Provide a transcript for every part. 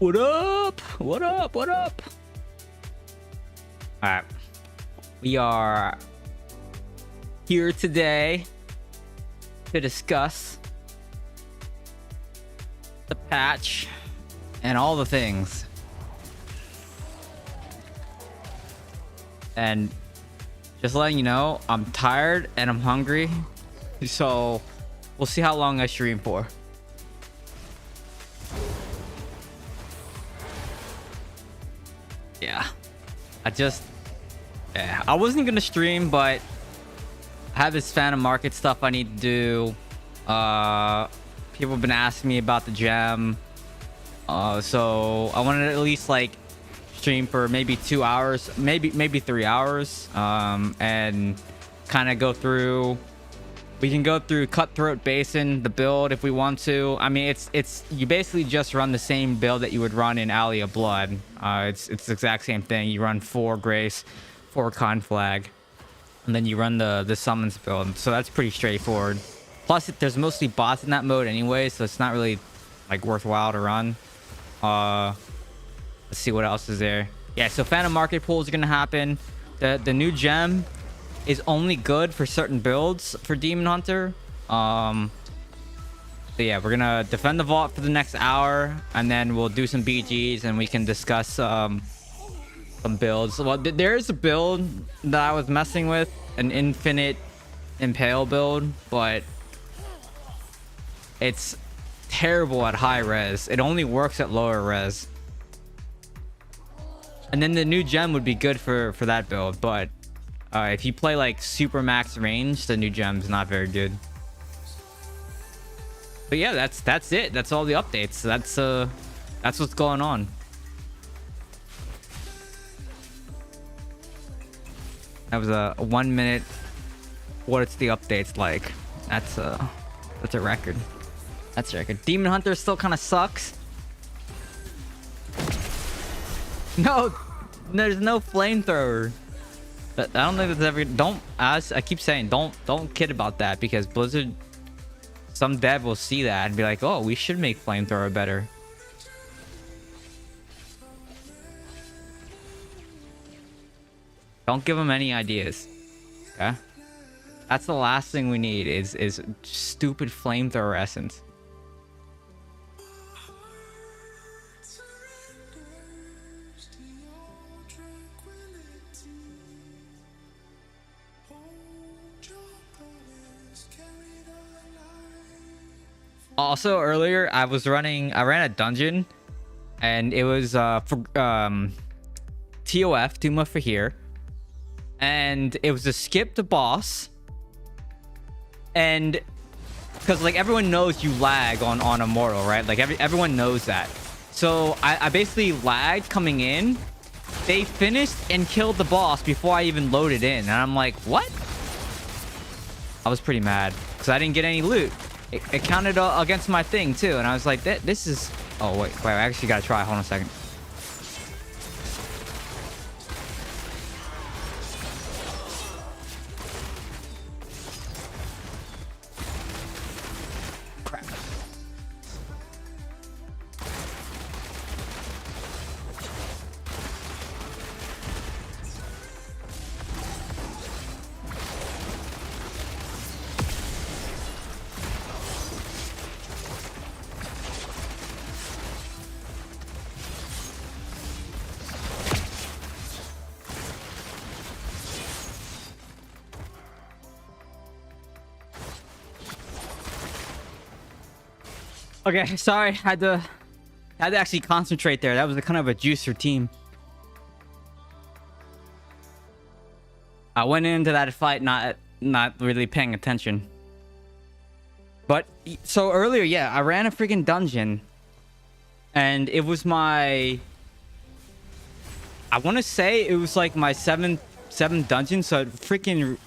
What up? What up? What up? All right. We are here today to discuss the patch and all the things. And just letting you know, I'm tired and I'm hungry. So we'll see how long I stream for. Yeah. I wasn't gonna stream, but I have this Phantom Market stuff I need to do. People have been asking me about the gem. So I wanted to at least like stream for maybe 2 hours, maybe 3 hours, and kind of go through. We can go through Cutthroat Basin, the build, if we want to. I mean, it's you basically just run the same build that you would run in Alley of Blood. It's the exact same thing. You run 4 Grace, 4 Conflag, and then you run the Summons build. So that's pretty straightforward. Plus, there's mostly bots in that mode anyway, so it's not really like worthwhile to run. Let's see what else is there. Yeah, so Phantom Market pools are gonna happen. The new gem is only good for certain builds for Demon Hunter. So yeah, we're gonna defend the vault for the next hour, and then we'll do some BGs and we can discuss some builds. Well, there is a build that I was messing with, an infinite impale build, but it's terrible at high res. It only works at lower res. And then the new gem would be good for that build, but if you play like super max range, the new gem's not very good. But yeah, that's it. That's all the updates. That's what's going on. That was a 1 minute. What it's the updates like? That's a record. That's a record. Demon Hunter still kind of sucks. No, there's no flamethrower. I don't think there's ever. Don't, as I keep saying, don't kid about that, because Blizzard, some dev will see that and be like, oh, we should make flamethrower better. Don't give them any ideas. Okay, that's the last thing we need is stupid flamethrower essence. Also, earlier I ran a dungeon, and it was for TOF, Tomb of Fahir, and it was a skip to boss. And because like everyone knows you lag on Immortal, right? Like everyone knows that. So I basically lagged coming in. They finished and killed the boss before I even loaded in, and I'm like, what? I was pretty mad because I didn't get any loot. It counted against my thing too, and I was like, this is. Oh wait, I actually gotta try. Hold on a second. Crap. Okay, sorry. I had to actually concentrate there. That was a kind of a juicer team. I went into that fight not really paying attention. But so earlier, yeah, I ran a freaking dungeon, and it was my. I want to say it was like my seventh dungeon. So freaking.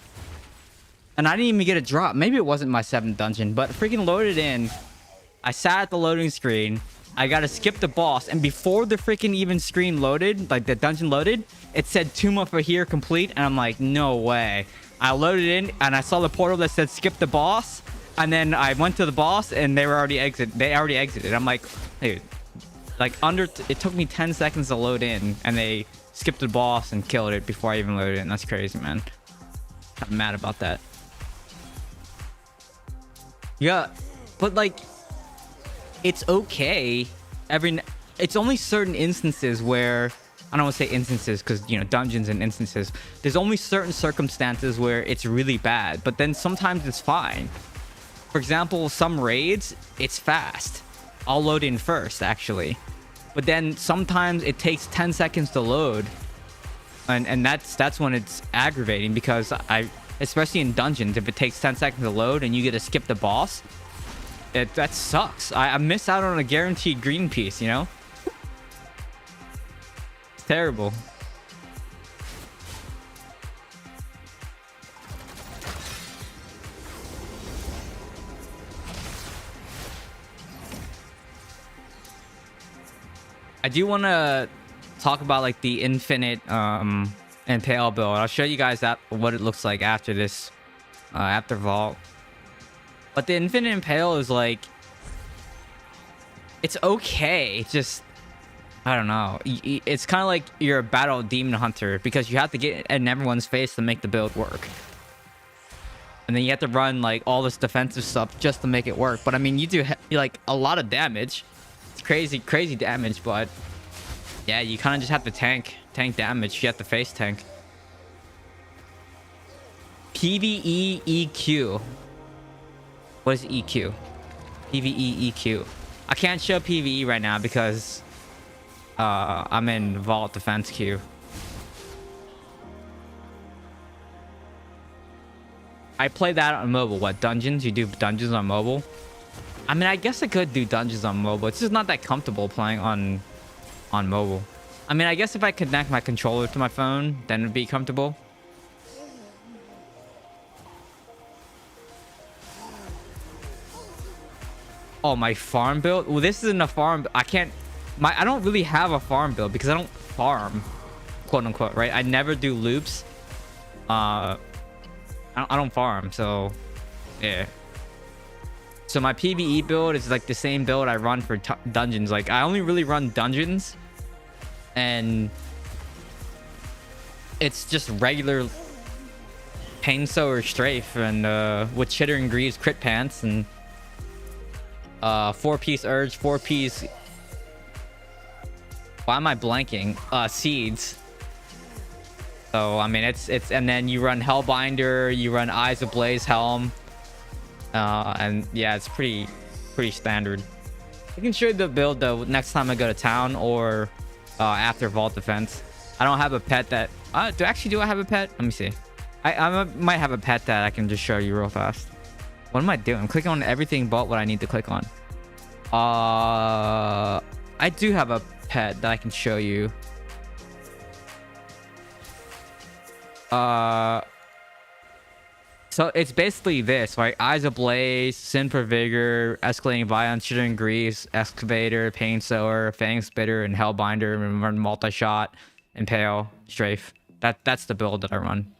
And I didn't even get a drop. Maybe it wasn't my 7th dungeon, but freaking loaded in. I sat at the loading screen. I gotta skip the boss, and before the freaking even screen loaded, like the dungeon loaded, it said Tomb of Fahir complete, and I'm like, no way. I loaded in, and I saw the portal that said skip the boss, and then I went to the boss, and they already exited. I'm like, dude, Like it took me 10 seconds to load in, and they skipped the boss and killed it before I even loaded in. That's crazy, man. I'm mad about that. Yeah, but like, it's okay. It's only certain instances where, I don't want to say instances because, you know, dungeons and instances. There's only certain circumstances where it's really bad, but then sometimes it's fine. For example, some raids, it's fast. I'll load in first, actually. But then sometimes it takes 10 seconds to load. And that's when it's aggravating, because especially in dungeons, if it takes 10 seconds to load and you get to skip the boss, that sucks. I miss out on a guaranteed green piece, you know? It's terrible. I do want to talk about like the infinite impale build. I'll show you guys what it looks like after this, after vault. But the infinite impale is like, it's okay. Just, I don't know. It's kind of like you're a battle demon hunter, because you have to get in everyone's face to make the build work. And then you have to run like all this defensive stuff just to make it work. But I mean, you do like a lot of damage. It's crazy damage, but yeah, you kind of just have to tank damage. You have to face tank. PvE EQ. What is EQ? PvE EQ. I can't show PvE right now because I'm in vault defense queue. I play that on mobile. What, dungeons? You do dungeons on mobile? I mean, I guess I could do dungeons on mobile. It's just not that comfortable playing on mobile. I mean, I guess if I connect my controller to my phone, then it'd be comfortable. Oh, my farm build? Well, this isn't a farm. I don't really have a farm build because I don't farm, quote unquote, right? I never do loops. I don't farm, so yeah. So my PvE build is like the same build I run for dungeons. Like, I only really run dungeons, and it's just regular pain sower strafe and with chittering greaves crit pants and 4-piece urge, 4-piece. Why am I blanking? Seeds. So I mean, it's and then you run Hellbinder, you run Eyes of Blaze helm. And yeah, it's pretty standard. I can show you the build though next time I go to town, or after vault defense. I don't have a pet that do I have a pet? Let me see. I might have a pet that I can just show you real fast. What am I doing? I'm clicking on everything but what I need to click on. I do have a pet that I can show you. So it's basically this, right? Eyes Ablaze, Sin for Vigor, Escalating Violence, Chittering Grease, Excavator, Pain Sower, Fang Spitter, and Hellbinder, and run Multi-Shot, Impale, Strafe. That's the build that I run.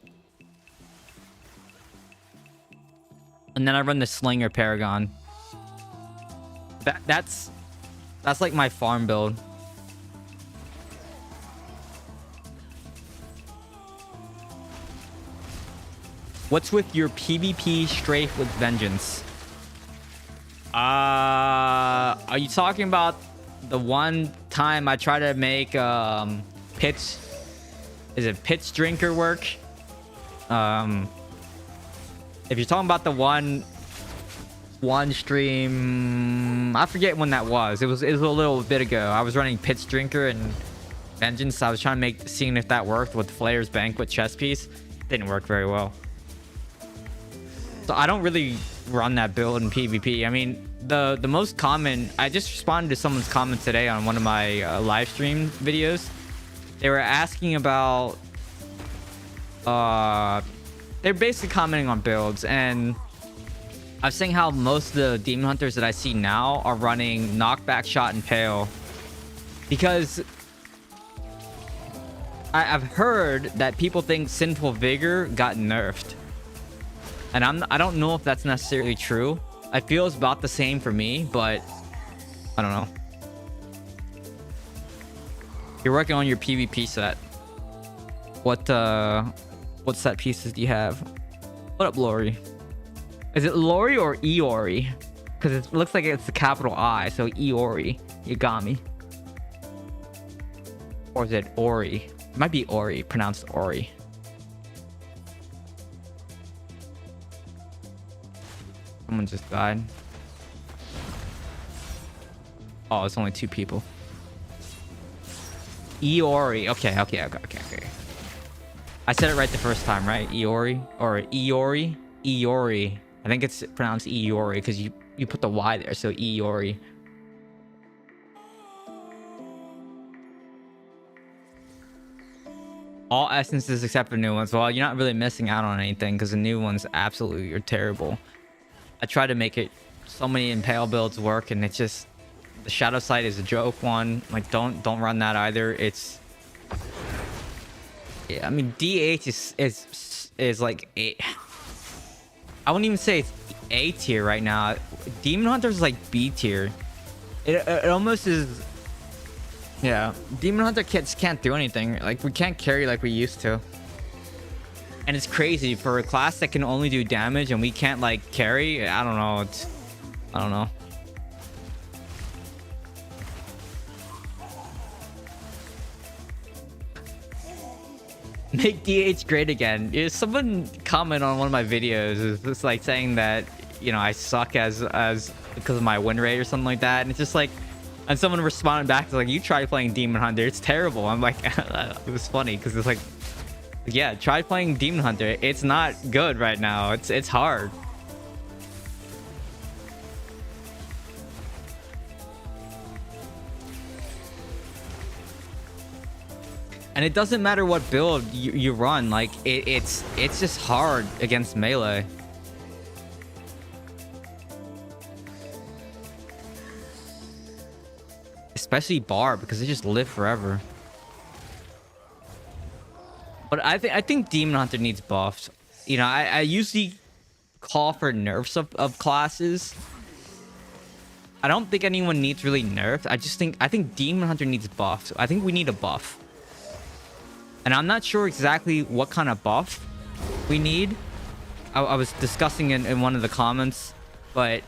And then I run the Slinger Paragon. That's like my farm build. What's with your PvP strafe with vengeance? Are you talking about the one time I tried to make pitch? Is it pitch drinker work? If you're talking about the one stream, I forget when that was. It was a little bit ago. I was running pitch drinker and vengeance. I was trying to seeing if that worked with Flair's Banquet chess piece. Didn't work very well. So I don't really run that build in PvP. I mean, the most common, I just responded to someone's comment today on one of my live stream videos. They were asking about they're basically commenting on builds, and I was saying how most of the demon hunters that I see now are running knockback, shot, and impale, because I've heard that people think Sinful Vigor got nerfed. And I don't know if that's necessarily true. I feel it's about the same for me, but I don't know. You're working on your PvP set. What set pieces do you have? What up, Lori? Is it Lori or Eori? Because it looks like it's a capital I, so Eori. You got me. Or is it Ori? It might be Ori, pronounced Ori. Someone just died. Oh, it's only 2 people. Eori. Okay. I said it right the first time, right? Eori or Eori? Eori. I think it's pronounced Eori because you put the Y there, so Eori. All essences except for new ones. Well, you're not really missing out on anything because the new ones absolutely are terrible. I tried to make it so many impale builds work, and it's just the shadow sight is a joke one. Like don't run that either. It's yeah. I mean DH is like I wouldn't even say it's A tier right now. Demon Hunter's like B tier. It almost is. Yeah, Demon Hunter can't do anything. Like we can't carry like we used to. And it's crazy for a class that can only do damage and we can't like carry. I don't know. I don't know. Make DH great again. Someone comment on one of my videos. It's like saying that, you know, I suck as because of my win rate or something like that. And it's just like, and someone responded back to like, you try playing Demon Hunter, it's terrible. I'm like, it was funny because it's like, yeah, try playing Demon Hunter. It's not good right now. It's hard. And it doesn't matter what build you run, like it's just hard against melee. Especially Bar, because they just live forever. But I think Demon Hunter needs buffs. You know, I usually call for nerfs of classes. I don't think anyone needs really nerfs. I think Demon Hunter needs buffs. I think we need a buff. And I'm not sure exactly what kind of buff we need. I was discussing in one of the comments, but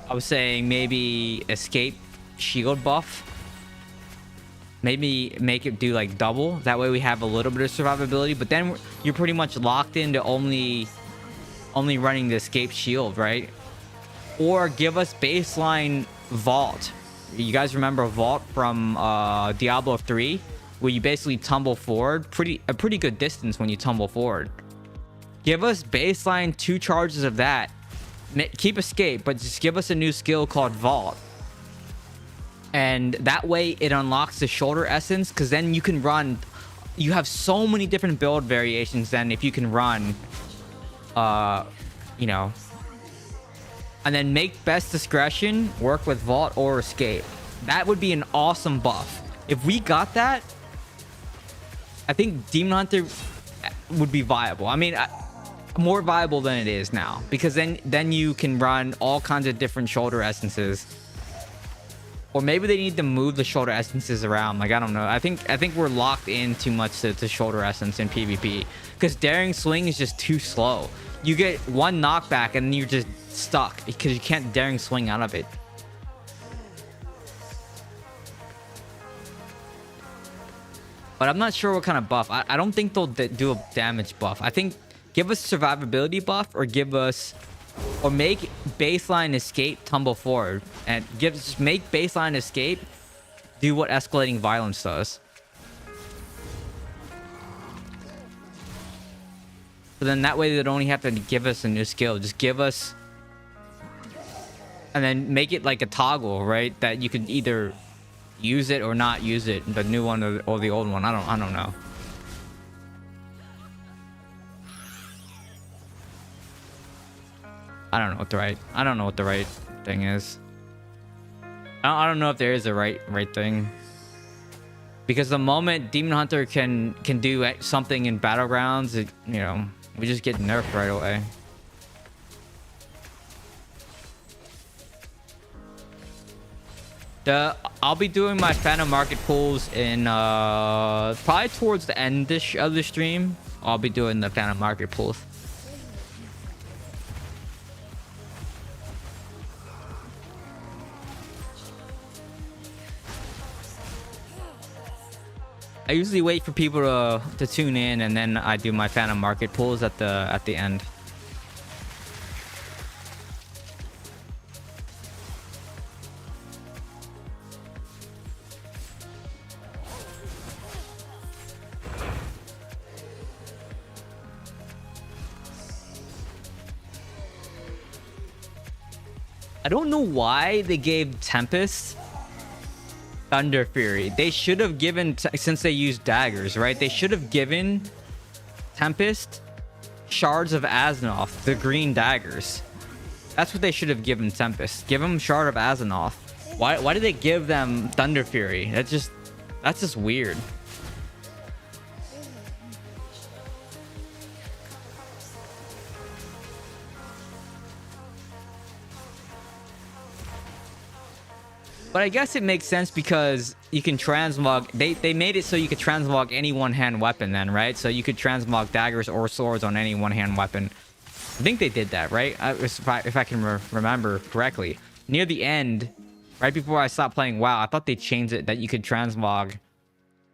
I was saying maybe escape shield buff. Maybe make it do like double. That way we have a little bit of survivability, but then you're pretty much locked into only running the escape shield, right? Or give us baseline vault. You guys remember vault from Diablo 3? Where you basically tumble forward a pretty good distance when you tumble forward. Give us baseline 2 charges of that. Keep escape, but just give us a new skill called vault. And that way it unlocks the shoulder essence, because then you can run. You have so many different build variations then if you can run, you know. And then make best discretion work with vault or escape. That would be an awesome buff. If we got that, I think Demon Hunter would be viable. I mean, more viable than it is now, because then you can run all kinds of different shoulder essences. Or maybe they need to move the shoulder essences around. Like, I don't know. I think we're locked in too much to shoulder essence in PvP, because daring swing is just too slow. You get one knockback and you're just stuck because you can't daring swing out of it. But I'm not sure what kind of buff. I don't think they'll do a damage buff. I think give us survivability buff, or give us, or make baseline escape tumble forward, and make baseline escape do what escalating violence does. So then that way they don't only have to give us a new skill. Just give us, and then make it like a toggle, right? That you can either use it or not use it, the new one or the old one. I don't know. I don't know what the right thing is. I don't know if there is a right thing, because the moment Demon Hunter can do something in Battlegrounds, you know, we just get nerfed right away. I'll be doing my Phantom Market pulls in probably towards the end of the stream. I'll be doing the Phantom Market pulls. I usually wait for people to tune in, and then I do my Phantom Market pulls at the end. I don't know why they gave Tempest Thunder Fury. They should have given, since they used daggers, right? They should have given Tempest Shards of Azzinoth, the green daggers. That's what they should have given Tempest. Give them Shard of Azzinoth. Why did they give them Thunder Fury? That's just weird. But I guess it makes sense because you can transmog. They made it so you could transmog any one-hand weapon then, right? So you could transmog daggers or swords on any one-hand weapon. I think they did that, right? If I can remember correctly. Near the end, right before I stopped playing WoW, I thought they changed it that you could transmog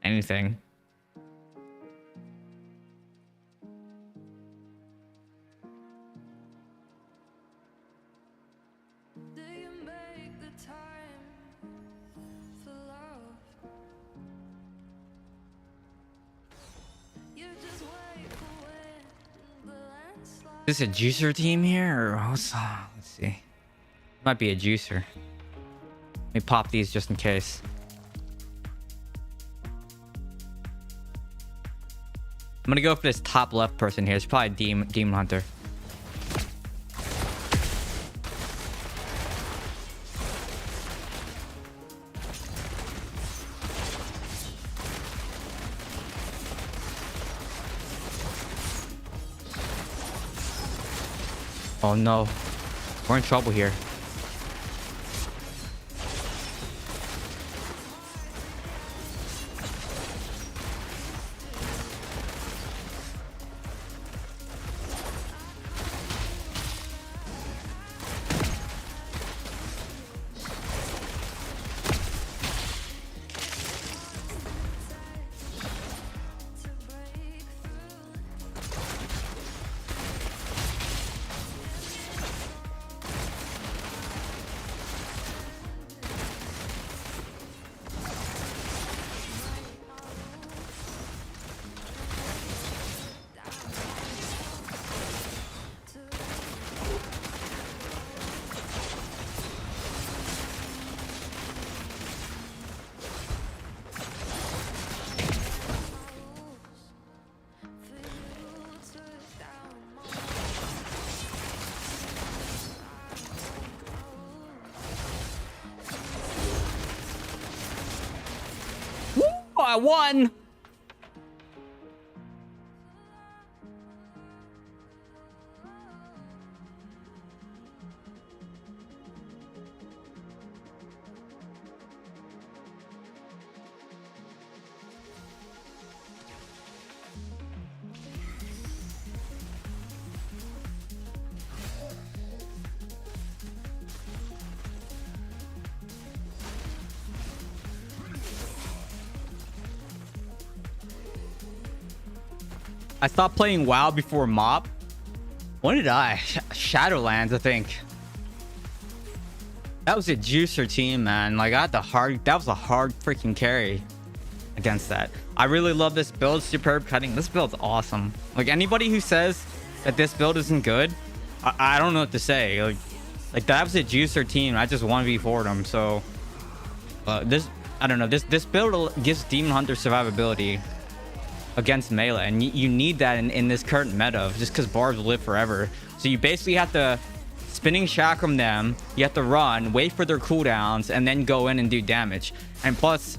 anything. Is this a juicer team here, or let's see. Might be a juicer. Let me pop these just in case. I'm gonna go for this top left person here. It's probably Demon Hunter. Oh no, we're in trouble here. I won. I stopped playing WoW before MOP. When did I? Shadowlands, I think. That was a juicer team, man. Like, that was a hard freaking carry against that. I really love this build. Superb cutting. This build's awesome. Like, anybody who says that this build isn't good, I don't know what to say. Like that was a juicer team. I just 1v4'd them. So, I don't know. This build gives Demon Hunter survivability against melee, and you need that in this current meta, just because barbs live forever. So you basically have to spinning chakram them, you have to run, wait for their cooldowns, and then go in and do damage. And plus,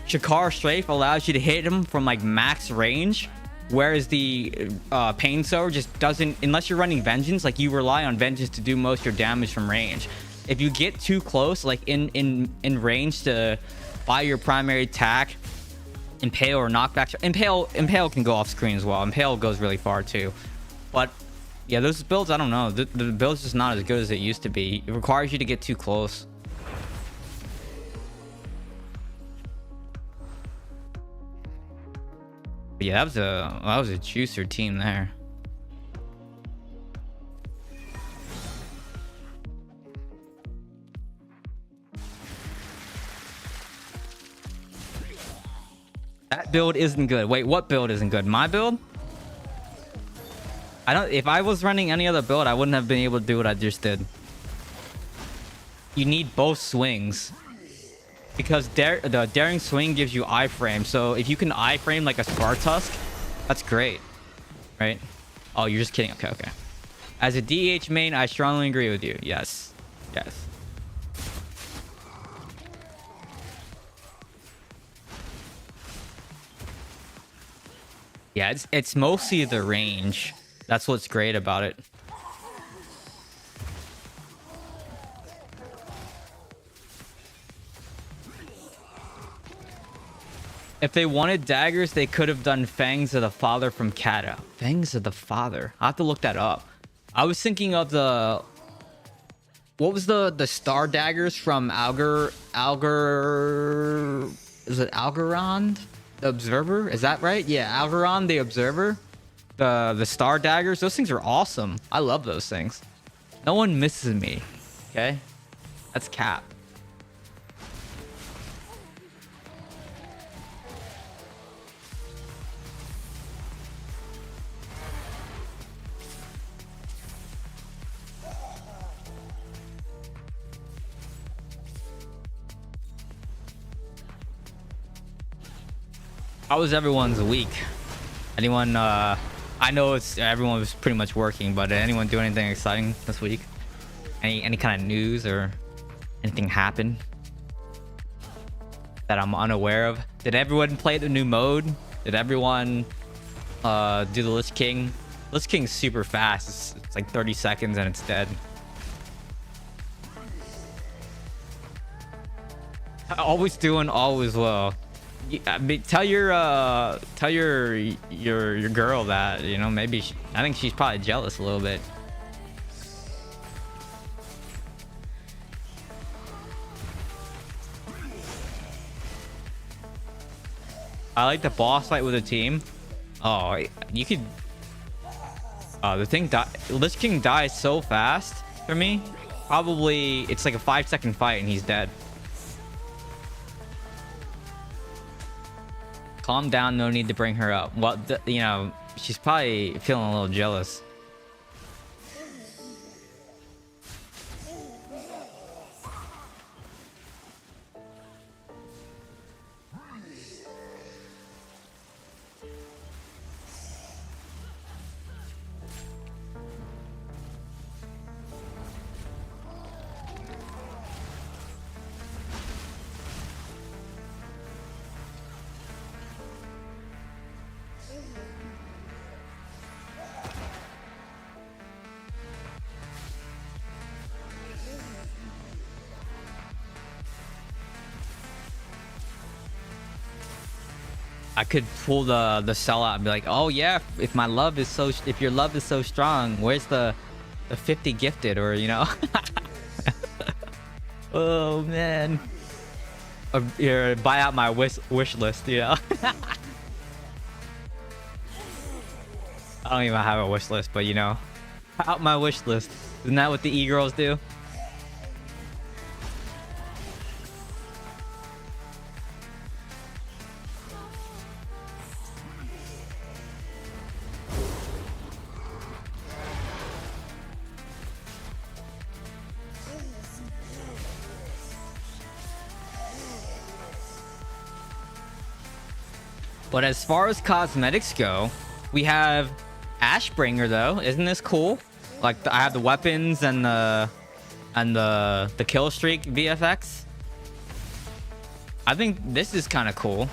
Shakar Strafe allows you to hit him from like max range, whereas the Pain Sower just doesn't, unless you're running Vengeance. Like, you rely on Vengeance to do most of your damage from range. if you get too close, like in range to buy your primary attack, impale or knockback. Impale can go off screen as well. Impale goes really far too. But yeah, those builds, I don't know. The build's just not as good as it used to be. It requires you to get too close. But yeah, that was a juicer team there. That build isn't good. Wait, what build isn't good? My build? I don't. If I was running any other build, I wouldn't have been able to do what I just did. You need both swings because the daring swing gives you iframe. So if you can iframe like a Spartusk, that's great, right? Oh, you're just kidding. Okay, okay. As a DH main, I strongly agree with you. Yes, yes. Yeah, it's mostly the range. That's what's great about it. If they wanted daggers, they could have done Fangs of the Father from Kata. Fangs of the Father. I have to look that up. I was thinking of the... What was the star daggers from Alger... Is it Algorand? The Observer? Is that right? Yeah, Algorand the Observer. The star daggers. Those things are awesome. I love those things. No one misses me. Okay? That's cap. How was everyone's week? Anyone, I know everyone was pretty much working, but did anyone do anything exciting this week? Any kind of news or anything happen that I'm unaware of? Did everyone play the new mode? Did everyone do the Lich King? Lich King's super fast. It's like 30 seconds and it's dead. Always doing always well. I mean, tell your girl that, you know, maybe I think she's probably jealous a little bit. I like the boss fight with a team. Oh, you could. Oh, the thing Lich King dies so fast for me. Probably it's like a 5-second fight and he's dead. Calm down, no need to bring her up. Well, you know, she's probably feeling a little jealous. I could pull the cell out and be like, oh yeah, if your love is so strong, where's the 50 gifted, or you know? Oh man. Or here, buy out my wish list, you know. I don't even have a wish list, but you know, out my wish list. Isn't that what the e-girls do? But as far as cosmetics go, we have Ashbringer though. Isn't this cool? Like I have the weapons and the kill streak VFX. I think this is kind of cool.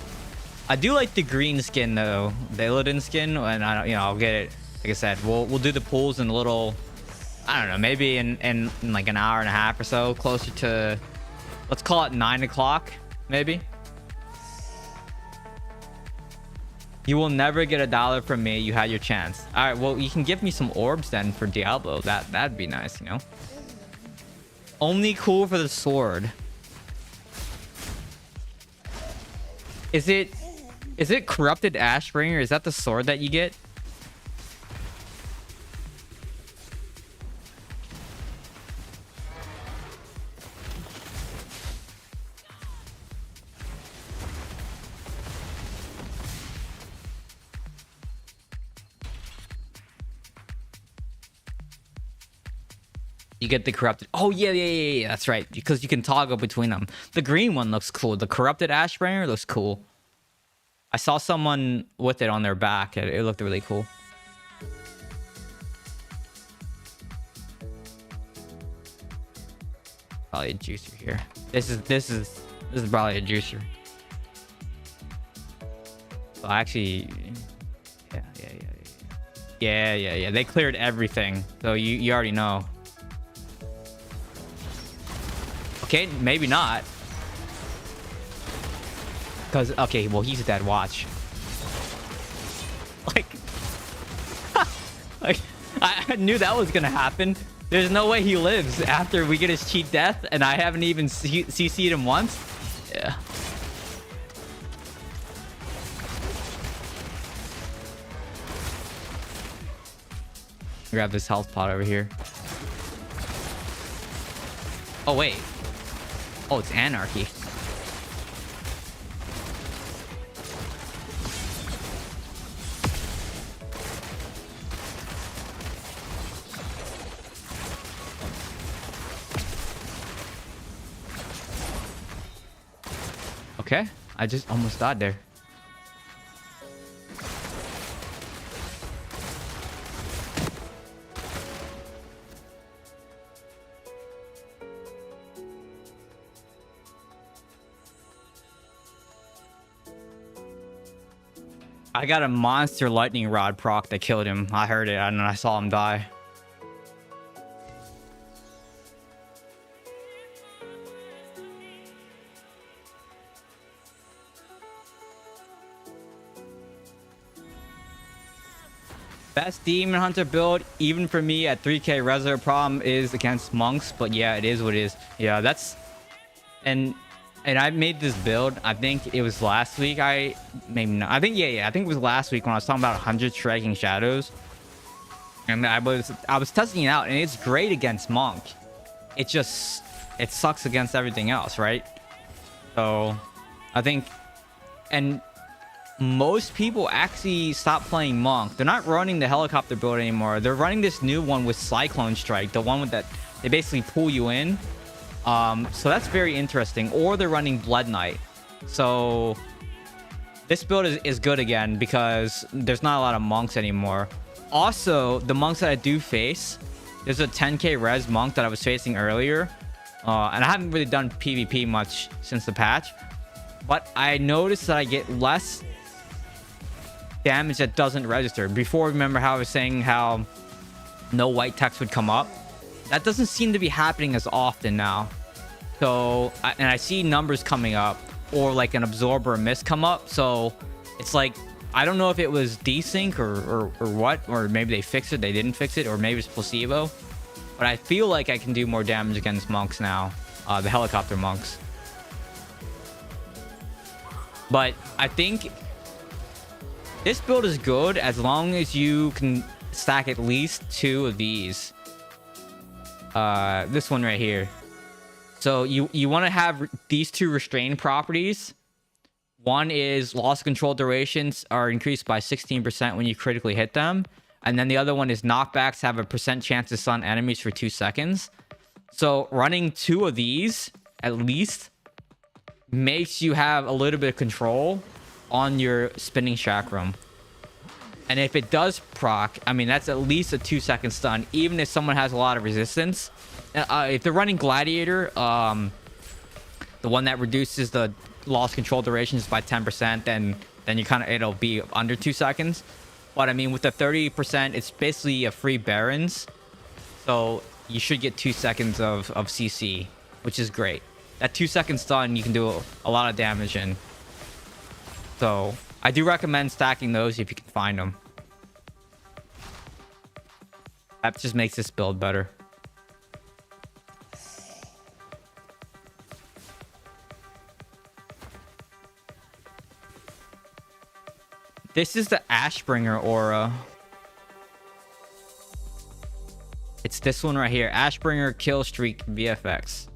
I do like the green skin though, the Illidan skin, and I'll get it. Like I said, we'll do the pulls in a little I don't know, maybe in like an hour and a half or so, closer to, let's call it 9 o'clock, maybe. You will never get $1 from me. You had your chance. All right, well, you can give me some orbs then for Diablo. That'd be nice, you know. Only cool for the sword. Is it corrupted Ashbringer? Is that the sword that you get? You get the corrupted. Oh yeah. That's right. Because you can toggle between them. The green one looks cool. The corrupted Ashbringer looks cool. I saw someone with it on their back. It looked really cool. Probably a juicer here. This is probably a juicer. So actually, yeah. They cleared everything. So you already know. Okay, maybe not. Because, okay, well, he's dead. Watch. Like, like I knew that was going to happen. There's no way he lives after we get his cheat death, and I haven't even CC'd him once. Yeah. Grab this health pot over here. Oh, wait. Oh, it's anarchy. Okay, I just almost died there. I got a monster lightning rod proc that killed him. I heard it and I saw him die. Best demon hunter build, even for me at 3k reserve. Problem is against monks, but yeah, it is what it is. Yeah, that's and I made this build. I think it was last week. Maybe not. I think yeah. I think it was last week when I was talking about 100 striking shadows, and I was testing it out, and it's great against monk. It sucks against everything else, right? So I think, and most people actually stopped playing monk. They're not running the helicopter build anymore. They're running this new one with cyclone strike, the one with that they basically pull you in. So that's very interesting. Or they're running blood knight. So this build is good again because there's not a lot of monks anymore. Also, the monks that I do face, there's a 10k res monk that I was facing earlier, and I haven't really done PvP much since the patch, but I noticed that I get less damage that doesn't register. Before, remember how I was saying how no white text would come up? That doesn't seem to be happening as often now. So, and I see numbers coming up, or like an absorb or a miss come up. So it's like, I don't know if it was desync or what, or maybe they fixed it, they didn't fix it, or maybe it's placebo. But I feel like I can do more damage against monks now, the helicopter monks. But I think this build is good as long as you can stack at least 2 of these. This one right here. So you want to have these 2 restrained properties. One is loss of control durations are increased by 16% when you critically hit them, and then the other one is knockbacks have a % chance to stun enemies for 2 seconds. So running 2 of these at least makes you have a little bit of control on your spinning chakram. And if it does proc, I mean, that's at least a 2-second stun, even if someone has a lot of resistance. If they're running Gladiator, the one that reduces the loss control durations by 10%, then you kind of, it'll be under 2 seconds. But I mean, with the 30%, it's basically a free Barons. So you should get 2 seconds of CC, which is great. That 2 second stun, you can do a lot of damage in. So I do recommend stacking those if you can find them. That just makes this build better. This is the Ashbringer aura. It's this one right here. Ashbringer Kill Streak VFX.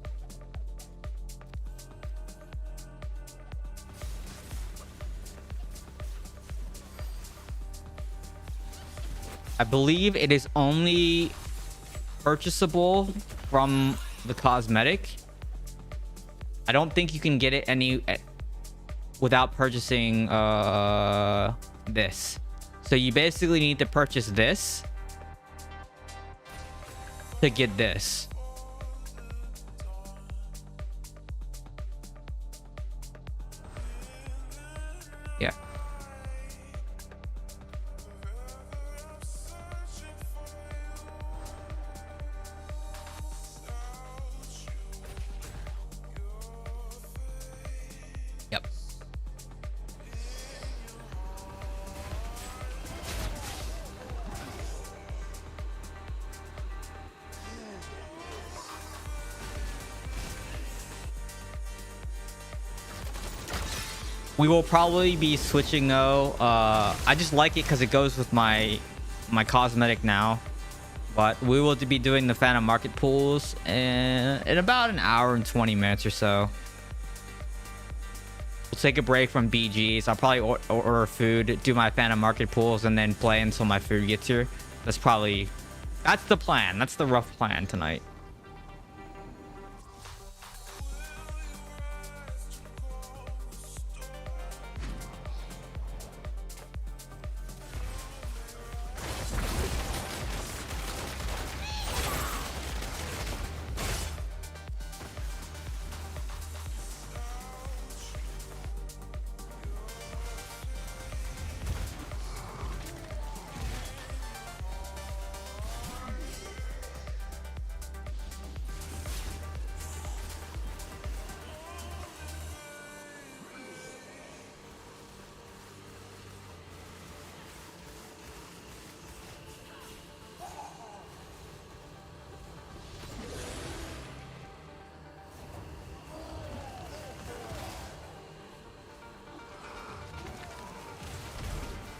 I believe it is only purchasable from the cosmetic. I don't think you can get it without purchasing this. So you basically need to purchase this to get this. Yeah. Yep. We will probably be switching though. I just like it because it goes with my cosmetic now. But we will be doing the Phantom Market pools in about an hour and 20 minutes or so. We'll take a break from BGs. I'll probably order food, do my Phantom Market pools, and then play until my food gets here. That's the plan. That's the rough plan tonight.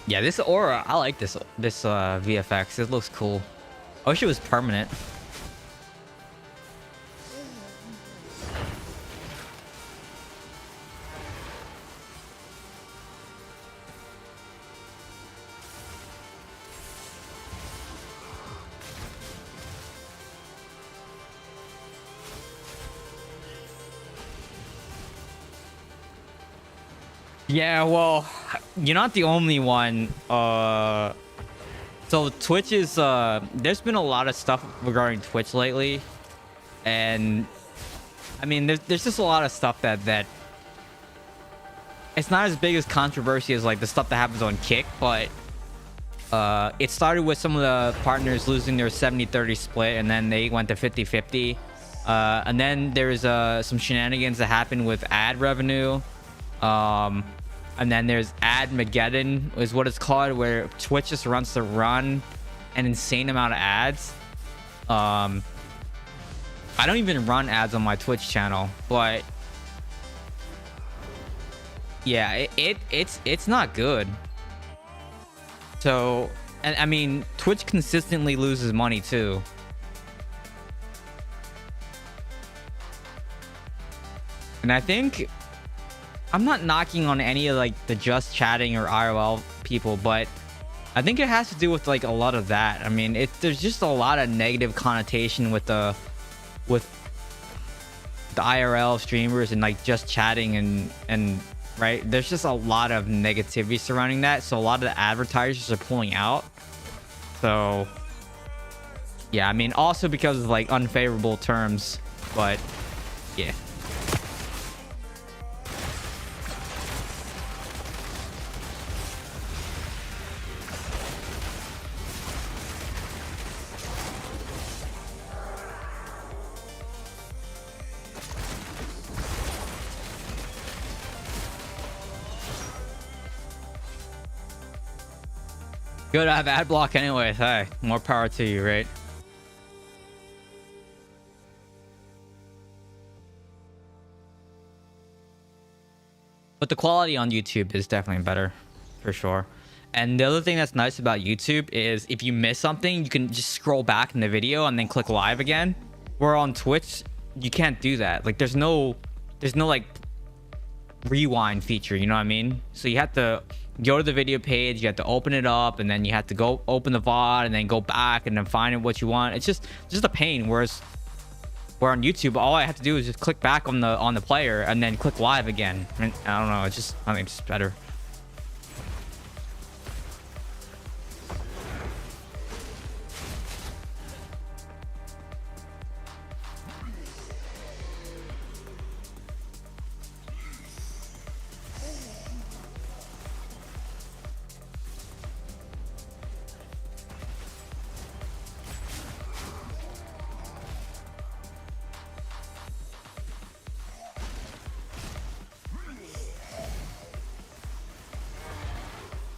Yeah, this aura, I like this VFX. It looks cool. I wish it was permanent. Yeah, well, you're not the only one. So Twitch is there's been a lot of stuff regarding Twitch lately, and I mean there's just a lot of stuff that it's not as big as controversy as like the stuff that happens on Kick, but it started with some of the partners losing their 70-30 split, and then they went to 50-50, and then there's some shenanigans that happened with ad revenue. And then there's Admageddon is what it's called, where Twitch just runs to run an insane amount of ads. I don't even run ads on my Twitch channel, but yeah, it's not good. So, and I mean, Twitch consistently loses money too. And I think I'm not knocking on any of like the just chatting or IRL people, but I think it has to do with like a lot of that. I mean, there's just a lot of negative connotation with the IRL streamers and like just chatting and right. There's just a lot of negativity surrounding that. So a lot of the advertisers are pulling out. So yeah, I mean, also because of like unfavorable terms, but yeah. Good, I have ad block anyway. Hey, more power to you, right? But the quality on YouTube is definitely better, for sure. And the other thing that's nice about YouTube is if you miss something, you can just scroll back in the video and then click live again. Where on Twitch, you can't do that. Like there's no like rewind feature, you know what I mean? So you have to go to the video page, you have to open it up, and then you have to go open the VOD and then go back and then find what you want. It's just a pain. Whereas where on YouTube, all I have to do is just click back on the player and then click live again. And I don't know, I think it's just better.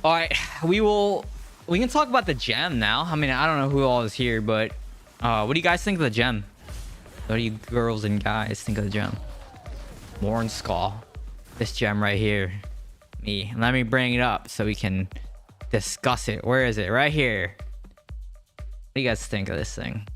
All right, we can talk about the gem now. I mean, I don't know who all is here, but what do you guys think of the gem? What do you girls and guys think of the gem? Mourneskull. This gem right here. Let me bring it up so we can discuss it. Where is it? Right here. What do you guys think of this thing?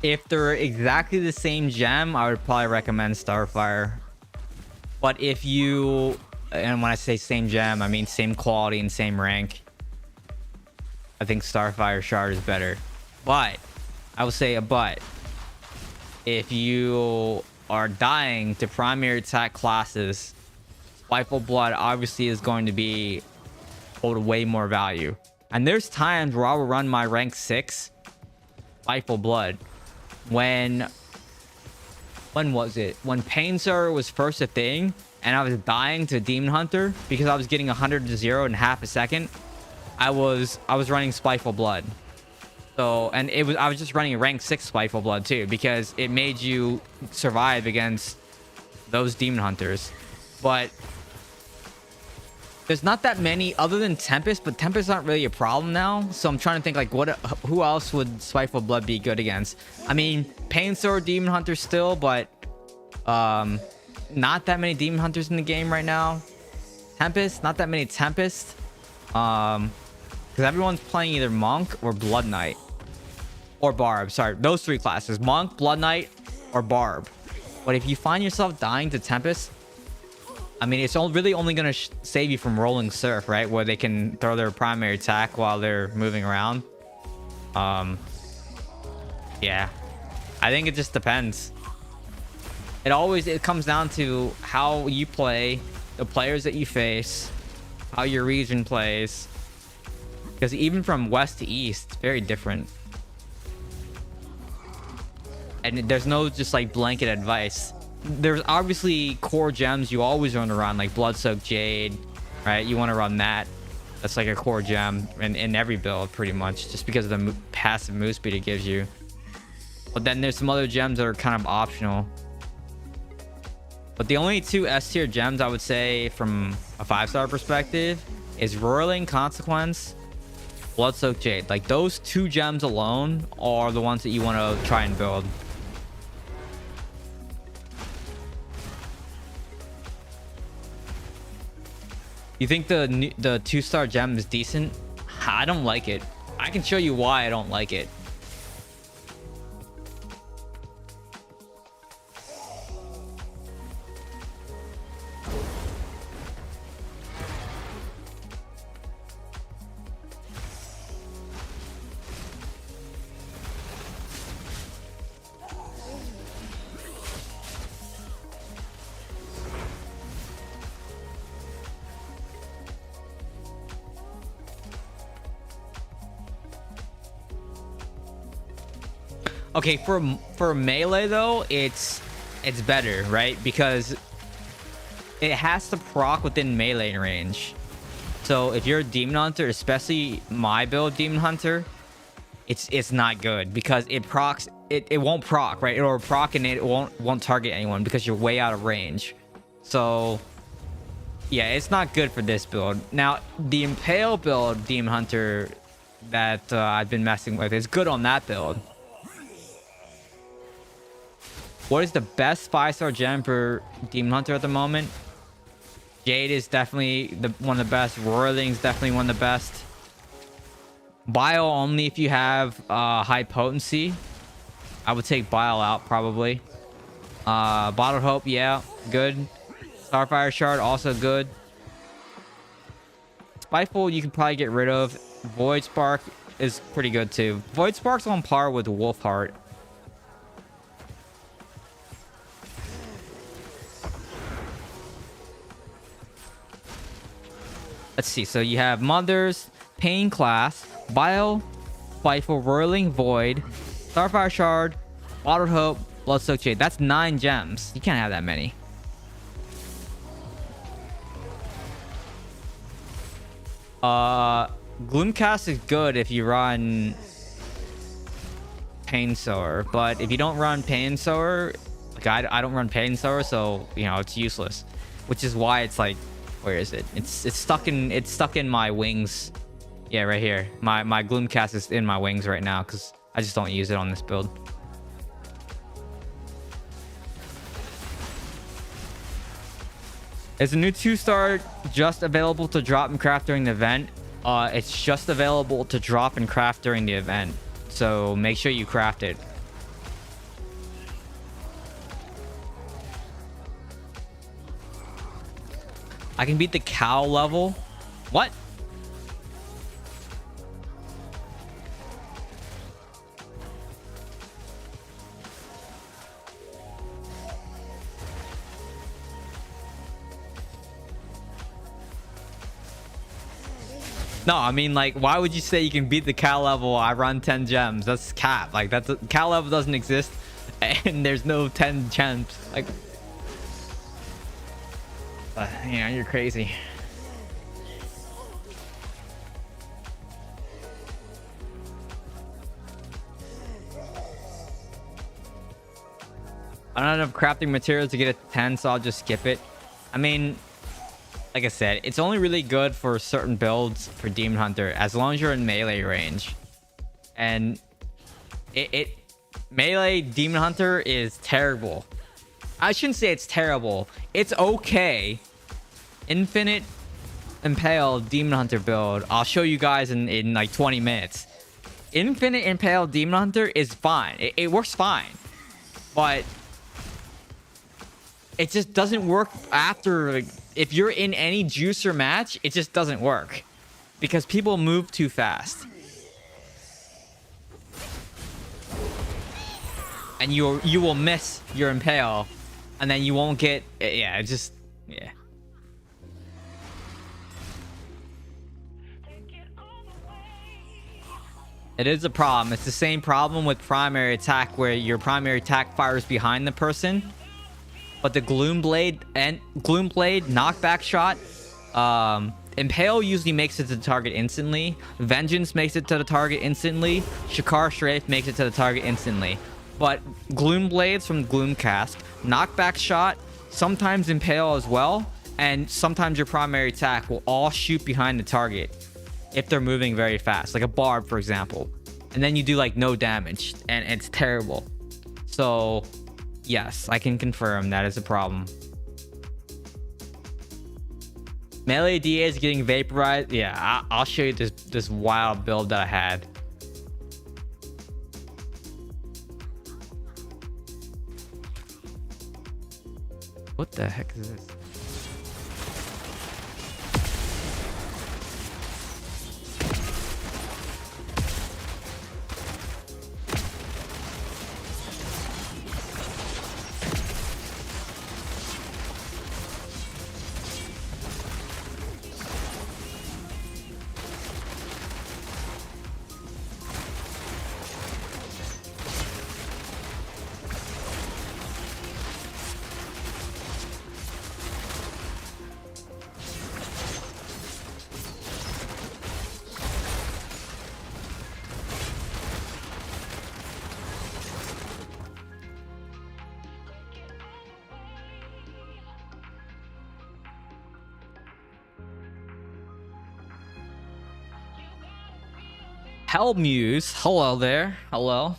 If they're exactly the same gem, I would probably recommend Starfire. But if you, and when I say same gem, I mean same quality and same rank, I think Starfire Shard is better. But I will say a but. If you are dying to primary attack classes, Spiteful Blood obviously is going to hold way more value. And there's times where I will run my rank 6 Spiteful Blood. When was it? When Painser was first a thing and I was dying to Demon Hunter because I was getting 100 to 0 in half a second, I was running Spiteful Blood. So, and I was just running a rank 6 Spiteful Blood too because it made you survive against those Demon Hunters. But there's not that many other than Tempest, but Tempest aren't really a problem now. So I'm trying to think like who else would Spiteful Blood be good against? I mean, Painsword Demon Hunter still, but not that many Demon Hunters in the game right now. Tempest, not that many Tempest. Because everyone's playing either Monk or Blood Knight. Or Barb, sorry. Those three classes. Monk, Blood Knight, or Barb. But if you find yourself dying to Tempest, I mean, it's really only going to save you from Rolling Surf, right? Where they can throw their primary attack while they're moving around. Yeah. I think it just depends. It comes down to how you play, the players that you face, how your region plays. Because even from west to east, very different. And there's no just like blanket advice. There's obviously core gems you always run around, like Bloodsoaked Jade, right? You want to run that. That's like a core gem in every build, pretty much, just because of the passive move speed it gives you. But then there's some other gems that are kind of optional. But the only two S tier gems I would say from a 5-star perspective is Roiling Consequence, Bloodsoaked Jade. Like those two gems alone are the ones that you want to try and build. You think the 2-star gem is decent? I don't like it. I can show you why I don't like it. Okay, for melee though, it's better, right? Because it has to proc within melee range. So if you're a demon hunter, especially my build demon hunter, it's not good because it procs it won't proc, right? It'll proc and it won't target anyone because you're way out of range. So yeah, it's not good for this build. Now the impale build demon hunter that I've been messing with is good on that build. What is the best 5-star gem for demon hunter at the moment? Jade is definitely one of the best. Roiling's definitely one of the best. Bile only if you have high potency. I would take Bile out probably. Bottled Hope, yeah, good. Starfire Shard, also good. Spiteful, you can probably get rid of. Void Spark is pretty good too. Void Spark's on par with Wolfheart. Let's see. So you have Mothers, Pain Class, Bile, Spiteful, Roiling, Void, Starfire Shard, Bottled Hope, Bloodsoaked Jade. That's 9 gems. You can't have that many. Gloomcast is good if you run Pain Sower, but if you don't run Pain Sower, like I don't run Pain Sower, so you know it's useless. Which is why it's like, where is it? It's stuck in my wings. Yeah, right here. My Gloomcast is in my wings right now because I just don't use it on this build. Is a new 2-star just available to drop and craft during the event? It's just available to drop and craft during the event. So make sure you craft it. I can beat the cow level. What? No, I mean, like, why would you say you can beat the cow level? I run 10 gems. That's cap. Like, that's cow level doesn't exist, and there's no 10 gems. Like, you know, you're crazy. I don't have enough crafting materials to get it to 10, so I'll just skip it. I mean, like I said, it's only really good for certain builds for Demon Hunter as long as you're in melee range. And melee Demon Hunter is terrible. I shouldn't say it's terrible. It's okay. Infinite Impale Demon Hunter build. I'll show you guys in like 20 minutes. Infinite Impale Demon Hunter is fine. It works fine. But it just doesn't work after, like, if you're in any juicer match, it just doesn't work because people move too fast. And you will miss your impale, and then you won't get, yeah, it just, yeah. It is a problem. It's the same problem with primary attack where your primary attack fires behind the person. But the Gloomblade knockback shot, Impale usually makes it to the target instantly. Vengeance makes it to the target instantly. Shakar Strafe makes it to the target instantly. But Gloomblades from Gloomcast, knockback shot, sometimes Impale as well, and sometimes your primary attack will all shoot behind the target if they're moving very fast, like a Barb, for example. And then you do like no damage, and it's terrible. So yes, I can confirm that is a problem. Melee DA is getting vaporized. Yeah, I'll show you this wild build that I had. What the heck is this? Hell Muse. Hello there. Hello.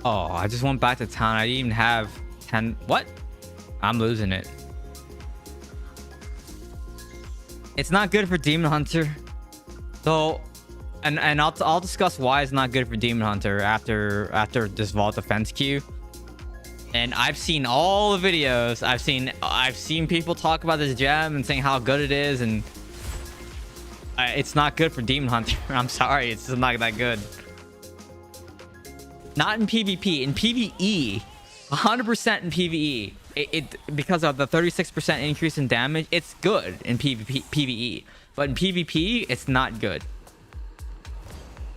Oh, I just went back to town. I didn't even have 10. What? I'm losing it. It's not good for Demon Hunter. So, and I'll discuss why it's not good for Demon Hunter after this Vault Defense queue. And I've seen all the videos. I've seen people talk about this gem and saying how good it is, and it's not good for Demon Hunter. I'm sorry, it's just not that good. Not in PvP. In PvE, 100% in PvE. It because of the 36% increase in damage, it's good in PvE. But in PvP, it's not good.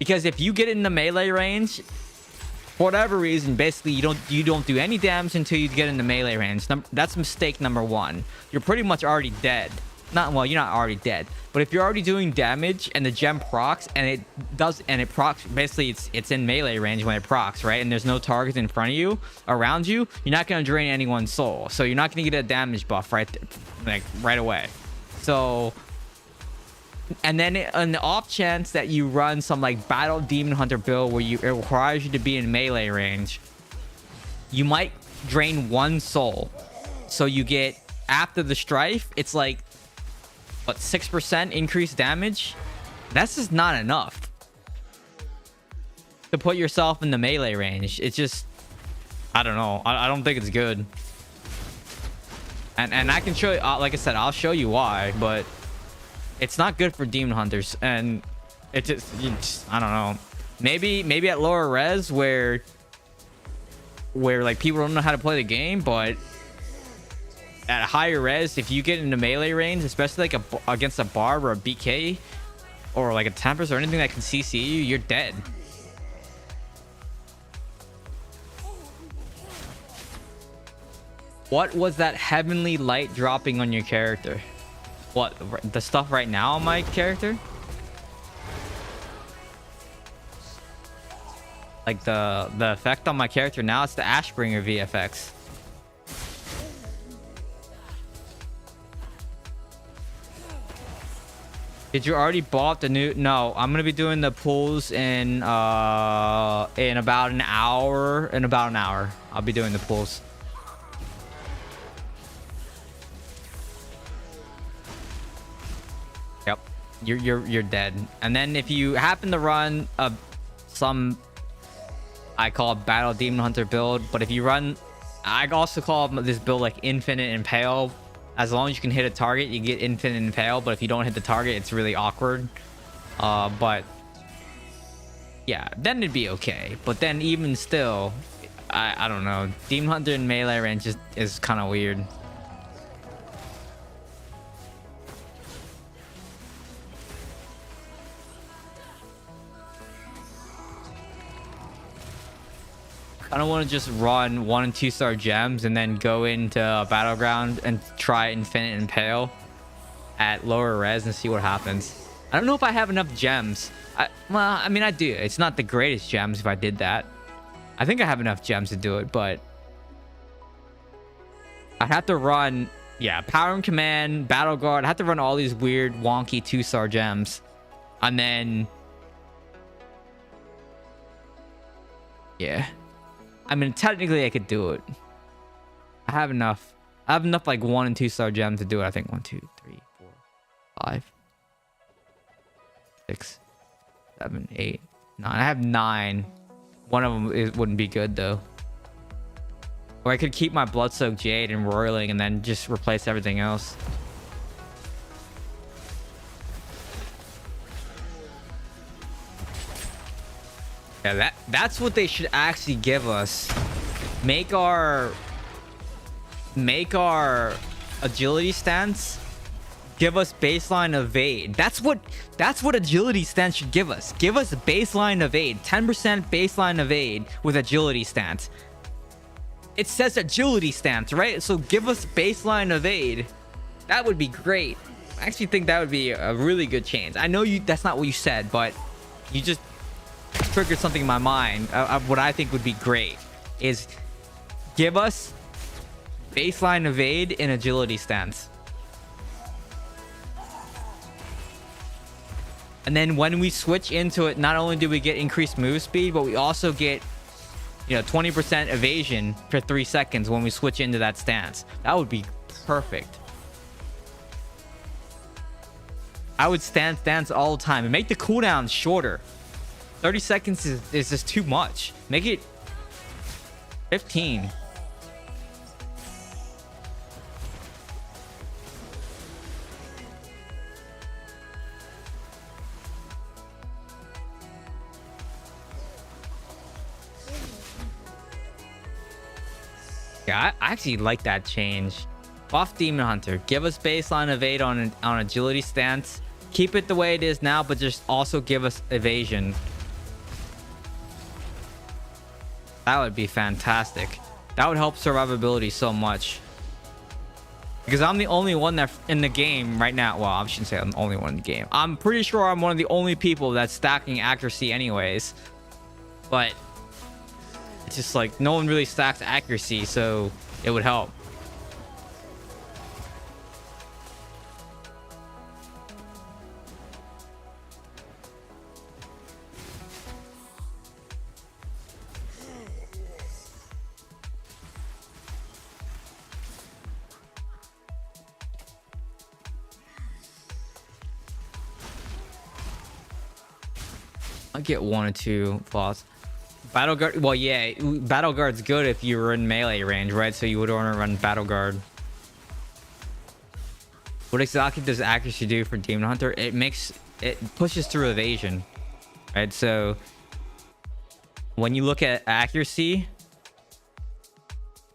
Because if you get in the melee range, for whatever reason, basically you don't do any damage until you get in the melee range. That's mistake number one. You're pretty much already dead. Well, you're not already dead, but if you're already doing damage and the gem procs and it procs, basically it's in melee range when it procs, right? And there's no target in front of you, around you, you're not going to drain anyone's soul, so you're not going to get a damage buff right away. So, and then on the off chance that you run some like battle demon hunter build where it requires you to be in melee range, you might drain one soul, so you get, after the strife, it's like, what, 6% increased damage? That's just not enough to put yourself in the melee range. It's just, I don't know. I don't think it's good. And I can show you, like I said, I'll show you why, but it's not good for demon hunters. And it just I don't know. Maybe at lower res where like people don't know how to play the game, but at higher res, if you get into melee range, especially like against a barb or a BK or like a Tempest or anything that can CC you, you're dead. What was that heavenly light dropping on your character? What, the stuff right now on my character? Like the effect on my character now, it's the Ashbringer VFX. Did you already bought the new? No, I'm gonna be doing the pulls in about an hour. In about an hour, I'll be doing the pulls. Yep, you're dead. And then if you happen to run some, I call it battle demon hunter build, but if you run, I also call this build like infinite impale. As long as you can hit a target, you get infinite impale, but if you don't hit the target, it's really awkward. But yeah, then it'd be okay. But then even still, I don't know. Demon Hunter in melee range is kind of weird. I don't want to just run 1 and 2 star gems and then go into Battleground and try infinite impale at lower res and see what happens. I don't know if I have enough gems. Well, I mean, I do. It's not the greatest gems if I did that. I think I have enough gems to do it, but I'd have to run, yeah, Power and Command, Battle Guard. I have to run all these weird, wonky 2-star gems. And then, yeah. I mean, technically I could do it. I have enough like 1 and 2 star gems to do it. I think 1, 2, 3, 4, 5, 6, 7, 8, 9. I have 9. One of them wouldn't be good though. Or I could keep my Bloodsoaked Jade and Roiling and then just replace everything else. Yeah, that's what they should actually give us. Make our agility stance give us baseline evade. That's what agility stance should give us. Give us baseline evade. 10% baseline evade with agility stance. It says agility stance, right? So give us baseline evade. That would be great. I actually think that would be a really good change. I know that's not what you said, but you just triggered something in my mind of what I think would be great is give us baseline evade in agility stance. And then when we switch into it, not only do we get increased move speed, but we also get 20% evasion for 3 seconds when we switch into that stance. That would be perfect. I would stance all the time and make the cooldown shorter. 30 seconds is just too much. Make it 15. Yeah, I actually like that change. Buff Demon Hunter. Give us baseline evade on agility stance. Keep it the way it is now, but just also give us evasion. That would be fantastic. That would help survivability so much. Because I'm the only one that in the game right now. Well, I shouldn't say I'm the only one in the game. I'm pretty sure I'm one of the only people that's stacking accuracy anyways. But it's just like no one really stacks accuracy, so it would help. I get 1 or 2 flaws. Battle Guard. Well, yeah, Battle Guard's good if you were in melee range, right? So you would want to run Battle Guard. What exactly does accuracy do for Demon Hunter? It pushes through evasion, right? So when you look at accuracy,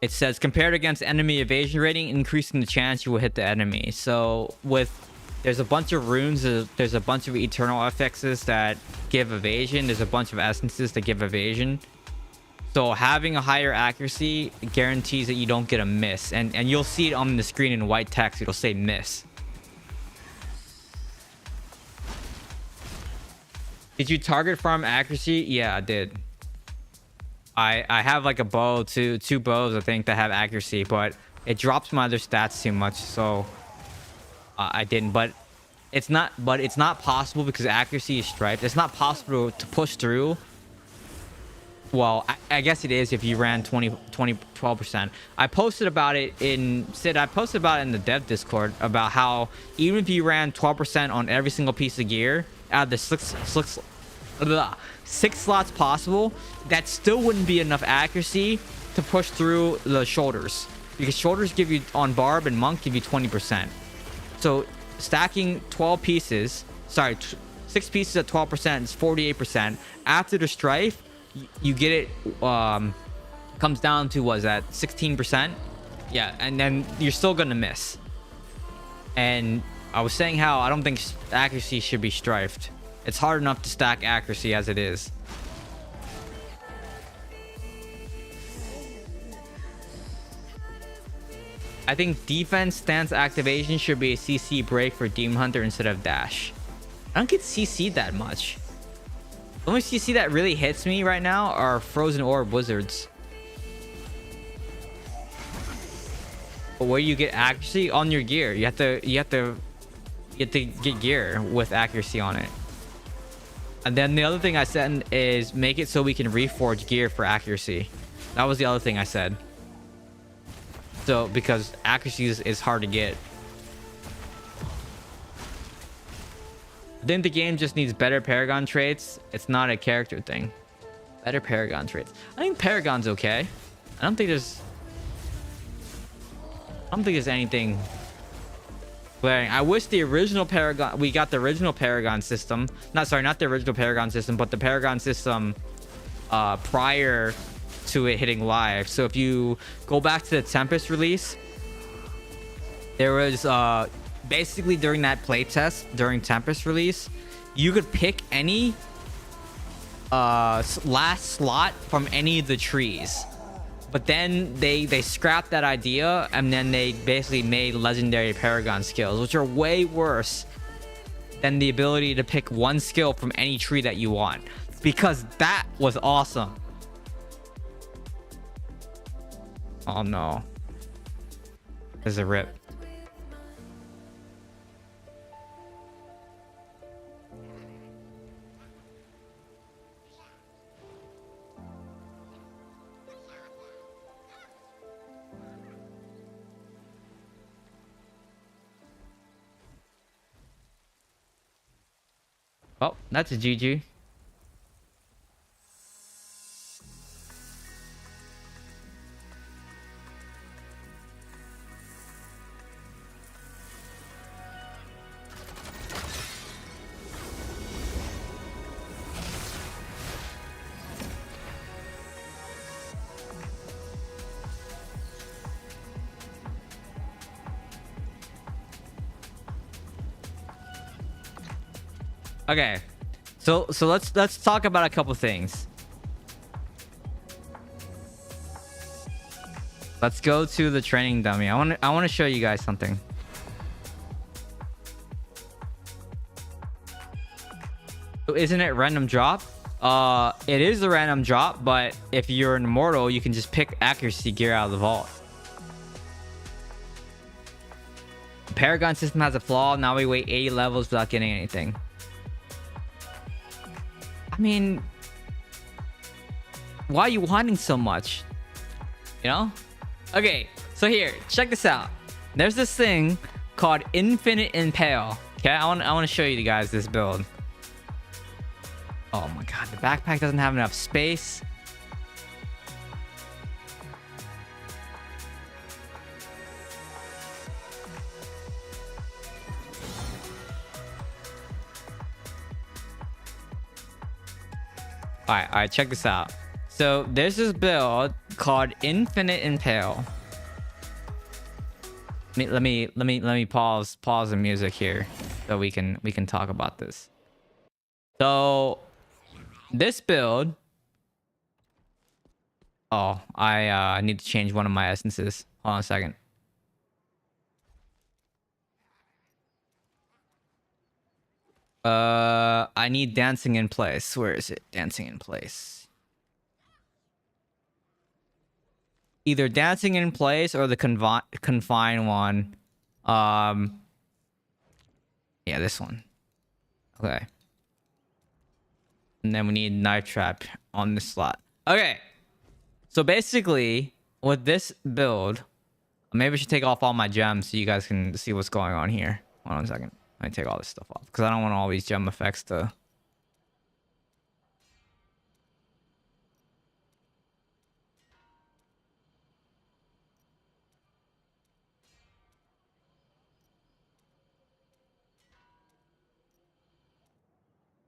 it says compared against enemy evasion rating, increasing the chance you will hit the enemy. So there's a bunch of runes, there's a bunch of eternal affixes that give evasion, there's a bunch of essences that give evasion. So having a higher accuracy guarantees that you don't get a miss, and you'll see it on the screen in white text. It'll say miss. Did you target farm accuracy? Yeah, I did. I have like a bow, two bows I think that have accuracy, but it drops my other stats too much, so I didn't. But it's not possible because accuracy is striped. It's not possible to push through. Well, I guess it is if you ran 12%. I posted about it in the dev Discord about how even if you ran 12% on every single piece of gear out of the six slots possible, that still wouldn't be enough accuracy to push through the shoulders, because shoulders give you on barb and monk give you 20%. So stacking 6 pieces at 12% is 48%. After the strife, you get it comes down to, what is that, 16%? Yeah, and then you're still gonna miss. And I was saying how I don't think accuracy should be strifed. It's hard enough to stack accuracy as it is. I think defense stance activation should be a CC break for Demon Hunter instead of dash. I don't get CC'd that much. The only CC that really hits me right now are Frozen Orb Wizards. But where you get accuracy on your gear, you have to get gear with accuracy on it. And then the other thing I said is make it so we can reforge gear for accuracy. That was the other thing I said. So because accuracy is hard to get. I think the game just needs better Paragon traits. It's not a character thing. Better Paragon traits. I think Paragon's okay. I don't think there's I don't think there's anything glaring. I wish the original Paragon, we got the original Paragon system. Not the original Paragon system, but the Paragon system prior to it hitting live. So if you go back to the Tempest release, there was basically during that playtest during Tempest release, you could pick any last slot from any of the trees. But then they scrapped that idea, and then they basically made legendary Paragon skills, which are way worse than the ability to pick one skill from any tree that you want, because that was awesome. Oh no, there's a rip. Oh, that's a GG. Okay, so let's talk about a couple things. Let's go to the training dummy. I want to show you guys something. So isn't it random drop? It is a random drop, but if you're an immortal, you can just pick accuracy gear out of the vault. The Paragon system has a flaw. Now we wait 80 levels without getting anything. I mean, why are you wanting so much? You know? Okay, so here, check this out. There's this thing called Infinite Impale. Okay, I want to show you guys this build. Oh my god, the backpack doesn't have enough space. All right, check this out. So there's this build called Infinite Impale. Let me pause the music here so we can talk about this. So this build. Oh, I need to change one of my essences. Hold on a second. I need dancing in place. Where is it? Dancing in place. Either dancing in place or the confine one. Yeah, this one. Okay. And then we need knife trap on this slot. Okay. So basically, with this build, maybe I should take off all my gems so you guys can see what's going on here. Hold on a second. Let me take all this stuff off because I don't want all these gem effects to...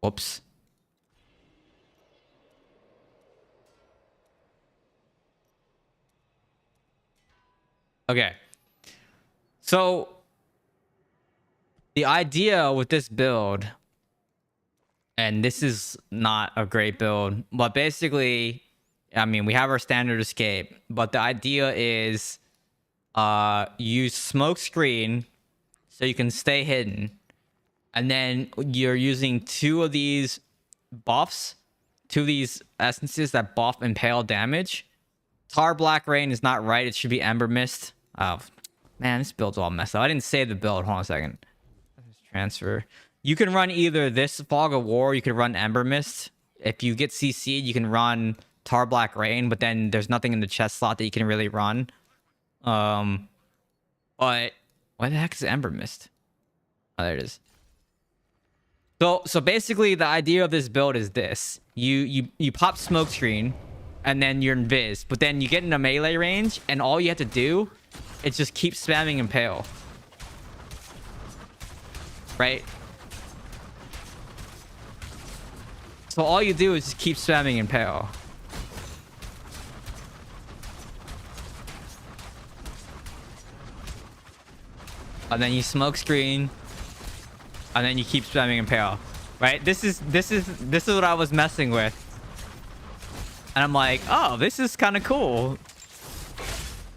Whoops. Okay. So the idea with this build, and this is not a great build, but basically, I mean, we have our standard escape, but the idea is use smoke screen so you can stay hidden. And then you're using two of these buffs, two of these essences that buff impale damage. Tar Black Rain is not right. It should be Ember Mist. Oh, man, this build's all messed up. I didn't save the build. Hold on a second. Transfer. You can run either this Fog of War, you can run Ember Mist. If you get CC'd, you can run Tar Black Rain, but then there's nothing in the chest slot that you can really run. But why the heck is Ember Mist? Oh, there it is. So basically the idea of this build is this. You pop smoke screen and then you're invis, but then you get into melee range and all you have to do It just keeps spamming impale. Right? So all you do is just keep spamming impale. And then you smoke screen. And then you keep spamming impale. Right? This is what I was messing with. And I'm like, oh, this is kind of cool.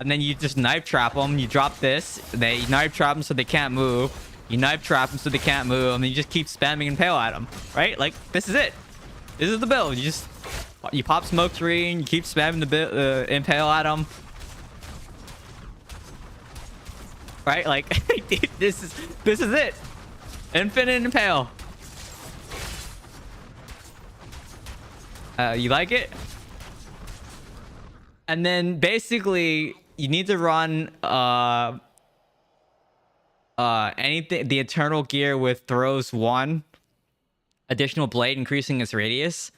And then you just knife trap them. You drop this. They knife trap them so they can't move. You knife trap them so they can't move. And then you just keep spamming impale at them. Right? Like, this is it. This is the build. You pop smoke screen. You keep spamming the impale at them. Right? Like, this is it. Infinite impale. You like it? And then basically you need to run anything, the eternal gear with throws 1 additional blade, increasing its radius.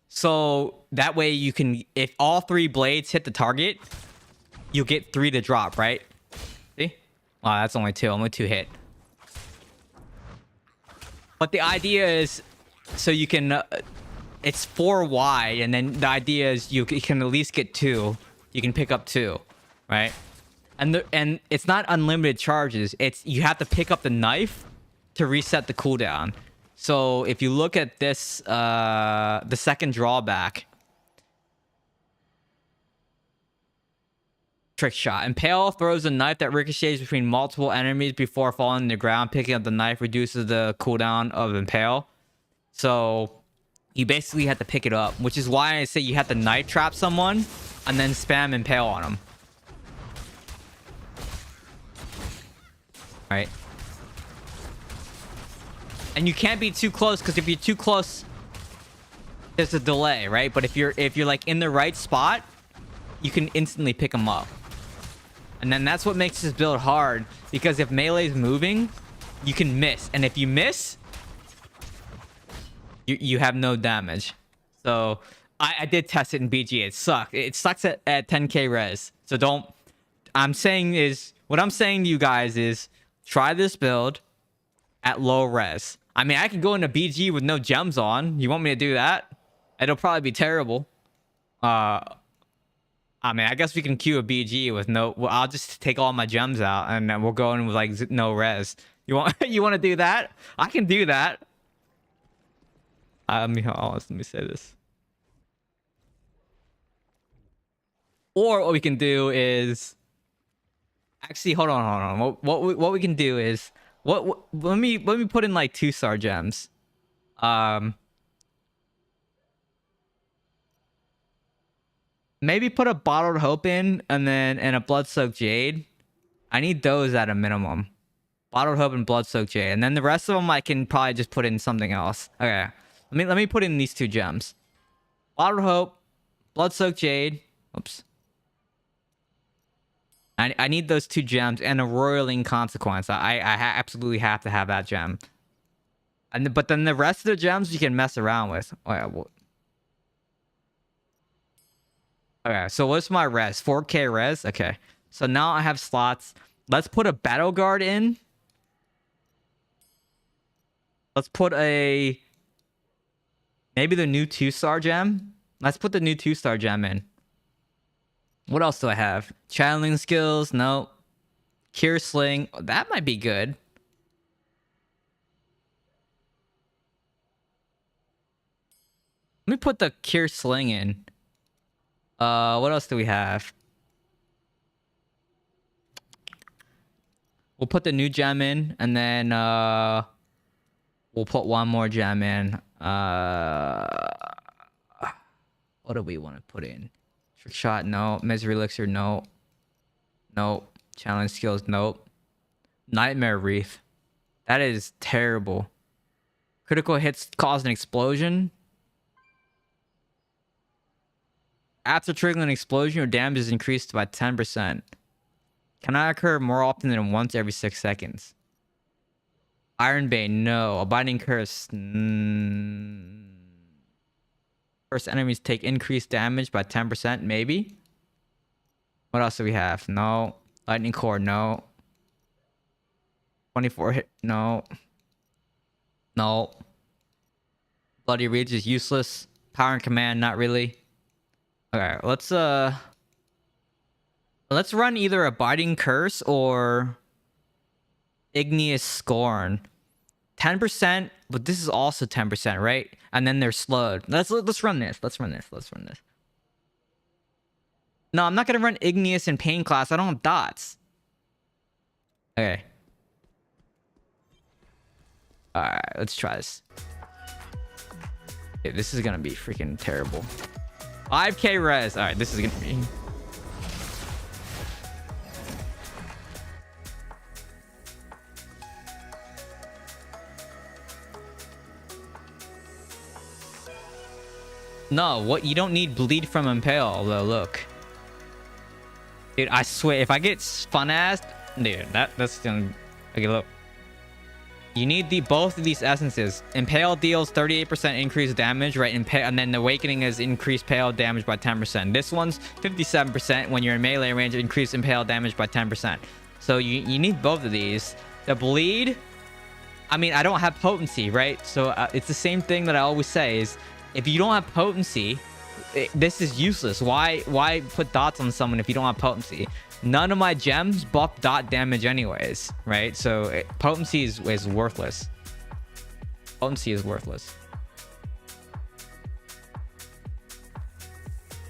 So that way you can, if all 3 blades hit the target, you'll get 3 to drop, right? See? Oh, that's only 2. Only 2 hit. But the idea is so you can it's 4 wide, and then the idea is you can at least get 2. You can pick up 2, right? And it's not unlimited charges. It's you have to pick up the knife to reset the cooldown. So if you look at this, the second drawback, trick shot. Impale throws a knife that ricochets between multiple enemies before falling to the ground. Picking up the knife reduces the cooldown of impale. So you basically have to pick it up, which is why I say you have to knife trap someone and then spam impale on them. Right? And you can't be too close, because if you're too close, there's a delay, right? But if you're like in the right spot, you can instantly pick them up. And then that's what makes this build hard, because if melee's moving, you can miss. And if you miss, you have no damage. So I did test it in BG. It sucked. It sucks at 10k res. So don't. What I'm saying to you guys is try this build at low res. I mean, I can go into BG with no gems on. You want me to do that? It'll probably be terrible. I mean, I guess we can queue a BG with no. Well, I'll just take all my gems out, and then we'll go in with like no res. You want you want to do that? I can do that. Let me say this. Or what we can do is actually hold on. What we can do is let me put in like 2-star gems. Maybe put a bottled hope in, and a blood-soaked jade. I need those at a minimum. Bottled hope and blood-soaked jade, and then the rest of them I can probably just put in something else. Okay, let me put in these 2 gems. Bottled hope, blood-soaked jade. Oops. I need those 2 gems and a roiling consequence. I absolutely have to have that gem. But then the rest of the gems you can mess around with. Oh, yeah, okay, so what's my res? 4k res? Okay. So now I have slots. Let's put a battle guard in. Let's put maybe the new 2-star gem. Let's put the new 2-star gem in. What else do I have? Channeling skills? No. Cure sling. That might be good. Let me put the cure sling in. What else do we have? We'll put the new gem in, and then we'll put one more gem in. What do we want to put in? Trick shot, no. Misery elixir, no. No. Challenge skills, nope. Nightmare wreath. That is terrible. Critical hits cause an explosion. After triggering an explosion, your damage is increased by 10%. Cannot occur more often than once every 6 seconds. Iron Bane, no. Abiding Curse. First enemies take increased damage by 10%, maybe. What else do we have? No. Lightning core, no. 24 hit, no. No. Bloody Reeds is useless. Power and command, not really. Okay, let's run either a biting curse or igneous scorn. 10%, but this is also 10%, right? And then they're slowed. Let's run this. Let's run this. No, I'm not gonna run igneous in pain class. I don't have dots. Okay. Alright, let's try this. Okay, this is gonna be freaking terrible. 5k res. Alright, this is gonna be... No, what? You don't need bleed from impale, though. Look. Dude, I swear, if I get fun-assed... Dude, that's gonna... Okay, look. You need both of these essences. Impale deals 38% increased damage, right? And then Awakening is increased pale damage by 10%. This one's 57% when you're in melee range, increased impale damage by 10%. So you need both of these. The bleed... I mean, I don't have potency, right? So it's the same thing that I always say is... If you don't have potency, this is useless. Why put dots on someone if you don't have potency? None of my gems buff dot damage anyways, right? So potency is worthless. Potency is worthless.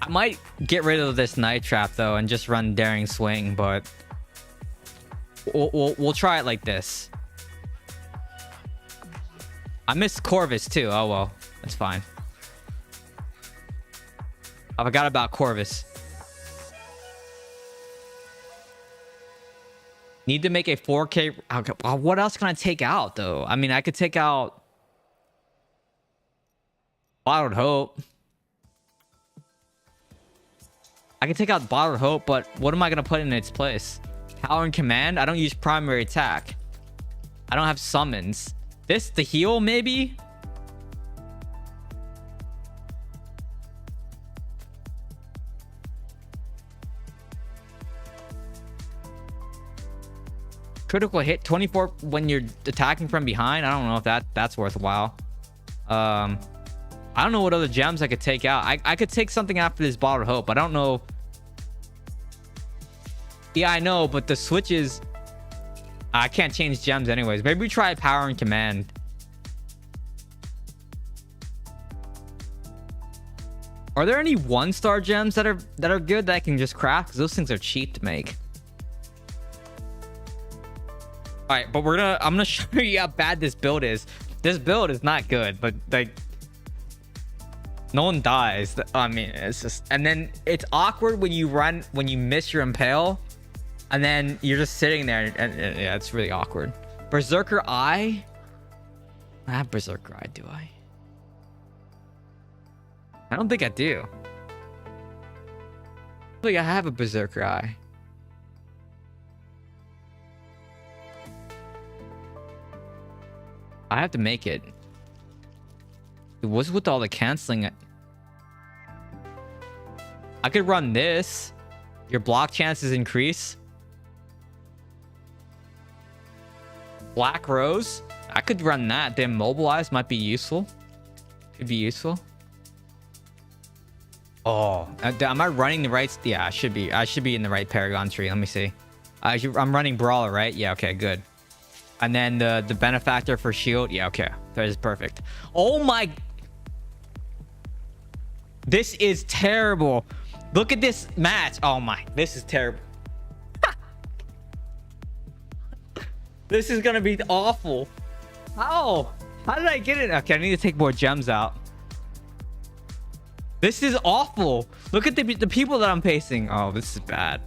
I might get rid of this night trap though and just run daring swing, but we'll try it like this. I missed Corvus too. Oh well, that's fine. I forgot about Corvus. Need to make a 4K. Okay, what else can I take out though? I mean, I could take out Bottled Hope. I can take out Bottled Hope, but what am I gonna put in its place? Power and command. I don't use primary attack. I don't have summons. This the heal maybe. Critical hit 24 when you're attacking from behind. I don't know if that's worthwhile. I don't know what other gems I could take out. I could take something after this Bottled Hope, but I don't know. Yeah, I know, but the switches, I can't change gems anyways. Maybe we try power and command. Are there any 1-star gems that are good that I can just craft? Because those things are cheap to make. All right, but I'm gonna show you how bad this build is. This build is not good, but like no one dies. I mean, it's just, and then it's awkward when you miss your impale, and then you're just sitting there, and yeah, it's really awkward. Berserker Eye. I have Berserker Eye, do I? I don't think I do. I think I have a Berserker Eye. I have to make it. What's with all the canceling? I could run this. Your block chances increase. Black Rose. I could run that. The immobilize might be useful. Could be useful. Oh, am I running the right? Yeah, I should be. I should be in the right Paragon tree. Let me see. I'm running Brawler, right? Yeah. Okay. Good. And then the benefactor for shield. Yeah, okay. That is perfect. Oh my. This is terrible. Look at this match. Oh my. This is terrible. This is going to be awful. How? How did I get it? Okay, I need to take more gems out. This is awful. Look at the people that I'm facing. Oh, this is bad.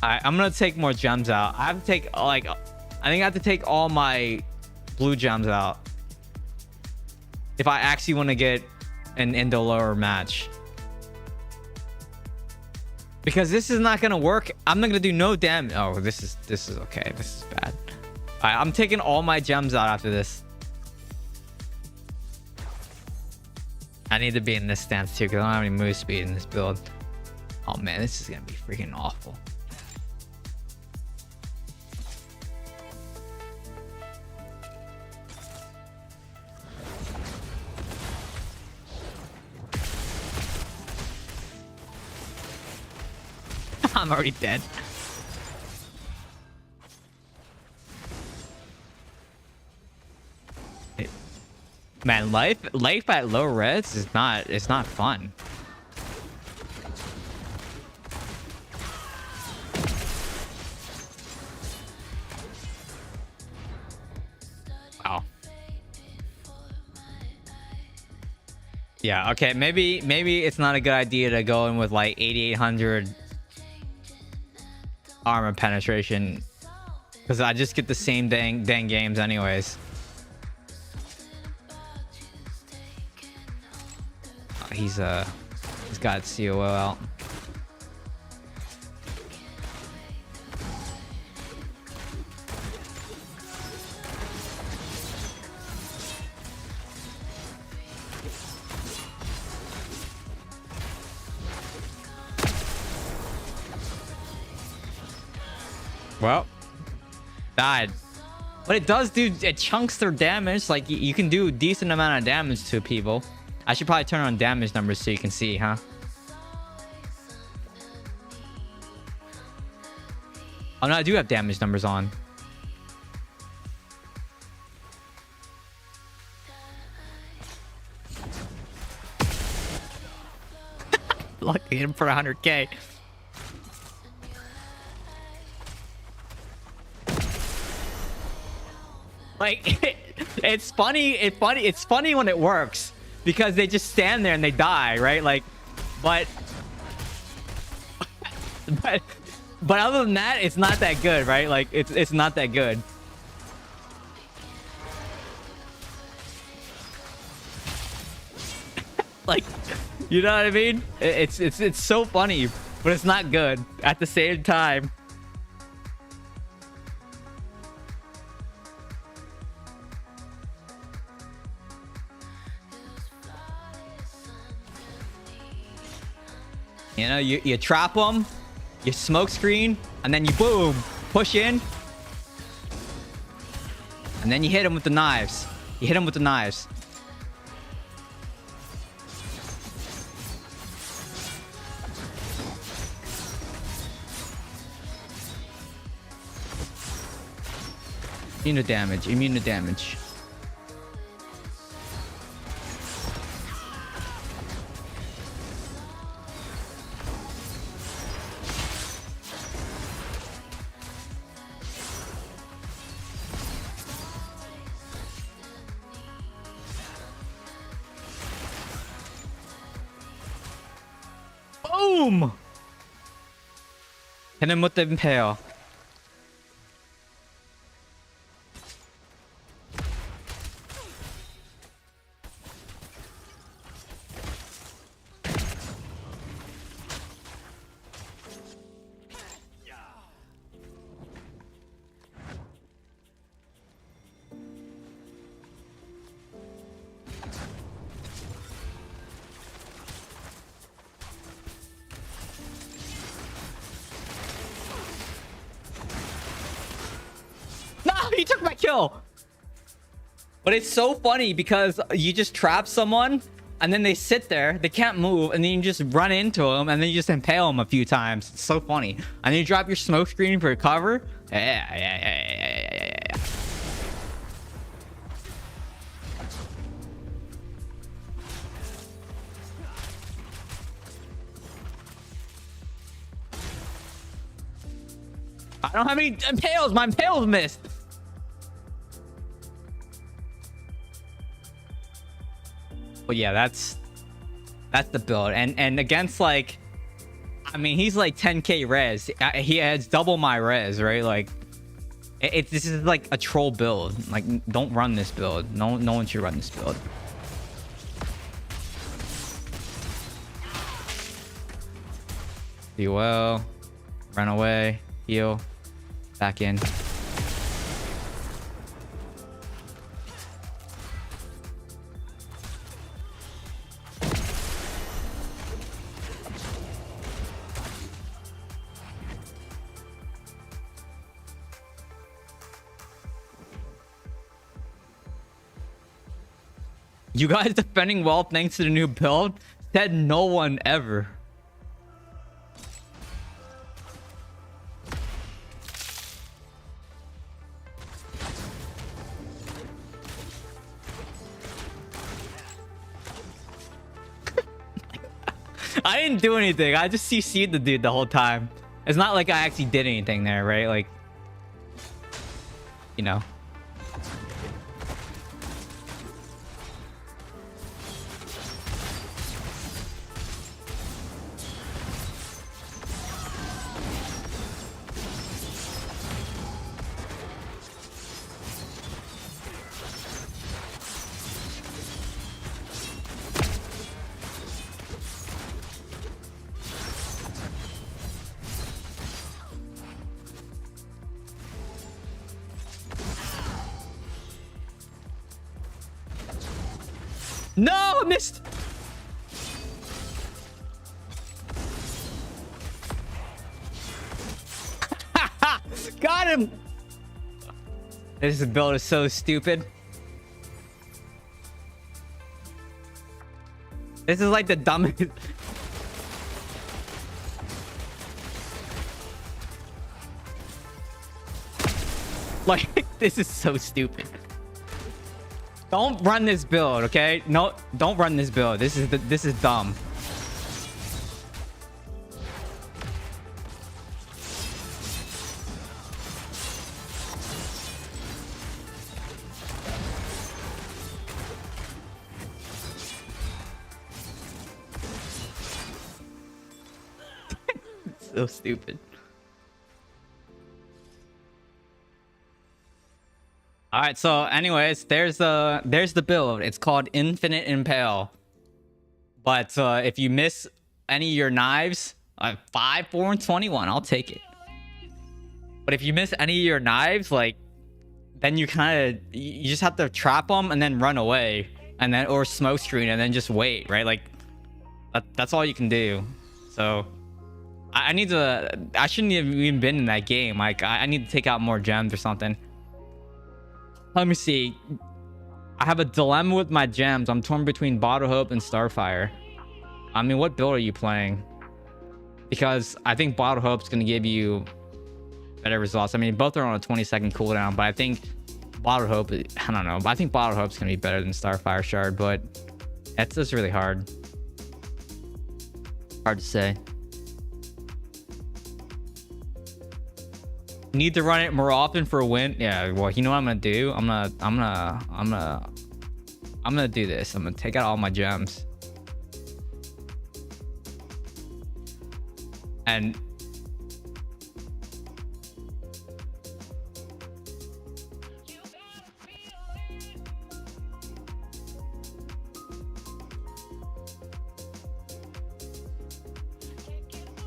I'm gonna take more gems out. I have to take I think I have to take all my blue gems out if I actually want to get an lower match, because this is not gonna work. I'm not gonna do no damage. Oh, this is okay. This is bad. All right, I'm taking all my gems out after this. I need to be in this stance too because I don't have any move speed in this build. Oh man, this is gonna be freaking awful. I'm already dead. Man, life at low res is not, it's not fun. Wow. Yeah, okay, maybe it's not a good idea to go in with like 8800 armor penetration because I just get the same dang games anyways. He's got COO out. Well, died. What it does do, it chunks their damage. Like you can do a decent amount of damage to people. I should probably turn on damage numbers so you can see, huh? Oh no, I do have damage numbers on. Lucky him for 100k. Like it's funny. It's funny when it works. Because they just stand there and they die, right? Like, but other than that, it's not that good, right? Like, it's not that good. Like, you know what I mean? It's so funny, but it's not good at the same time. You know, you trap them, you smoke screen, and then you boom, push in. And then you hit them with the knives. You hit them with the knives. Immune to damage, immune to damage. Boom! Hit him with the impale. He took my kill. But it's so funny because you just trap someone and then they sit there, they can't move, and then you just run into them and then you just impale them a few times. It's so funny. And then you drop your smoke screen for cover. Yeah. I don't have any impales. My impales missed. But yeah, that's the build. And against, like, I mean, he's like 10k res. He has double my res, right? Like, this is like a troll build. Like, don't run this build. No one should run this build. Do well. Run away. Heal. Back in. You guys defending well thanks to the new build? Said no one ever. I didn't do anything. I just CC'd the dude the whole time. It's not like I actually did anything there, right? Like, you know. No, I missed. Got him. This build is so stupid. This is like the dumbest. Like, this is so stupid. Don't run this build, okay? No, don't run this build. This is dumb. So stupid. All right, so anyways, there's the build. It's called Infinite Impale. But if you miss any of your knives, 5, 4, and 21, I'll take it. But if you miss any of your knives, like, then you you just have to trap them and then run away, and then or smoke screen and then just wait, right? Like, that's all you can do. So I shouldn't have even been in that game. Like, I need to take out more gems or something. Let me see. I have a dilemma with my gems. I'm torn between Bottle Hope and Starfire. I mean, what build are you playing? Because I think Bottle Hope's going to give you better results. I mean, both are on a 20-second cooldown, but I think Bottle Hope, I don't know. I think Bottle Hope's going to be better than Starfire Shard, but that's just really hard. Hard to say. Need to run it more often for a win. Yeah, well, you know what I'm gonna do? I'm gonna do this. I'm gonna take out all my gems. And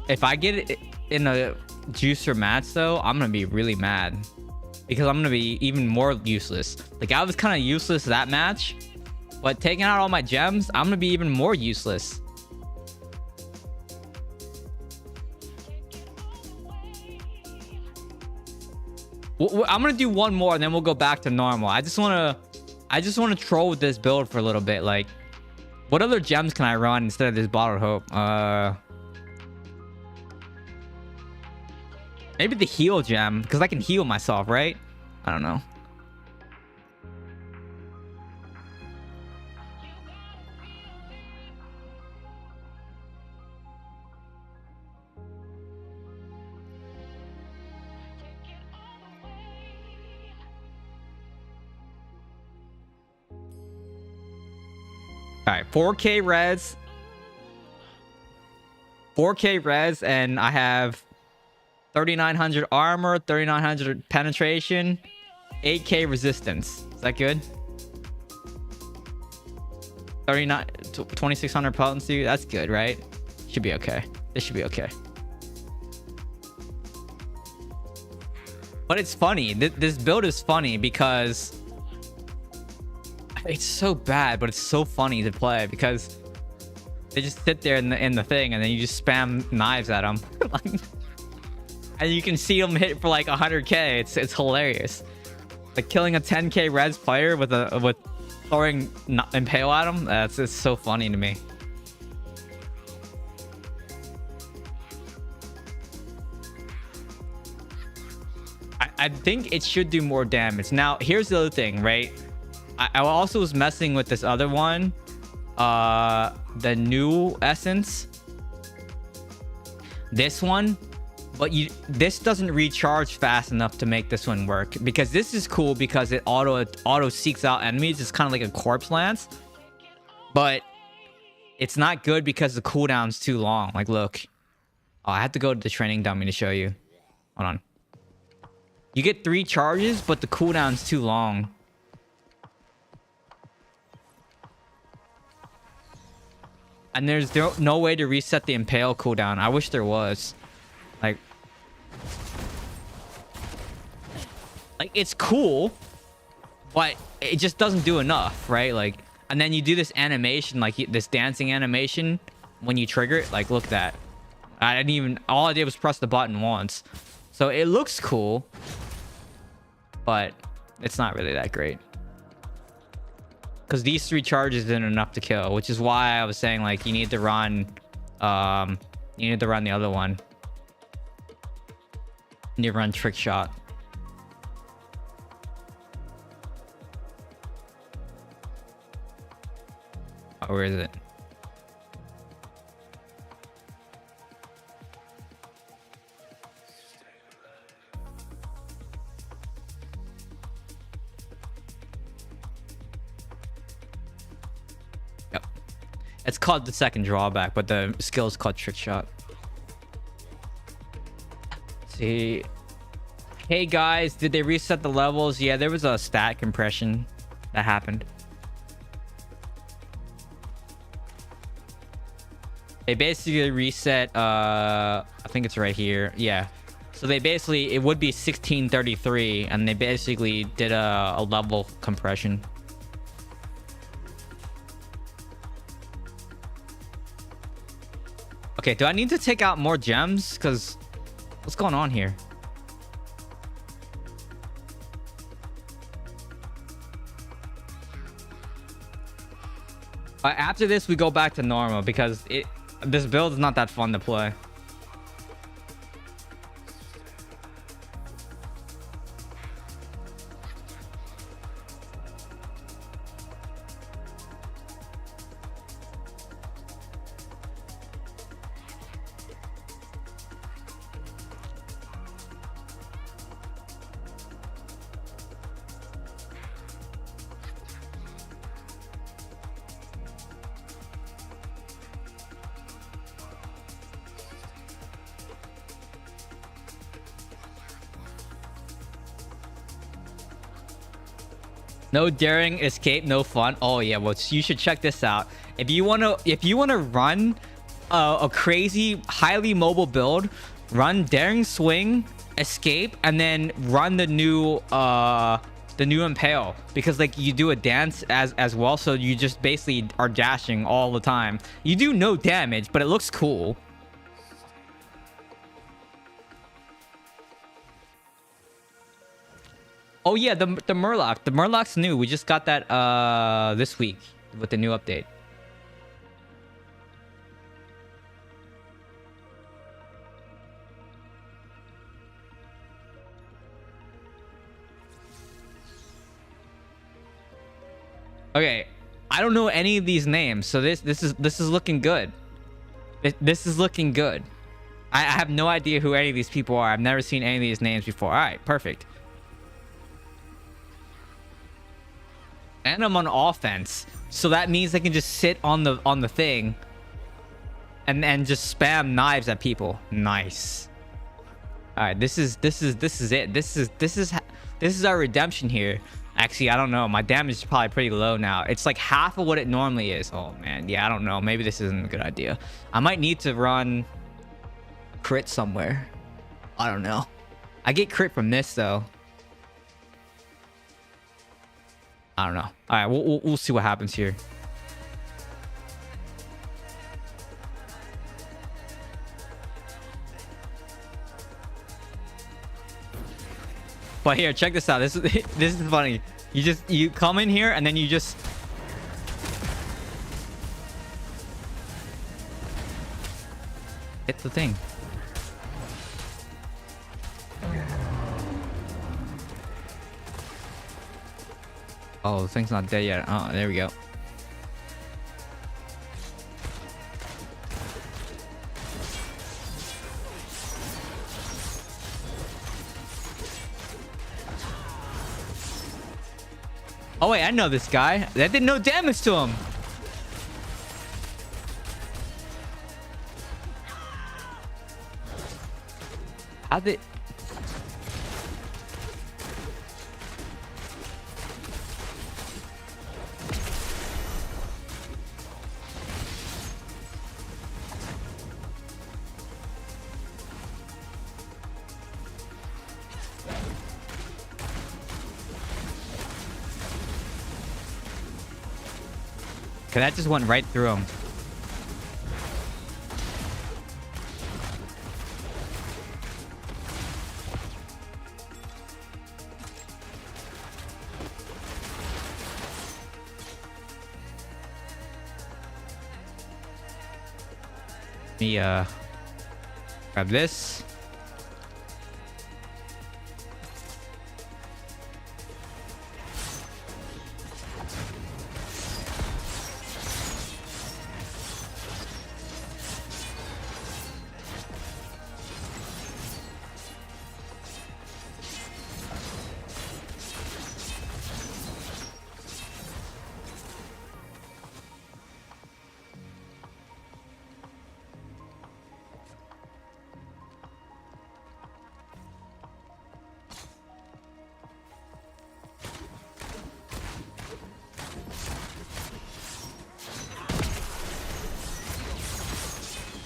if I get it in a juicer match though, I'm gonna be really mad because I'm gonna be even more useless. Like, I was kind of useless that match, but taking out all my gems, I'm gonna be even more useless. I'm gonna do one more and then we'll go back to normal. I just want to troll with this build for a little bit. Like, what other gems can I run instead of this Bottle Hope? Maybe the heal gem, because I can heal myself, right? I don't know. All right, 4K res. 4K res, and I have 3,900 armor, 3,900 penetration, 8K resistance. Is that good? 2,600 potency. That's good, right? Should be okay. This should be okay. But it's funny. This build is funny because it's so bad, but it's so funny to play because they just sit there in the thing and then you just spam knives at them. And you can see them hit for like 100k. It's hilarious. Like killing a 10k res player with throwing impale at him. That's it's so funny to me. I think it should do more damage. Now, here's the other thing, right? I also was messing with this other one, the new essence. This one, but this doesn't recharge fast enough to make this one work, because this is cool because it auto seeks out enemies. It's kind of like a corpse lance, but it's not good because the cooldown's too long. Like, look, oh, I have to go to the training dummy to show you. Hold on. You get 3 charges, but the cooldown's too long. And there's no way to reset the impale cooldown. I wish there was. Like it's cool, but it just doesn't do enough, right? Like, and then you do this animation, like this dancing animation when you trigger it. Like, look at that. I didn't even, all I did was press the button once. So it looks cool, but it's not really that great. Because these 3 charges isn't enough to kill, which is why I was saying, like, you need to run the other one. You need to run trick shot. Oh, where is it? Yep. It's called the second drawback, but the skill is called trick shot. Let's see. Hey guys, did they reset the levels? Yeah, there was a stat compression that happened. They basically reset, I think it's right here. Yeah. So they basically, it would be 1633, and they basically did a level compression. Okay, do I need to take out more gems? Because what's going on here? After this, we go back to normal because this build is not that fun to play. No daring escape, no fun. Oh yeah, well, you should check this out. If you wanna run a crazy, highly mobile build, run daring swing, escape, and then run the new impale, because like you do a dance as well, so you just basically are dashing all the time. You do no damage, but it looks cool. Oh yeah, the Murloc. The Murloc's new. We just got that this week with the new update. Okay, I don't know any of these names, so this is looking good. This is looking good. I have no idea who any of these people are. I've never seen any of these names before. All right, perfect. And I'm on offense, so that means I can just sit on the thing and just spam knives at people. Nice. All right, this is it. This is our redemption here. Actually, I don't know. My damage is probably pretty low now. It's like half of what it normally is. Oh man, yeah, I don't know. Maybe this isn't a good idea. I might need to run crit somewhere. I don't know. I get crit from this though. I don't know. All right, we'll see what happens here. But here, check this out. This is funny. You come in here and then you just hit the thing. Oh, the thing's not dead yet. Oh, there we go. Oh wait, I know this guy. That did no damage to him. How did... Okay, that just went right through him. Let me grab this.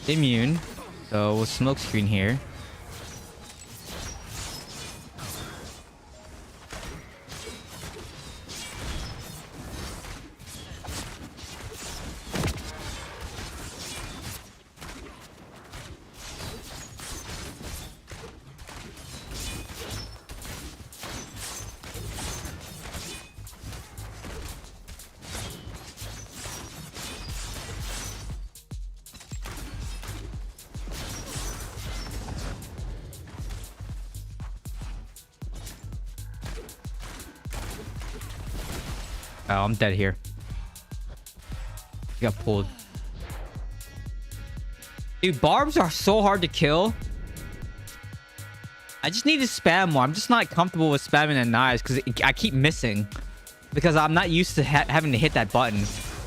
Immune, so we'll smoke screen here. Oh, I'm dead here. He got pulled. Dude, barbs are so hard to kill. I just need to spam more. I'm just not comfortable with spamming the knives because I keep missing. Because I'm not used to having to hit that button.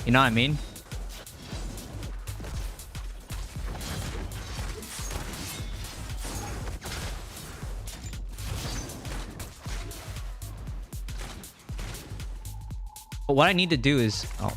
You know what I mean? But what I need to do is... Oh.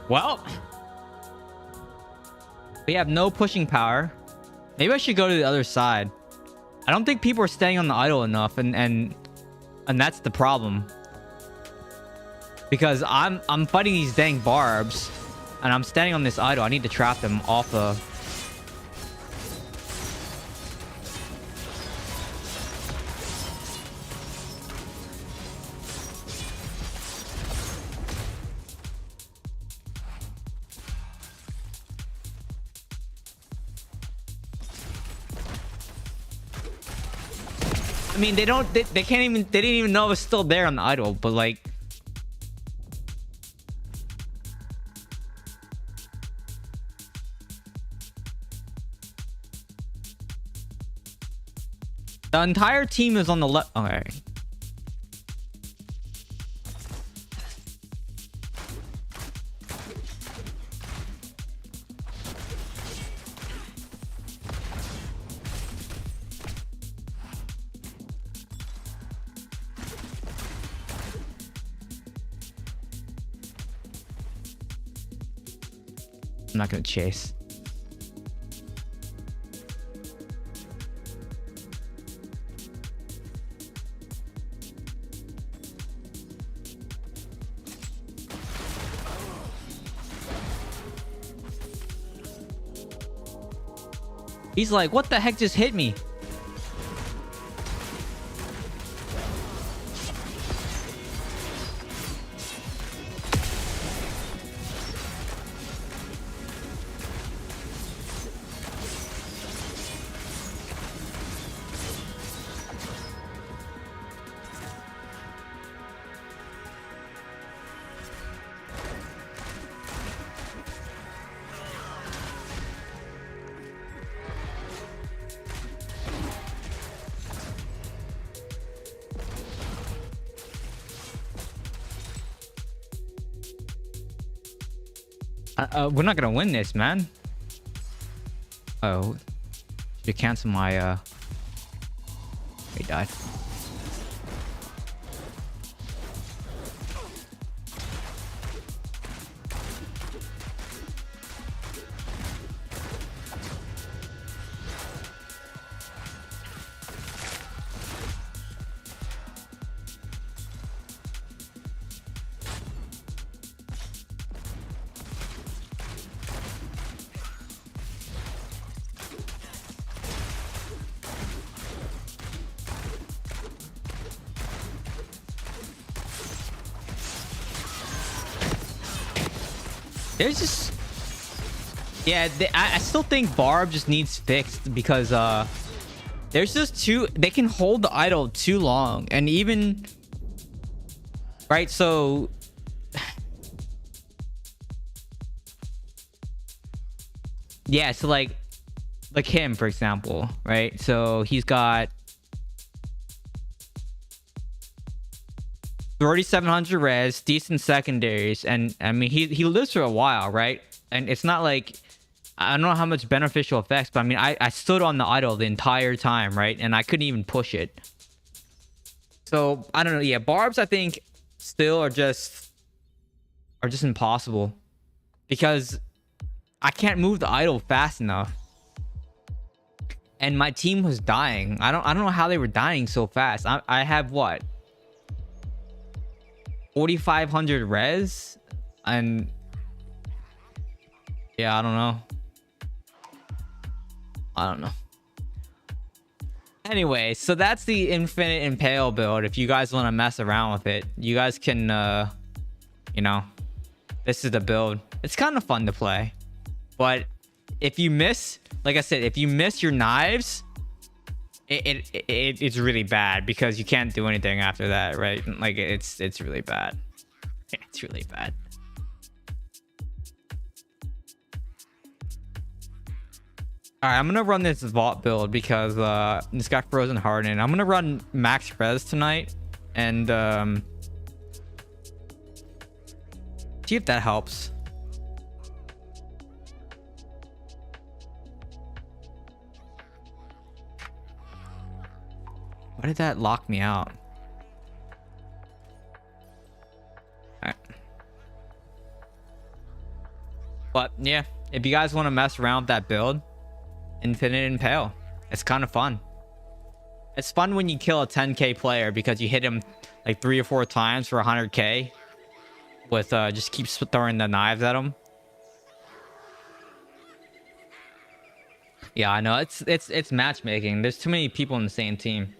Well, we have no pushing power. Maybe I should go to the other side. I don't think people are staying on the idol enough, and that's the problem. Because I'm fighting these dang barbs, and I'm standing on this idol. I need to trap them off the... I mean, they can't even, they didn't even know it was still there on the idol, but like... The entire team is on the left. Okay. I'm not gonna chase. He's like, what the heck just hit me? We're not gonna win this, man. Oh, you cancel my he died. There's just, yeah, I still think Barb just needs fixed because there's just they can hold the idol too long, and even right, so yeah, so like him, for example, right? So he's got 3,700 res, decent secondaries, and I mean he lives for a while, right? And it's not like, I don't know how much beneficial effects, but I mean I stood on the idol the entire time, right? And I couldn't even push it. So I don't know. Yeah, barbs I think still are just impossible because I can't move the idol fast enough. And my team was dying. I don't know how they were dying so fast. I have what? 4,500 res, and yeah, I don't know. Anyway, so that's the infinite impale build. If you guys want to mess around with it, you guys can you know, this is the build. It's kind of fun to play, but if you miss, like I said, if you miss your knives, it's really bad because you can't do anything after that, right? Like it's really bad. It's really bad. All right, I'm gonna run this vault build because this got frozen hardened. I'm gonna run max res tonight and see if that helps. Why did that lock me out? Alright. But yeah, if you guys want to mess around with that build, infinite impale, it's kind of fun. It's fun when you kill a 10k player because you hit him like 3 or 4 times for 100k with just keep throwing the knives at him. Yeah, I know, it's matchmaking. There's too many people in the same team.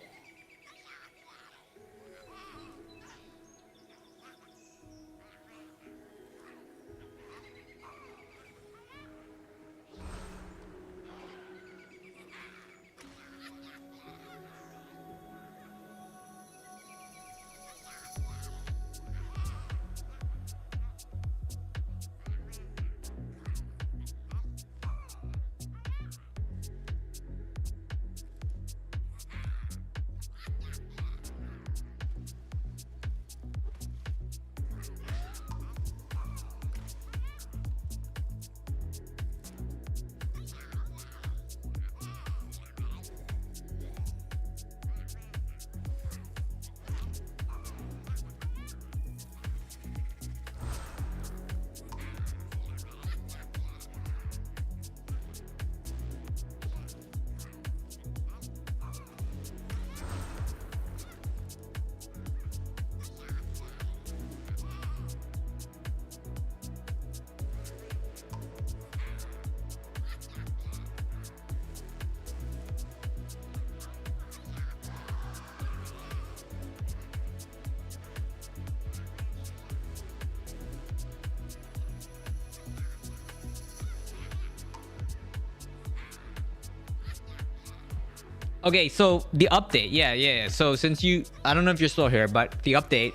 Okay, so the update, yeah. So since I don't know if you're still here, but the update,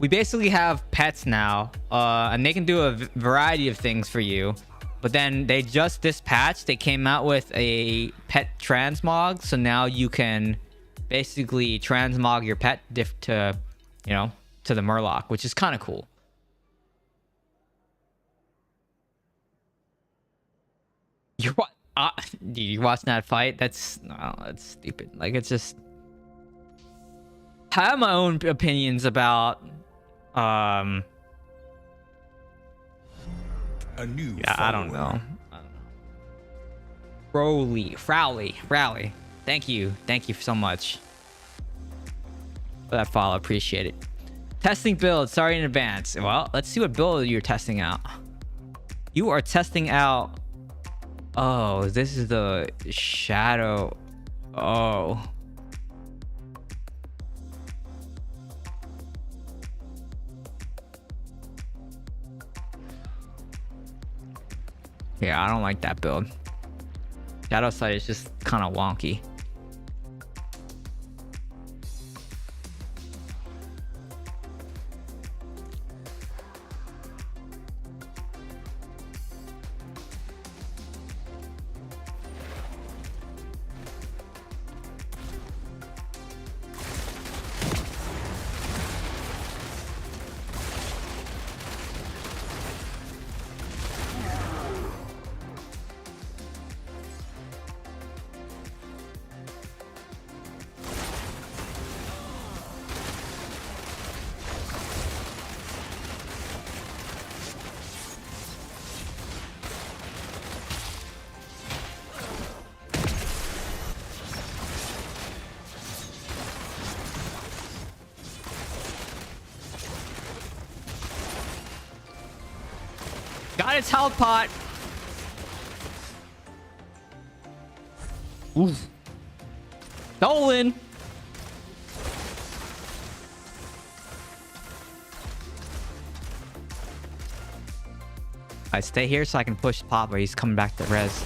we basically have pets now, and they can do a variety of things for you. But then this patch, they came out with a pet transmog, so now you can basically transmog your pet to, to the Murloc, which is kind of cool. Dude, you watching that fight? That's stupid. Like, it's just, I have my own opinions about a new I don't know. Frowley. Thank you so much for that follow. Appreciate it. Testing build. Sorry in advance. Well, let's see what build you're testing out. You are testing out. Oh, this is the shadow. Oh. Yeah, I don't like that build. Shadow Sight is just kind of wonky. Got its health pot. Oof. Stolen. I stay here so I can push Papa. He's coming back to res.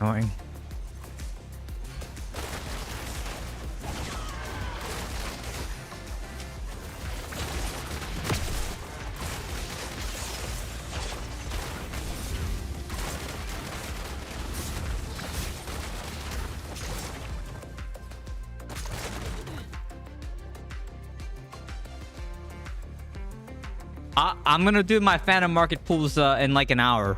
Annoying. I'm gonna do my Phantom Market pools in like an hour.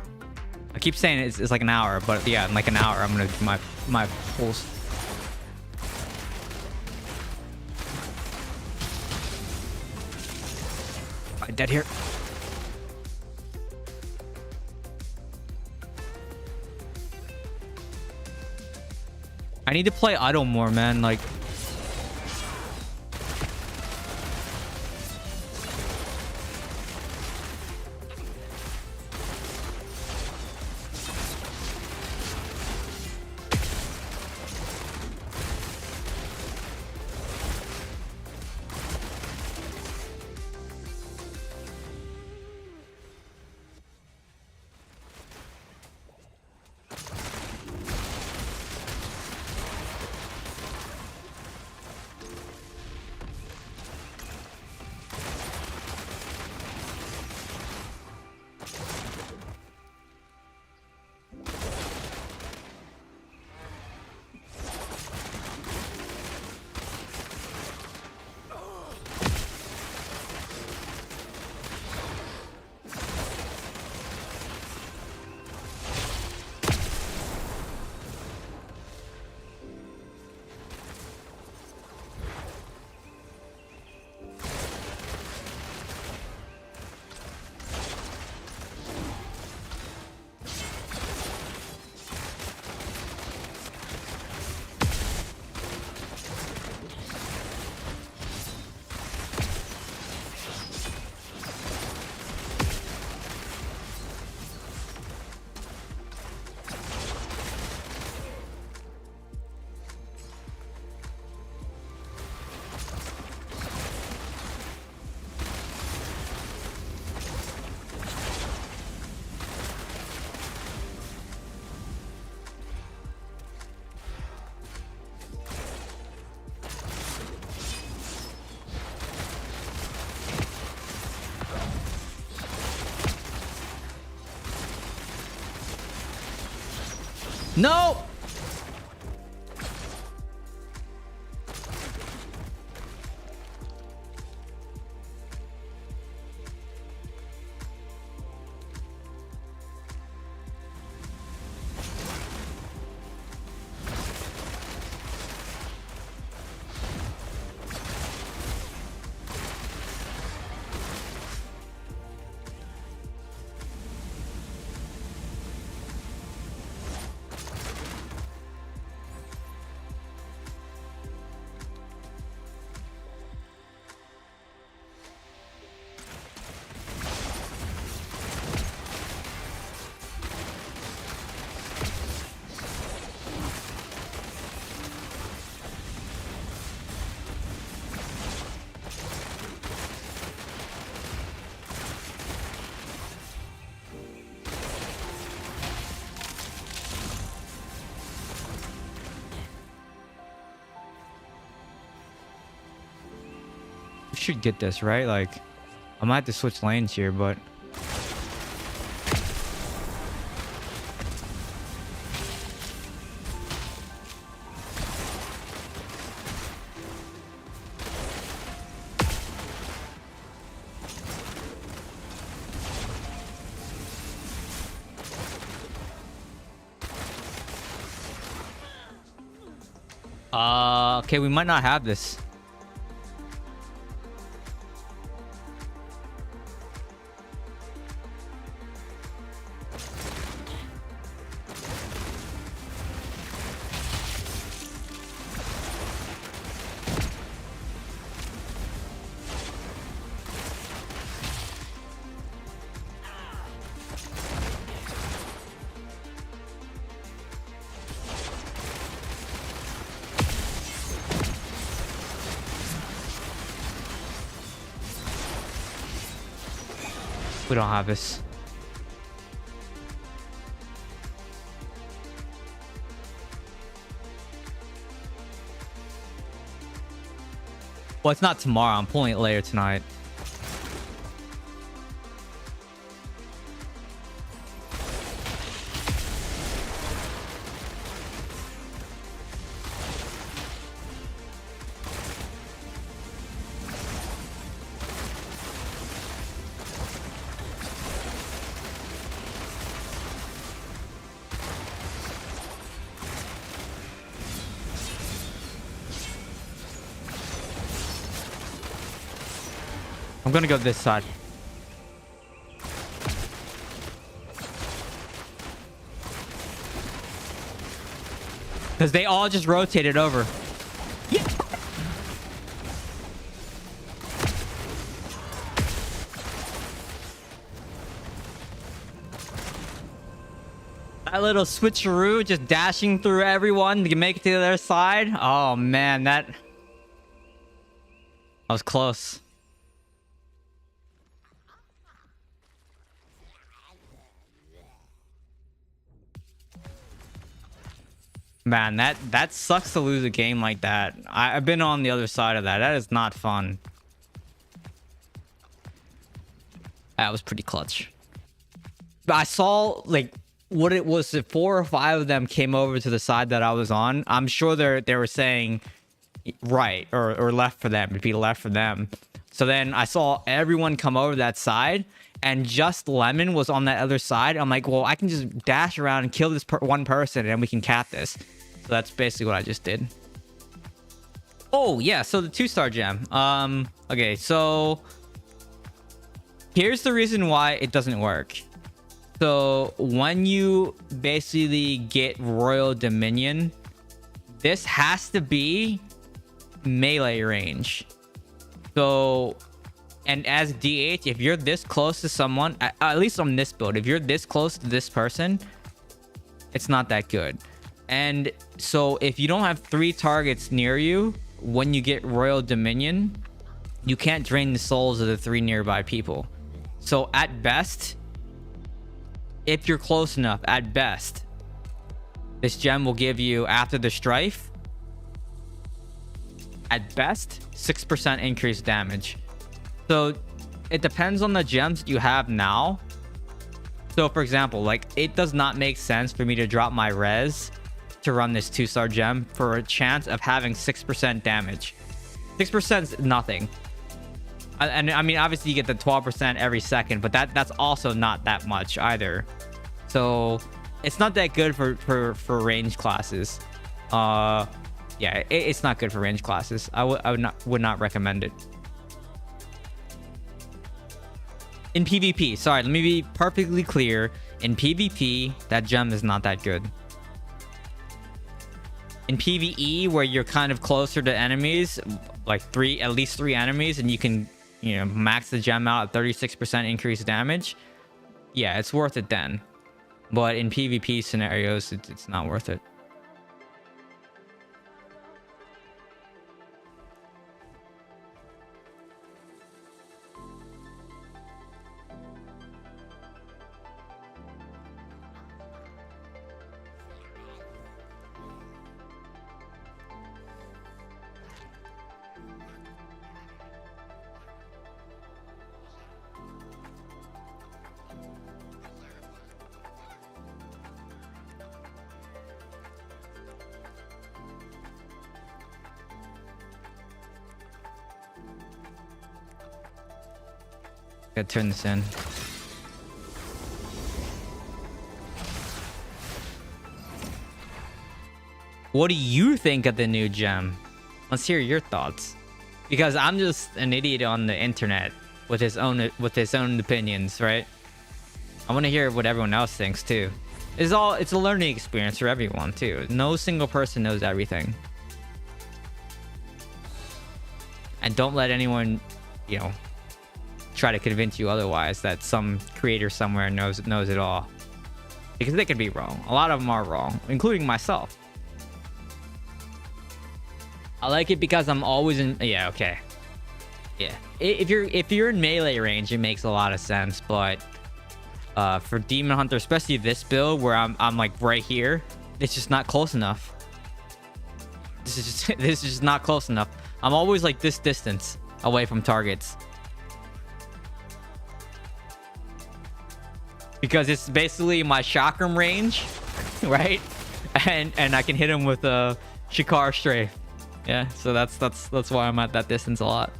I keep saying it's like an hour, but yeah, in like an hour I'm gonna do my pulls. Am I dead here? I need to play idle more, man. Like, No! Should get this right. Like, I might have to switch lanes here, but okay, we might not have this. We don't have this. Well, it's not tomorrow. I'm pulling it later tonight. I'm gonna go this side. Because they all just rotated over. Yeah. That little switcheroo, just dashing through everyone to make it to the other side. Oh man, that was close. Man, that sucks to lose a game like that. I've been on the other side of that. That is not fun. That was pretty clutch. But I saw like what it was. If 4 or 5 of them came over to the side that I was on, I'm sure they were saying right or left for them. It'd be left for them. So then I saw everyone come over that side, and just Lemon was on that other side. I'm like, well, I can just dash around and kill this one person, and we can cap this. So that's basically what I just did. Oh yeah, so the 2-star gem. Okay, so here's the reason why it doesn't work. So when you basically get Royal Dominion, this has to be melee range. So, and as DH, if you're this close to someone, at least on this build, if you're this close to this person, it's not that good. And so if you don't have 3 targets near you when you get Royal Dominion, you can't drain the souls of the 3 nearby people. So at best, if you're close enough, at best, this gem will give you, after the strife, at best 6% increased damage. So it depends on the gems you have now. So for example, like it does not make sense for me to drop my res to run this 2-star gem for a chance of having 6% damage. 6% is nothing. And I mean, obviously you get the 12% every second, but that's also not that much either. So it's not that good for range classes. Yeah, it's not good for range classes. I would not recommend it. In PvP, sorry, let me be perfectly clear. In PvP, that gem is not that good. In PvE, where you're kind of closer to enemies, like at least three enemies, and you can, you know, max the gem out at 36% increased damage, yeah, it's worth it then. But in PvP scenarios, it's not worth it. Gotta turn this in. What do you think of the new gem? Let's hear your thoughts. Because I'm just an idiot on the internet with his own opinions, right? I want to hear what everyone else thinks too. It's a learning experience for everyone too. No single person knows everything. And don't let anyone, you know, try to convince you otherwise, that some creator somewhere knows it all, because they could be wrong. A lot of them are wrong, including myself. I like it because I'm always in, yeah, okay, yeah, if you're in melee range, it makes a lot of sense. But for Demon Hunter, especially this build where I'm like right here, it's just not close enough. This is just not close enough. I'm always like this distance away from targets. Because it's basically my chakram range, right? And I can hit him with a Shikar strafe. Yeah, so that's why I'm at that distance a lot.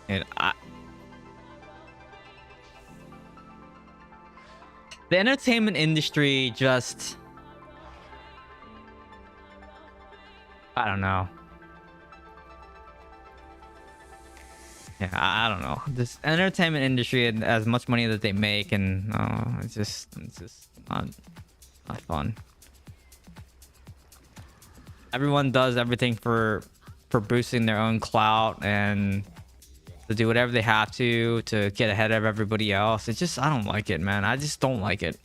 And the entertainment industry just, I don't know. Yeah, I don't know. This entertainment industry, and as much money that they make, and it's just not fun. Everyone does everything for boosting their own clout and to do whatever they have to get ahead of everybody else. It's just, I don't like it, man. I just don't like it.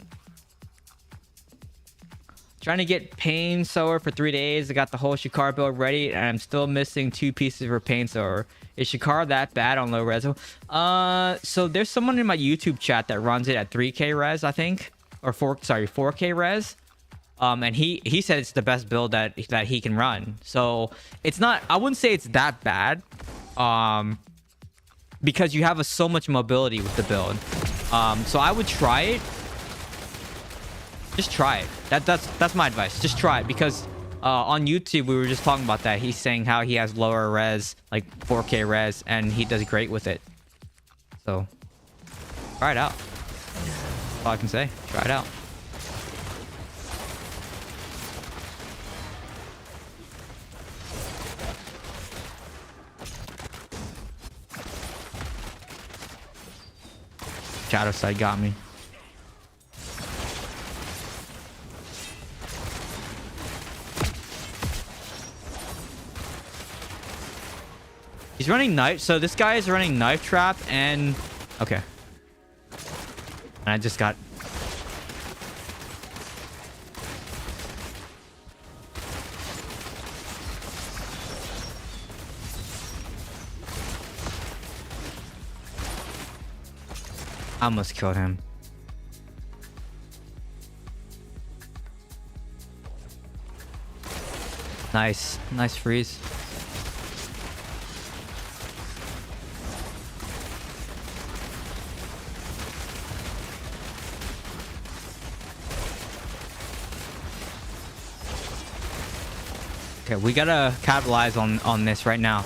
Trying to get Pain Sower for 3 days. I got the whole Shikar build ready, and I'm still missing 2 pieces for Pain Sower. Is Shikar that bad on low res? So there's someone in my YouTube chat that runs it at 3K res, I think, or 4K res. And he said it's the best build that he can run. So it's not, I wouldn't say it's that bad, because you have so much mobility with the build. So I would try it. Just try it. That's my advice. Just try it, because on YouTube we were just talking about that. He's saying how he has lower res, like 4K res, and he does great with it. So try it out. That's all I can say. Try it out. Shadow side got me. He's running knife. So this guy is running knife trap and okay. And I just got. I almost killed him. Nice. Nice freeze. Okay, we gotta capitalize on this right now.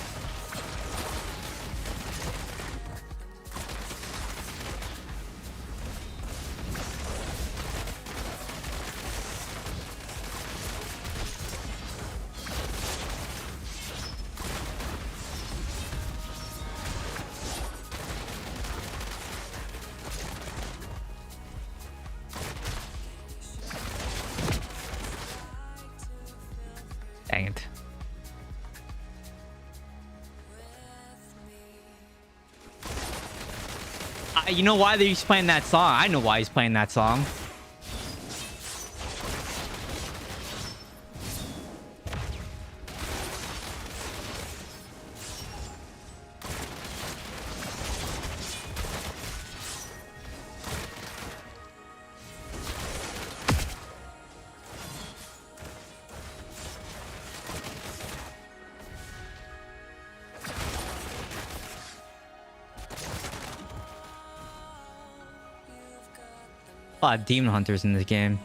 Dang it. You know why he's playing that song? I know why he's playing that song. A lot of demon hunters in this game.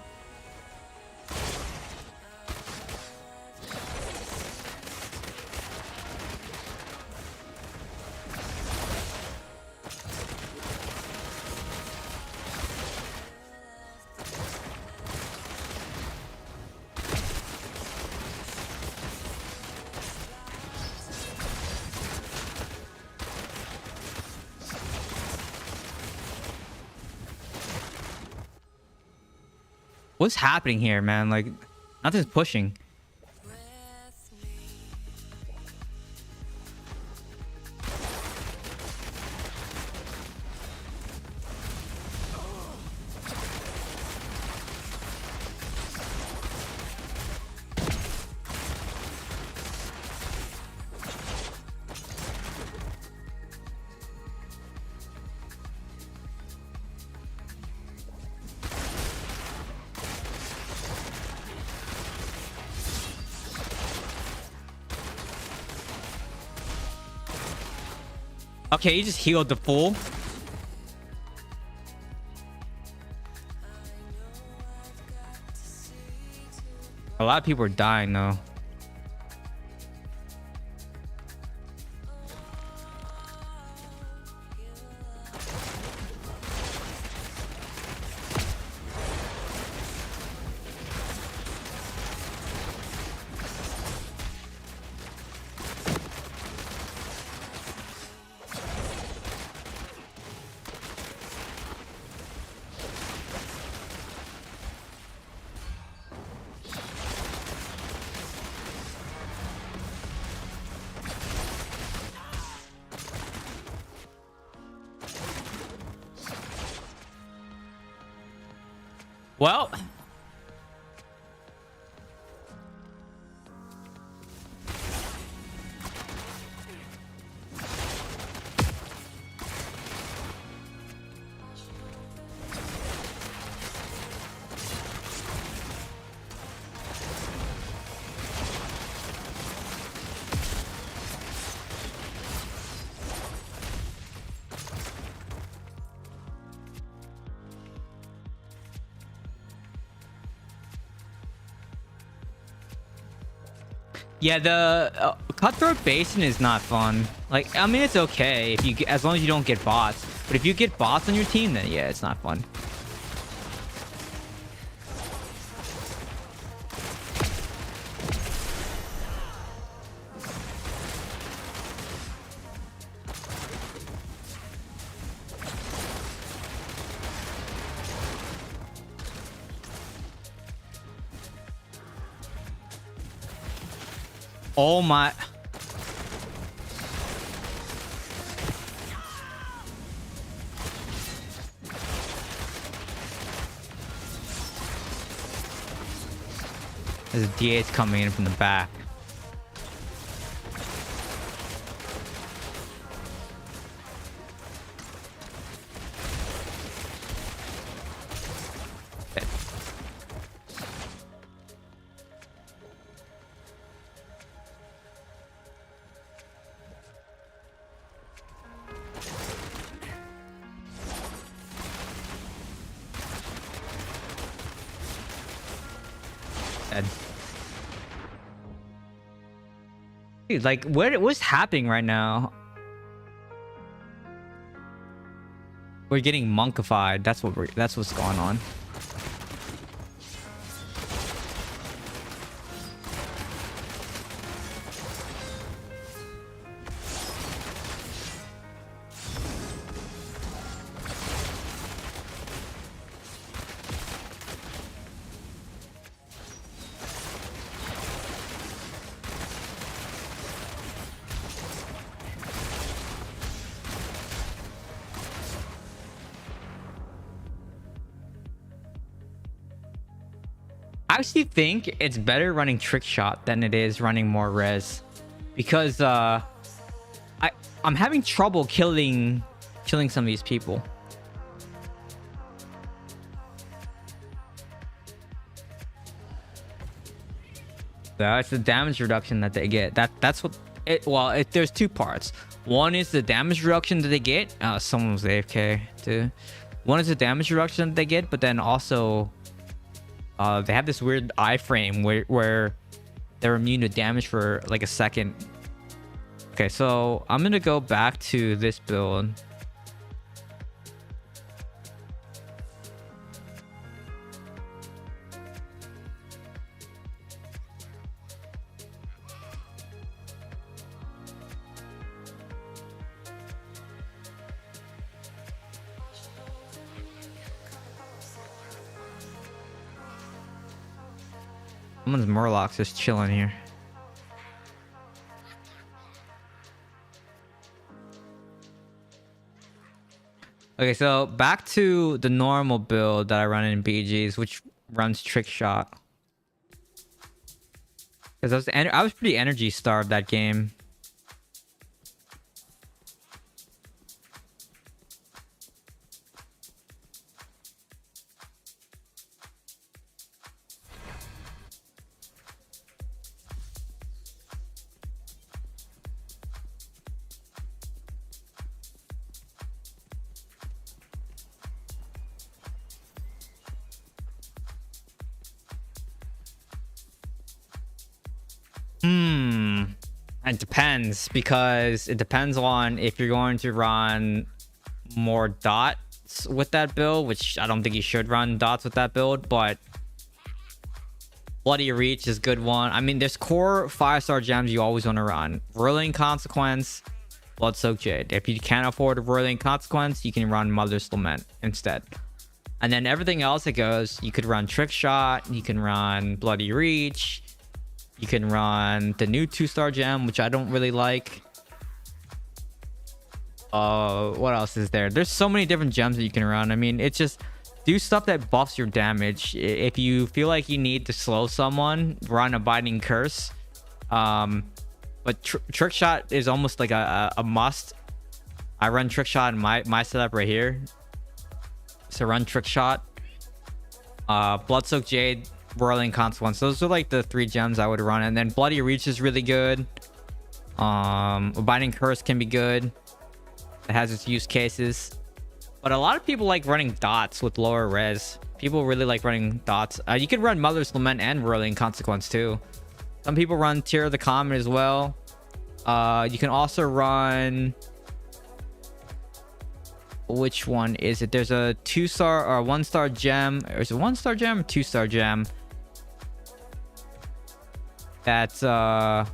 What's happening here, man? Like, nothing's pushing. Okay, you just healed the fool. A lot of people are dying though. Well, yeah, the Cutthroat Basin is not fun. Like, I mean, it's okay if you get, as long as you don't get bots. But if you get bots on your team, then yeah, it's not fun. Oh my. There's a D8 coming in from the back. dead. Dude, like, what's happening right now? We're getting monkified. That's what's going on. I actually think it's better running trick shot than it is running more res, because I'm having trouble killing some of these people. That's the damage reduction that they get. That's what it. Well, there's two parts. One is the damage reduction that they get. Someone was AFK too. One is the damage reduction that they get, but then also they have this weird iframe where they're immune to damage for like a second. Okay, so I'm gonna go back to this build. Someone's Murloc's just chilling here. Okay, so back to the normal build that I run in BGs, which runs trick shot. Because I was pretty energy starved that game. It depends, because it depends on if you're going to run more dots with that build, which I don't think you should run dots with that build, but Bloody Reach is a good one. I mean, there's core 5-star gems you always want to run. Whirling Consequence, Blood-Soaked Jade. If you can't afford a Whirling Consequence, you can run Mother's Lament instead. And then everything else that goes, you could run Trick Shot, you can run Bloody Reach, you can run the new 2-star gem, which I don't really like. What else is there? There's so many different gems that you can run. I mean, it's just do stuff that buffs your damage. If you feel like you need to slow someone, run Abiding Curse. But Trick Shot is almost like a must. I run Trick Shot in my setup right here. So run Trick Shot, Blood-Soaked Jade, Whirling Consequence. Those are like the 3 gems I would run. And then Bloody Reach is really good. Abiding Curse can be good. It has its use cases. But a lot of people like running dots with lower res. People really like running dots. You can run Mother's Lament and Whirling Consequence too. Some people run Tear of the Comet as well. You can also run... Which one is it? There's a 2-star or 1-star gem. There's a 1-star gem or 2-star gem. That's oh,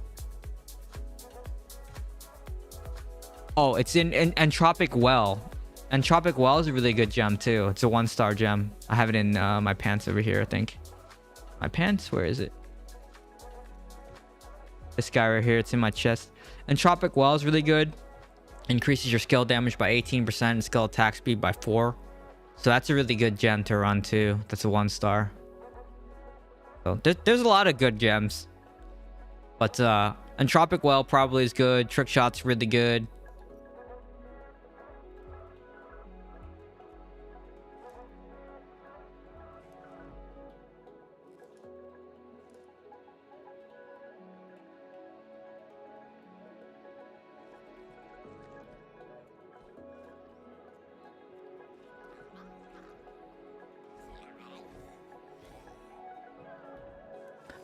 it's in Entropic Well. Entropic Well is a really good gem too. It's a 1-star gem. I have it in my pants over here, I think. My pants? Where is it? This guy right here. It's in my chest. Entropic Well is really good. Increases your skill damage by 18% and skill attack speed by 4. So that's a really good gem to run too. That's a 1-star. So there's a lot of good gems. But Entropic Well probably is good. Trick Shot's really good.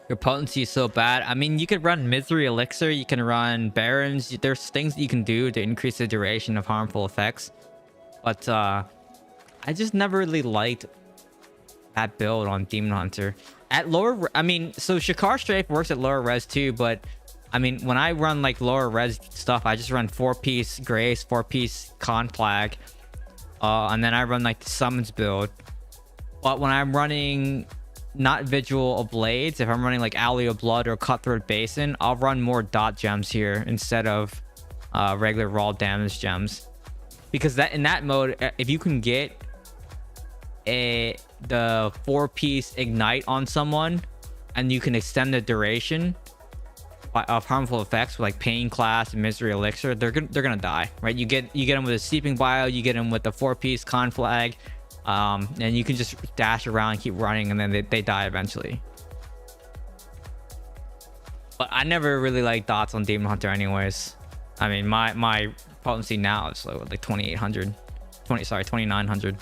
Your potency is so bad. I mean, you could run Misery Elixir, you can run Barons. There's things that you can do to increase the duration of harmful effects. But I just never really liked that build on Demon Hunter. At lower, I mean, so Shakar Strafe works at lower res too, but I mean, when I run like lower res stuff, I just run 4-piece Grace, 4-piece Con Flag, and then I run like the Summons build. But when I'm running not Vigil of Blades, if I'm running like Alley of Blood or Cutthroat Basin, I'll run more dot gems here instead of regular raw damage gems, because that in that mode, if you can get the 4-piece ignite on someone and you can extend the duration of harmful effects with like Pain Class and Misery Elixir, they're gonna die, right? You get them with a Sleeping Bio, you get them with the 4-piece Con Flag, and you can just dash around and keep running, and then they die eventually. But I never really liked dots on Demon Hunter anyways. I mean, my potency now is like 2800, 2900.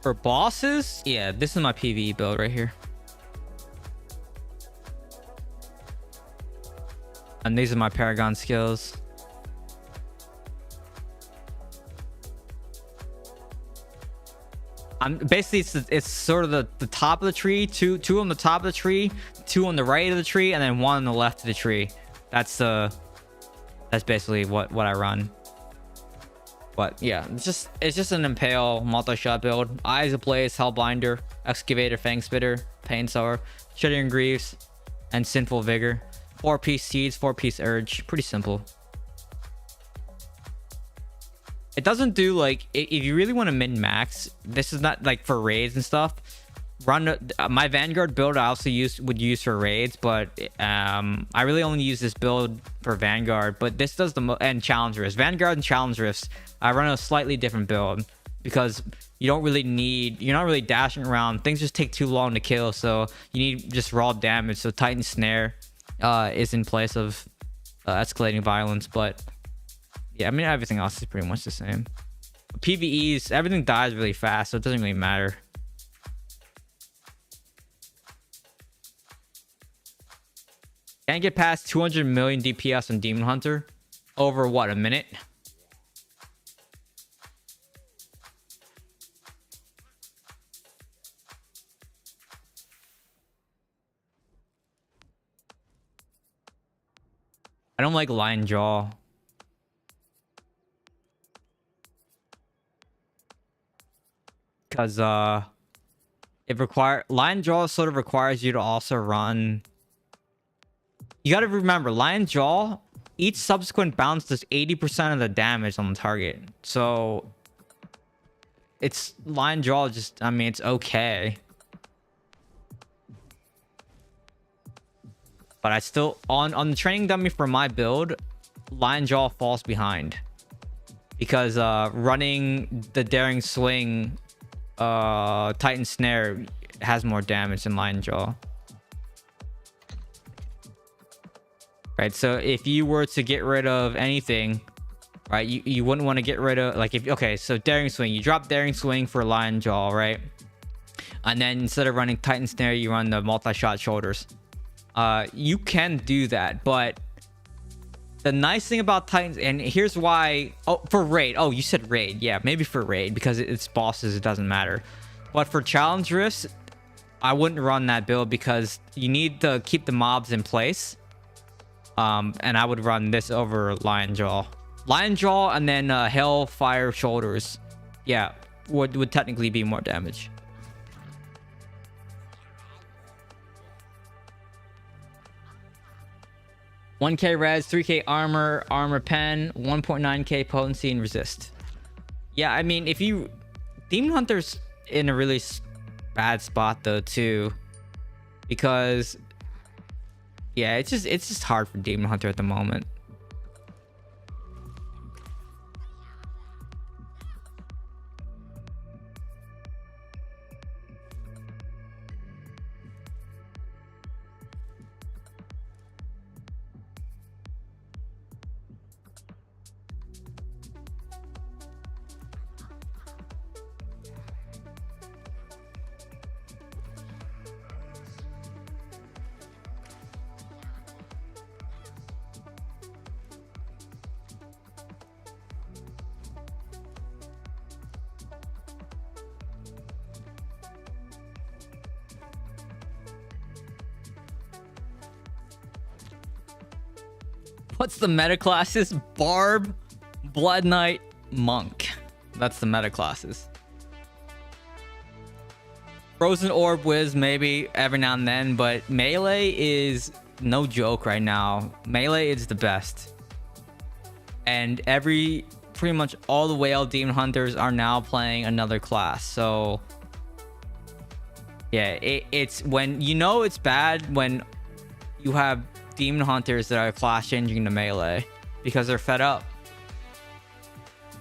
For bosses, yeah, this is my PvE build right here. And these are my Paragon skills. I'm basically, it's sort of the top of the tree, two on the top of the tree, 2 on the right of the tree, and then 1 on the left of the tree. That's basically what I run. But yeah, it's just an impale multi-shot build. Eyes Ablaze, Hellbinder, Excavator, Fang Spitter, Pain Sower, Shuddering Greaves, and Sinful Vigor. 4-piece Seeds, 4-piece Urge. Pretty simple. It doesn't do like, if you really want to min max, this is not like for raids and stuff. Run my Vanguard build I also would use for raids, but I really only use this build for Vanguard. But this does and Challenge Rifts. Vanguard and Challenge Rifts, I run a slightly different build because you're not really dashing around. Things just take too long to kill, so you need just raw damage. So Titan Snare is in place of escalating violence. But yeah, I mean, everything else is pretty much the same. PvEs, everything dies really fast, so it doesn't really matter. Can't get past 200 million DPS on Demon Hunter over what, a minute? I don't like Lion Jaw. Because Lion Jaw sort of requires you to also run. You got to remember, Lion Jaw, each subsequent bounce does 80% of the damage on the target. So it's Lion Jaw, just, I mean, it's okay. But I still, on the training dummy for my build, Lion Jaw falls behind. Because running the Daring Swing, Titan Snare has more damage than Lion Jaw. Right, so if you were to get rid of anything, right, you wouldn't want to get rid of, like, okay, so Daring Swing, you drop Daring Swing for Lion Jaw, right? And then instead of running Titan Snare, you run the multi-shot shoulders. You can do that, but the nice thing about Titans, and here's why, for raid, you said raid, yeah, maybe for raid, because it's bosses, it doesn't matter. But for challenge rifts, I wouldn't run that build because you need to keep the mobs in place. And I would run this over Lion Jaw, and then Hellfire Shoulders, yeah, would technically be more damage. 1k res, 3k armor, armor pen, 1.9k potency and resist. Yeah, I mean, if you... Demon Hunter's in a really bad spot though too, because yeah, it's just hard for Demon Hunter at the moment. What's the meta classes? Barb, Blood Knight, Monk. That's the meta classes. Frozen Orb Wiz maybe every now and then, but melee is no joke right now. Melee is the best. And pretty much all the Whale Demon Hunters are now playing another class. So yeah, it's when you know it's bad when you have Demon Hunters that are class changing to melee because they're fed up.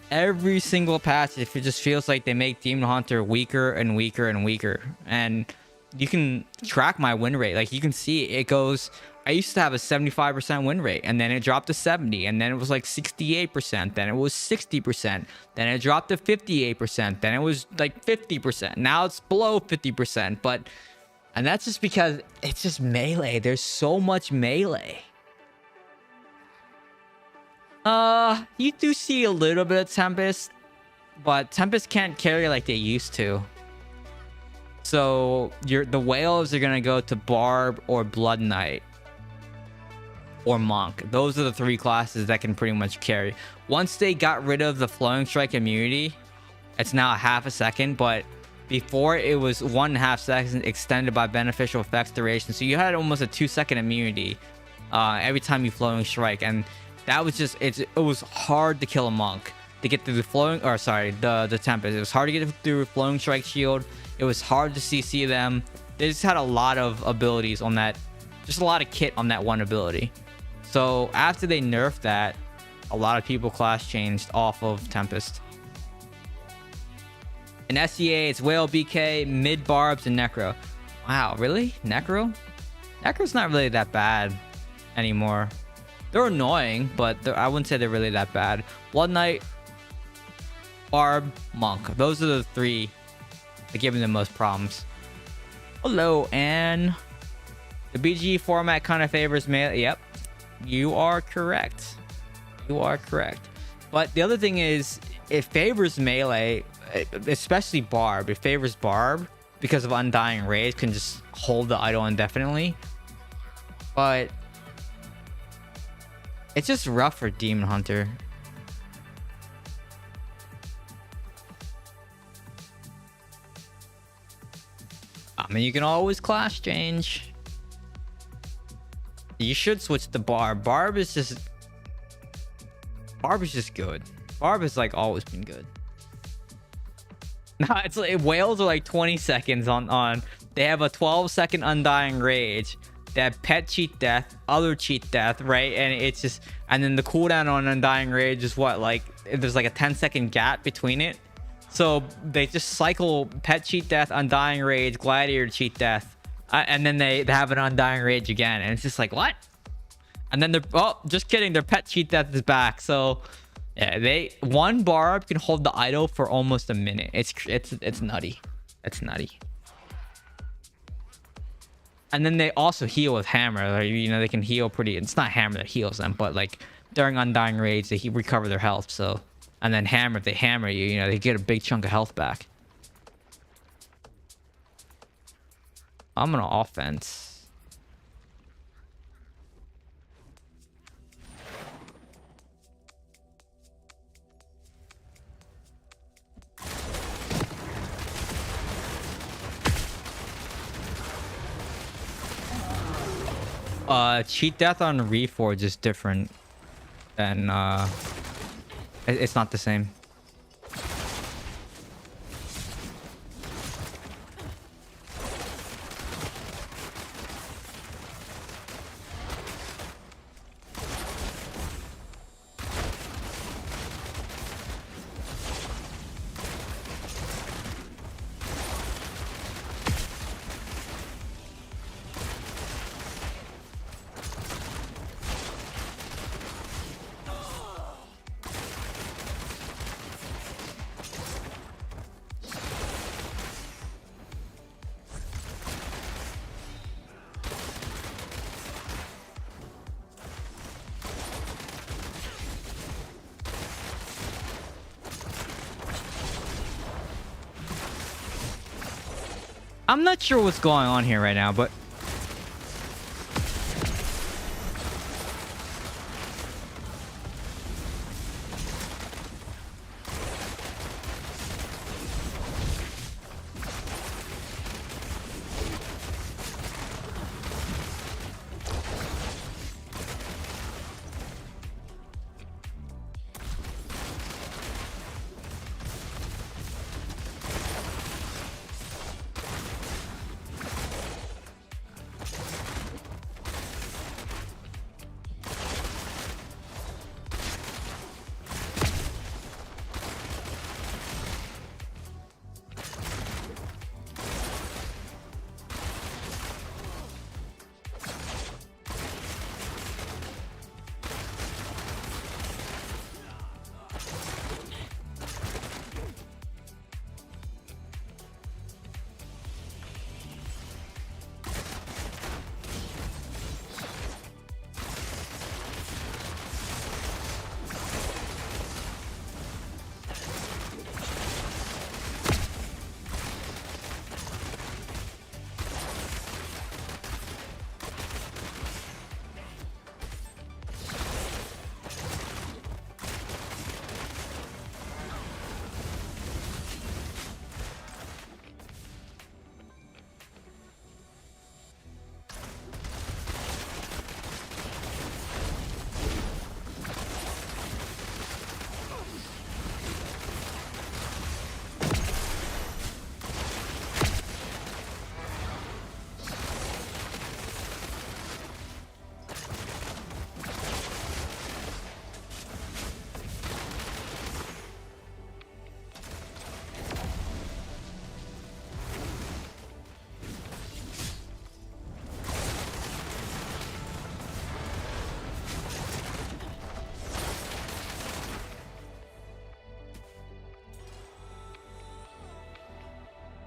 Every single patch, it just feels like they make Demon Hunter weaker and weaker and weaker. And you can track my win rate. Like you can see it goes, I used to have a 75% win rate and then it dropped to 70 and then it was like 68%. Then it was 60%. Then it dropped to 58%. Then it was like 50%. Now it's below 50%. And that's just because it's just melee. There's so much melee. You do see a little bit of Tempest, but Tempest can't carry like they used to. So the whales are gonna go to Barb or Blood Knight or Monk. Those are the three classes that can pretty much carry. Once they got rid of the Flowing Strike immunity, it's now a half a second, but before it was 1.5 seconds extended by beneficial effects duration. So you had almost a 2-second immunity every time you Flowing Strike, and that was just it was hard to kill a Monk to get through the Tempest. It was hard to get through Flowing Strike shield. It was hard to CC them. They just had a lot of abilities on that, just a lot of kit on that one ability. So after they nerfed that, a lot of people class changed off of Tempest. In SEA, it's Whale, BK, Mid Barbs, and Necro. Wow, really? Necro? Necro's not really that bad anymore. They're annoying, but I wouldn't say they're really that bad. Blood Knight, Barb, Monk. Those are the three that give me the most problems. Hello, Anne. The BG format kind of favors melee. Yep, you are correct. You are correct. But the other thing is, it favors melee, especially Barb. It favors Barb because of Undying Rage, can just hold the idol indefinitely. But it's just rough for Demon Hunter. I mean, you can always class change. You should switch to Barb. Barb is just good. Barb has like always been good. Now it's like whales are like 20 seconds on. They have a 12-second Undying Rage. They have pet cheat death, other cheat death, right? And it's just, and then the cooldown on Undying Rage is what, like there's like a 10-second gap between it. So they just cycle pet cheat death, Undying Rage, gladiator cheat death, and then they have an Undying Rage again, and it's just like, what? And then just kidding, their pet cheat death is back. So yeah, one Barb can hold the idol for almost a minute. It's nutty. It's nutty. And then they also heal with Hammer. Like, you know, they can heal pretty. It's not Hammer that heals them, but like during Undying Rage, they recover their health. So, and then Hammer, if they hammer you, you know, they get a big chunk of health back. I'm gonna offense. Cheat death on Reforge is different than it's not the same. I'm not sure what's going on here right now, but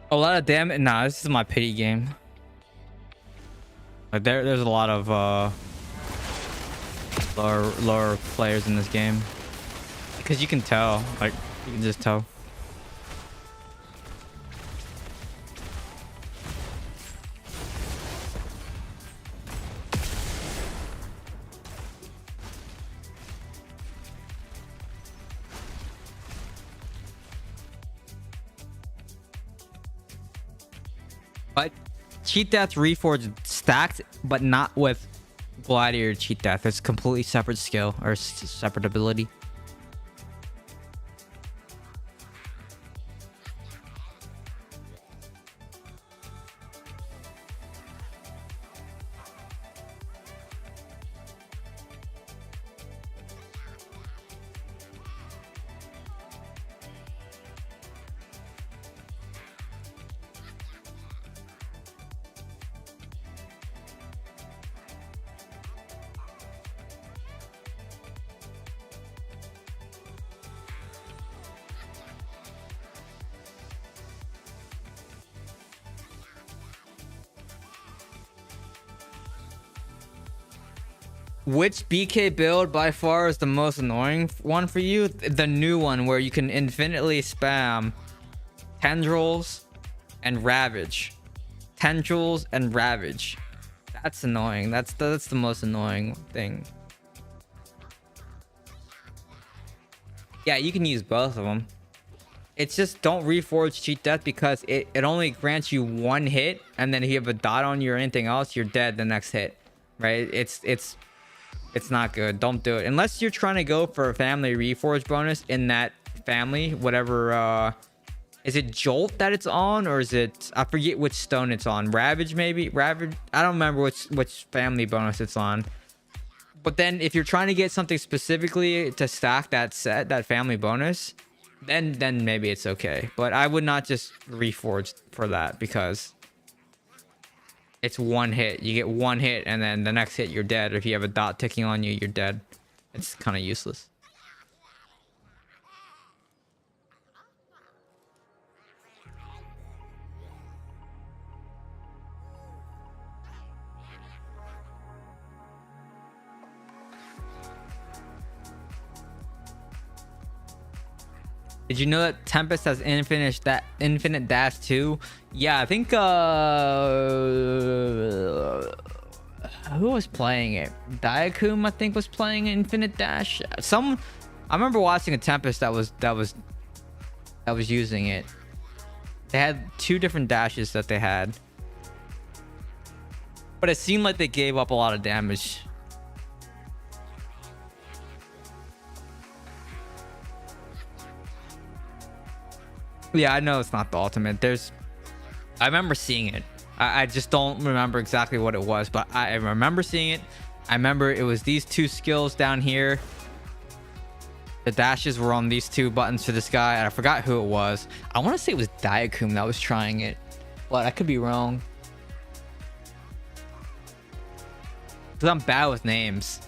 a lot of damage. Nah, this is my pity game. Like there's a lot of lower players in this game because you can tell. Like you can just tell. But cheat death reforged stacked, but not with gladiator cheat death. It's completely separate skill or separate ability. Which BK build by far is the most annoying one for you? The new one where you can infinitely spam tendrils and ravage. Tendrils and ravage. That's annoying. That's the most annoying thing. Yeah, you can use both of them. It's just don't reforge cheat death because it only grants you one hit, and then if you have a dot on you or anything else, you're dead the next hit. right? It's not good. Don't do it unless you're trying to go for a family reforge bonus in that family, whatever. Is it Jolt that it's on, or is it, I forget which stone it's on? Ravage, maybe? Ravage? I don't remember which family bonus it's on. But then if you're trying to get something specifically to stack that set, that family bonus, then maybe it's okay. But I would not just reforge for that, because it's one hit. You get one hit, and then the next hit you're dead. If you have a dot ticking on you, you're dead. It's kind of useless. Did you know that Tempest has infinite dash too? Yeah, I think who was playing it? Diakum, I think, was playing infinite dash. I remember watching a Tempest that was using it. They had 2 different dashes that they had, but it seemed like they gave up a lot of damage. Yeah, I know it's not the ultimate. I remember seeing it. I just don't remember exactly what it was, but I remember seeing it. I remember it was these 2 skills down here. The dashes were on these 2 buttons for this guy, and I forgot who it was. I want to say it was Diakum that was trying it, but I could be wrong. Because I'm bad with names.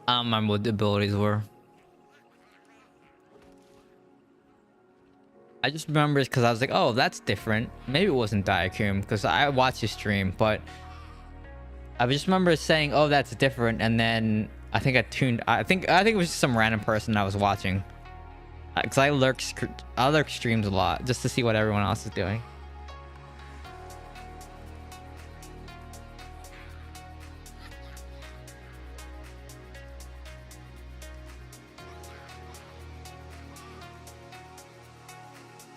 I don't remember what the abilities were. I just remember it because I was like, oh, that's different. Maybe it wasn't Diakum, because I watched his stream, but I just remember saying, oh, that's different. And then I think I think it was just some random person I was watching. Because I lurk streams a lot just to see what everyone else is doing.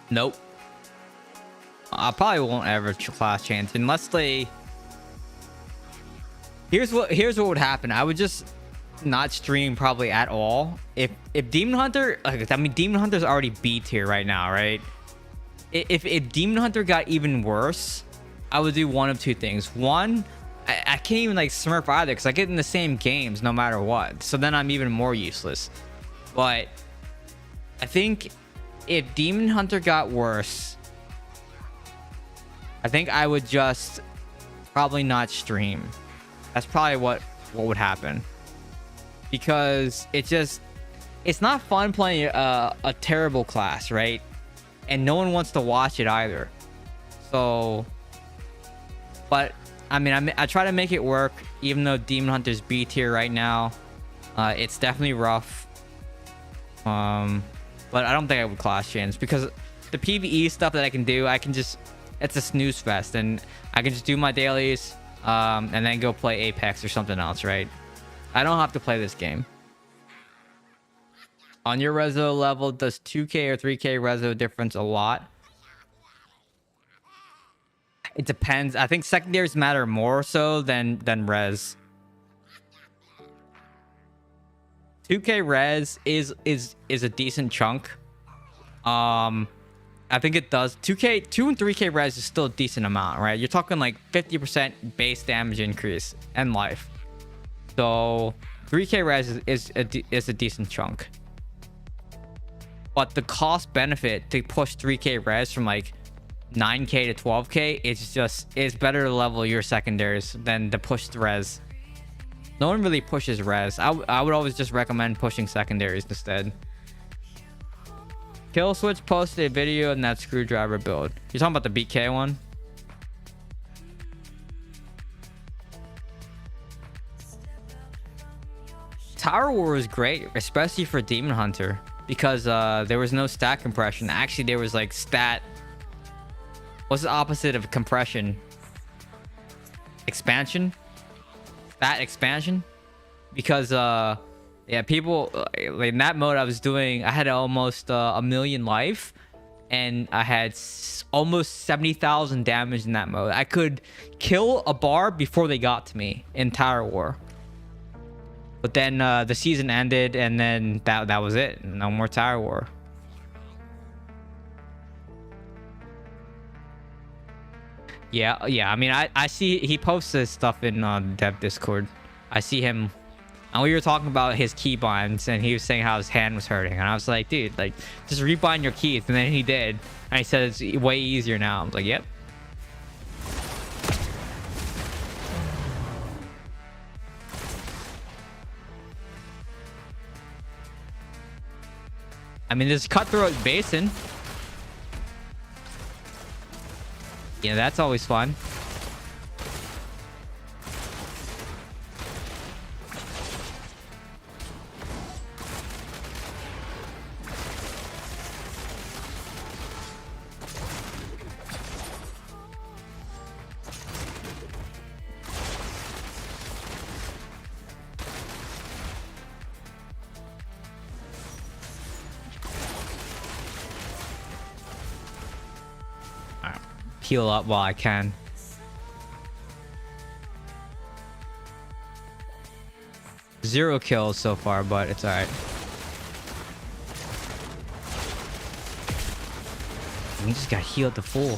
Nope. I probably won't ever class chance unless they. Here's what would happen. I would just not stream probably at all. If Demon Hunter, I mean, Demon Hunter's already B tier right now, right? If Demon Hunter got even worse, I would do one of 2 things. One, I can't even like smurf either, because I get in the same games no matter what. So then I'm even more useless. But I think if Demon Hunter got worse, I think I would just probably not stream. That's probably what would happen, because it's not fun playing a terrible class, right? And no one wants to watch it either. So, but I mean, I try to make it work, even though Demon Hunter's B tier right now. It's definitely rough. But I don't think I would class change, because the PvE stuff that I can do, it's a snooze fest, and I can just do my dailies, and then go play Apex or something else, right? I don't have to play this game. On your reso level, does 2k or 3k reso difference a lot? It depends. I think secondaries matter more so than res. 2k res is a decent chunk. I think it does. 2 and 3k res is still a decent amount, right? You're talking like 50% base damage increase and life. So 3k res is a decent chunk. But the cost benefit to push 3k res from like 9k to 12k, it's better to level your secondaries than to push the res. No one really pushes res. I would always just recommend pushing secondaries instead. Kill Switch posted a video in that screwdriver build. You're talking about the BK one? Tower War was great, especially for Demon Hunter, because there was no stat compression. Actually, there was like stat. What's the opposite of compression? Expansion? Stat expansion? because yeah, people like in that mode I was doing, I had almost a million life, and I had almost 70,000 damage in that mode. I could kill a bar before they got to me in Tower War. But then the season ended, and then that was it. No more Tower War. Yeah. I mean, I see he posts this stuff in dev Discord. I see him, and we were talking about his keybinds, and he was saying how his hand was hurting, and I was like, dude, like just rebind your keys, and then he did, and he said it's way easier now. I'm like, yep. I mean, there's Cutthroat Basin. Yeah, that's always fun. Heal up while I can. Zero kills so far, but it's alright. He just got healed to full.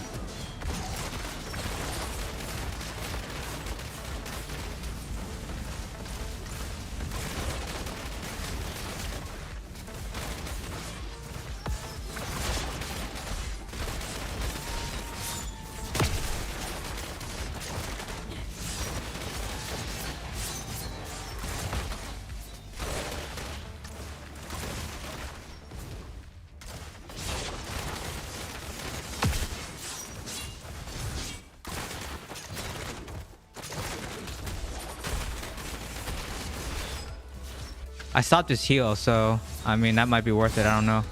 I stopped his heal, so I mean that might be worth it. I don't know.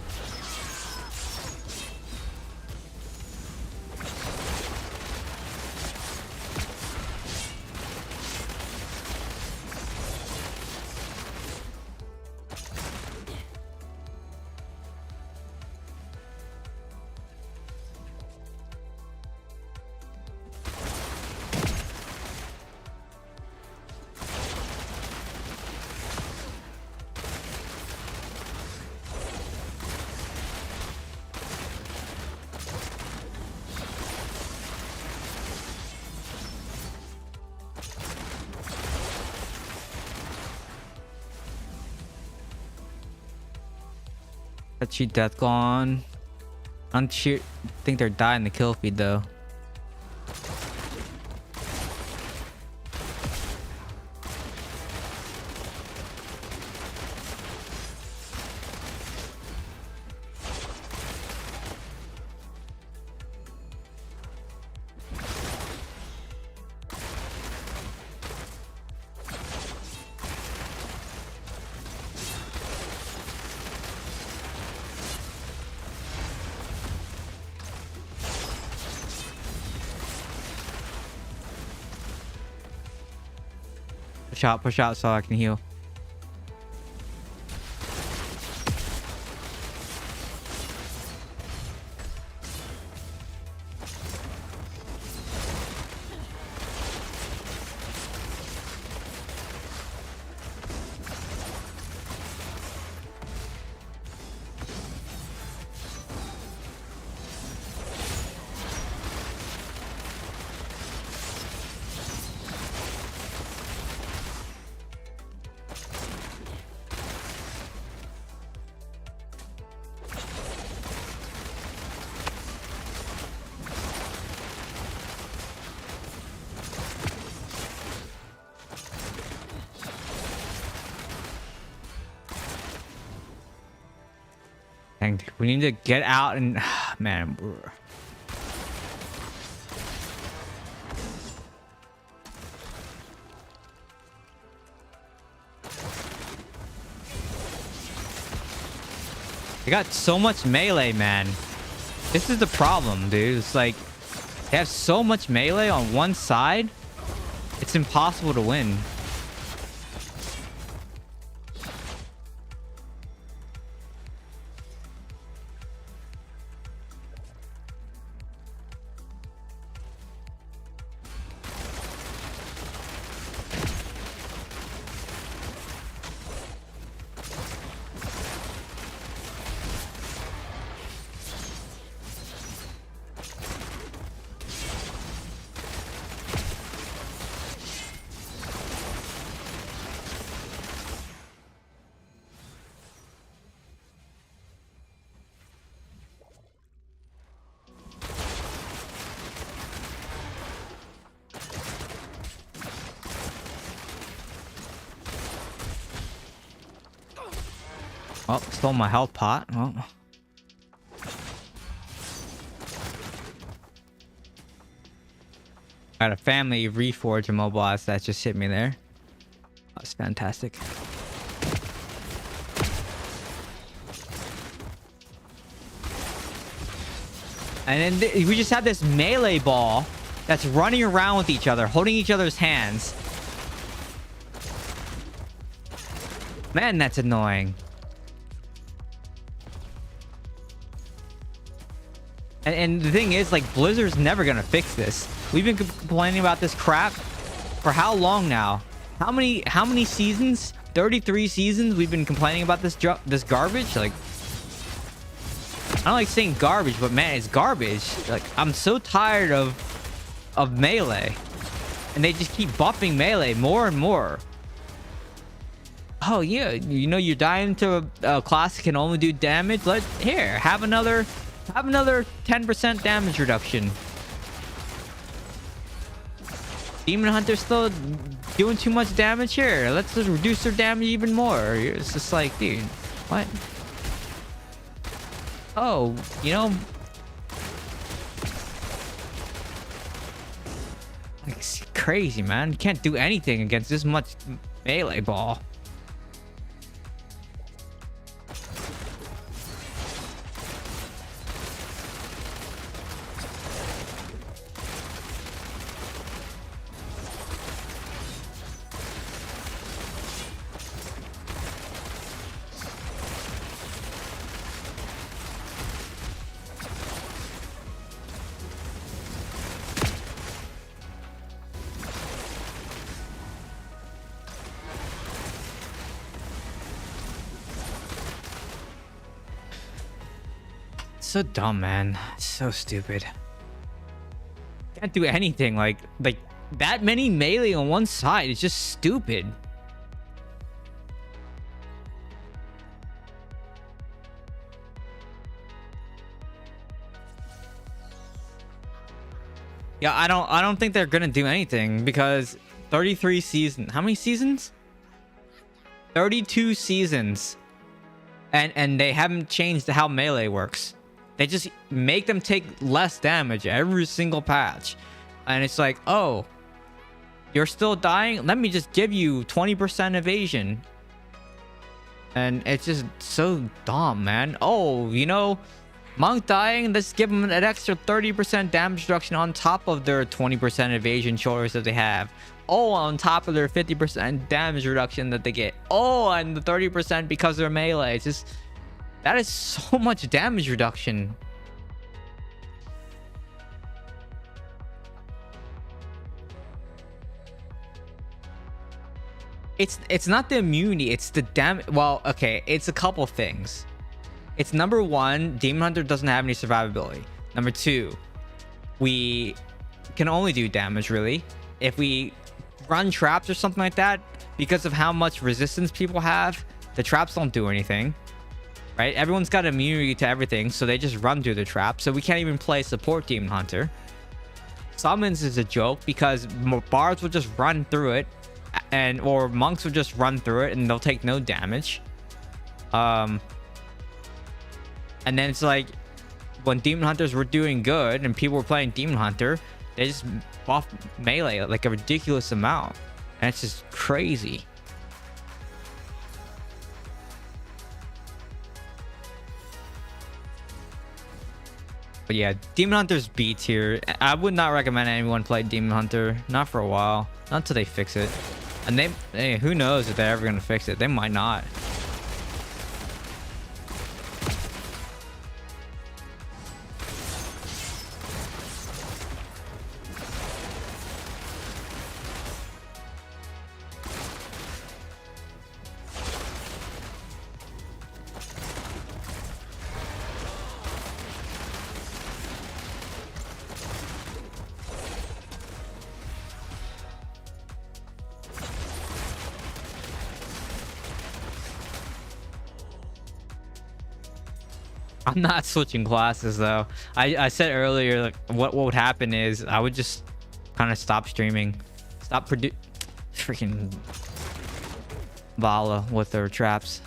Cheat death gone. I don't think they're dying the kill feed though. Push out so I can heal. We need to get out and man. They got so much melee, man. This is the problem, dude. It's like they have so much melee on one side. It's impossible to win. Oh, stole my health pot. Oh. Got a family reforge immobilized that just hit me there. That's fantastic. And then we just have this melee ball that's running around with each other, holding each other's hands. Man, that's annoying. And the thing is, like, Blizzard's never gonna fix this. We've been complaining about this crap for how long now? How many seasons? 33 seasons we've been complaining about this garbage? Like, I don't like saying garbage, but man, it's garbage. Like, I'm so tired of melee. And they just keep buffing melee more and more. Oh yeah, you know, you're dying to a class that can only do damage. Here, have another 10% damage reduction. Demon Hunter's still doing too much damage here. Let's just reduce their damage even more. It's just like, dude, what? Oh, you know, it's crazy, man. You can't do anything against this much melee ball. So dumb, man. So stupid. Can't do anything. Like that many melee on one side is just stupid. Yeah, I don't think they're gonna do anything because 33 seasons. How many seasons? 32 seasons. And they haven't changed how melee works. They just make them take less damage every single patch. And it's like, oh, you're still dying? Let me just give you 20% evasion. And it's just so dumb, man. Oh, you know, Monk dying, let's give them an extra 30% damage reduction on top of their 20% evasion choice that they have. Oh, on top of their 50% damage reduction that they get. Oh, and the 30% because they're melee. It's just... that is so much damage reduction. It's not the immunity, it's the damage. Well, okay, it's a couple things. It's number one, Demon Hunter doesn't have any survivability. Number two, we can only do damage really if we run traps or something like that. Because of how much resistance people have, the traps don't do anything. Right? Everyone's got immunity to everything, so they just run through the trap. So we can't even play support Demon Hunter. Summons is a joke because bards will just run through it, or monks will just run through it and they'll take no damage. And then it's like when Demon Hunters were doing good and people were playing Demon Hunter, they just buff melee like a ridiculous amount, and it's just crazy. But yeah, Demon Hunter's B tier. I would not recommend anyone play Demon Hunter. Not for a while. Not until they fix it. And hey, who knows if they're ever going to fix it. They might not. I'm not switching classes though. I said earlier, like, what would happen is I would just kind of stop streaming, stop freaking Vala with their traps.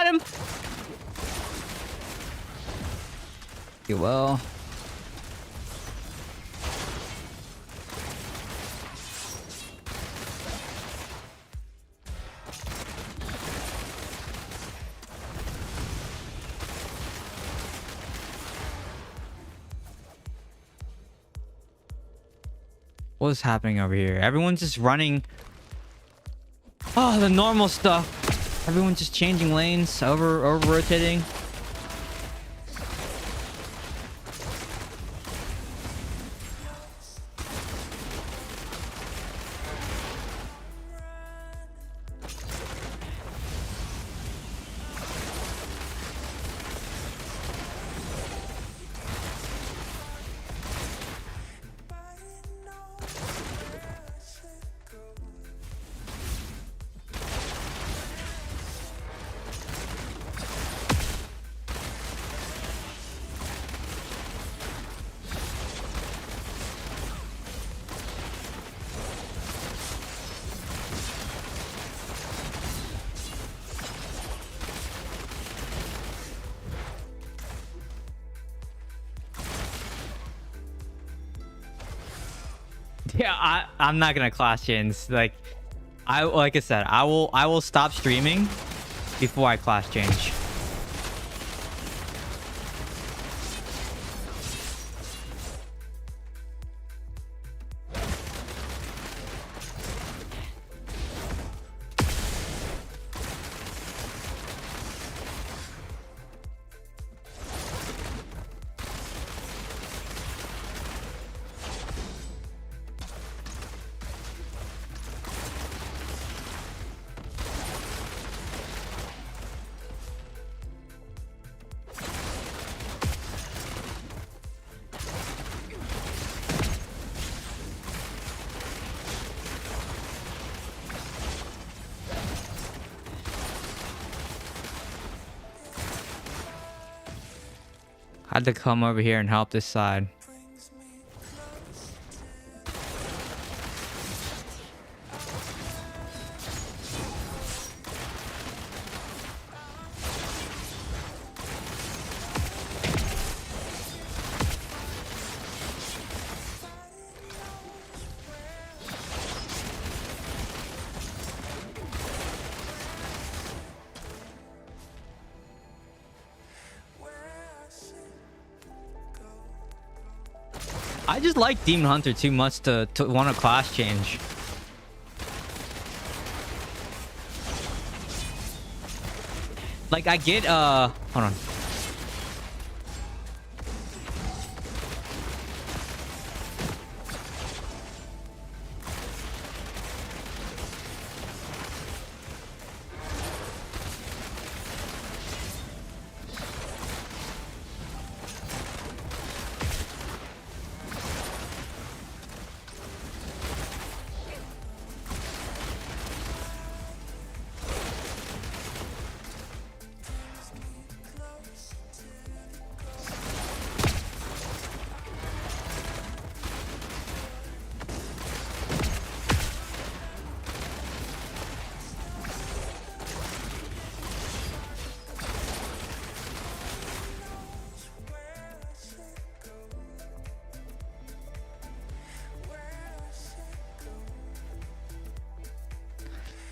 Got him. You will. What is happening over here? Everyone's just running. Oh, the normal stuff. Everyone's just changing lanes, over rotating. Yeah, I'm not gonna class change. Like I said, I will stop streaming before I class change. I had to come over here and help this side. I just like Demon Hunter too much to want a class change. Like I get hold on.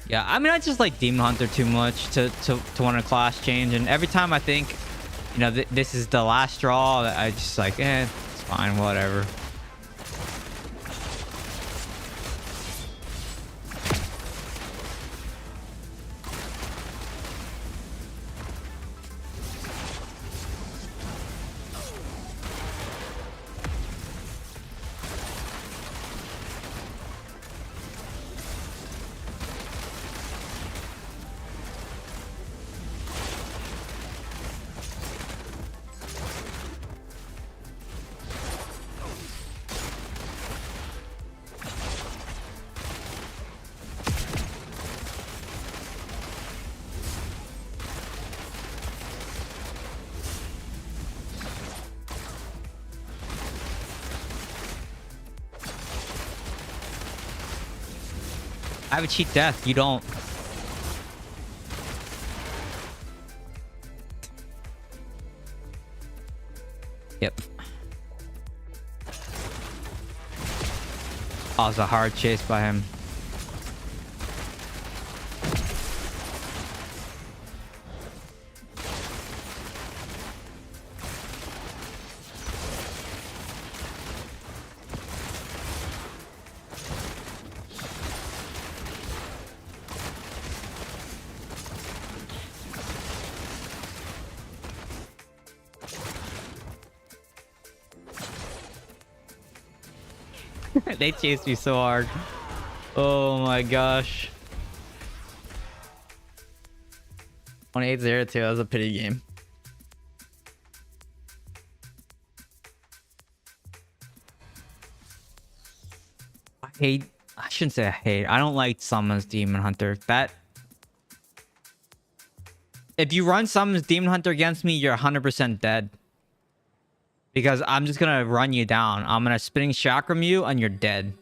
Yeah, I mean, I just like Demon Hunter too much to want a class change. And every time I think, you know, this is the last straw, I just like, it's fine, whatever. I have a cheat death. You don't. Yep. Oh, it's a hard chase by him. They chased me so hard. Oh my gosh. 2802. That was a pity game. I shouldn't say I hate. I don't like Summons Demon Hunter. That if you run Summons Demon Hunter against me, you're 100% dead. Because I'm just gonna run you down. I'm gonna spinning chakram you and you're dead.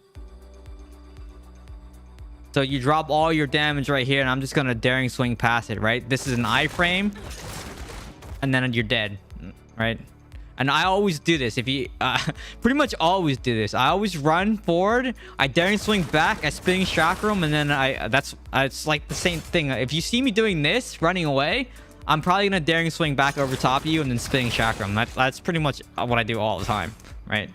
So you drop all your damage right here and I'm just gonna daring swing past it, right? This is an iframe. And then you're dead, right? And I always do this. If you pretty much always do this. I always run forward, I daring swing back, I spinning chakram, and then it's like the same thing. If you see me doing this, running away, I'm probably gonna daring swing back over top of you and then spinning chakram. That's pretty much what I do all the time, right?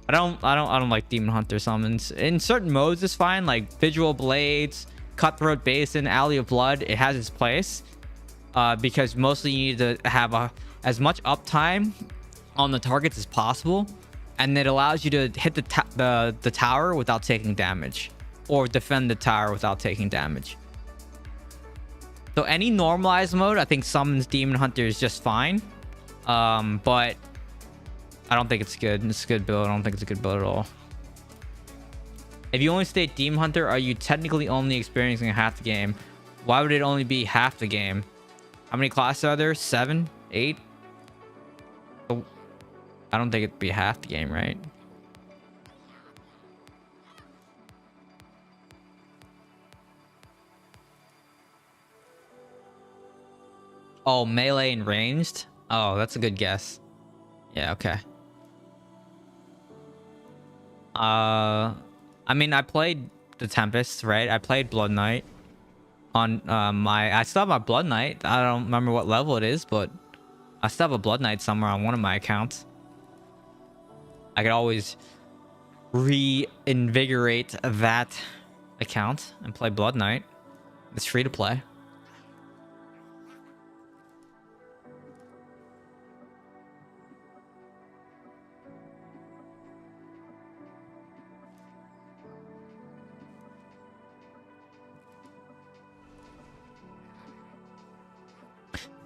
I don't like Demon Hunter summons. In certain modes, it's fine, like Visual Blades, Cutthroat Basin, Alley of Blood. It has its place, because mostly you need to have as much uptime on the targets as possible, and it allows you to hit the tower without taking damage, or defend the tower without taking damage. So any normalized mode, I think Summons Demon Hunter is just fine. But I don't think it's good. It's a good build. I don't think it's a good build at all. If you only state Demon Hunter, are you technically only experiencing half the game? Why would it only be half the game? How many classes are there? 7? 8? Oh, I don't think it'd be half the game, right? Oh, melee and ranged? Oh, that's a good guess. Yeah, okay. I mean, I played the Tempest, right? I played Blood Knight on I still have my Blood Knight. I don't remember what level it is, but I still have a Blood Knight somewhere on one of my accounts. I could always reinvigorate that account and play Blood Knight. It's free to play.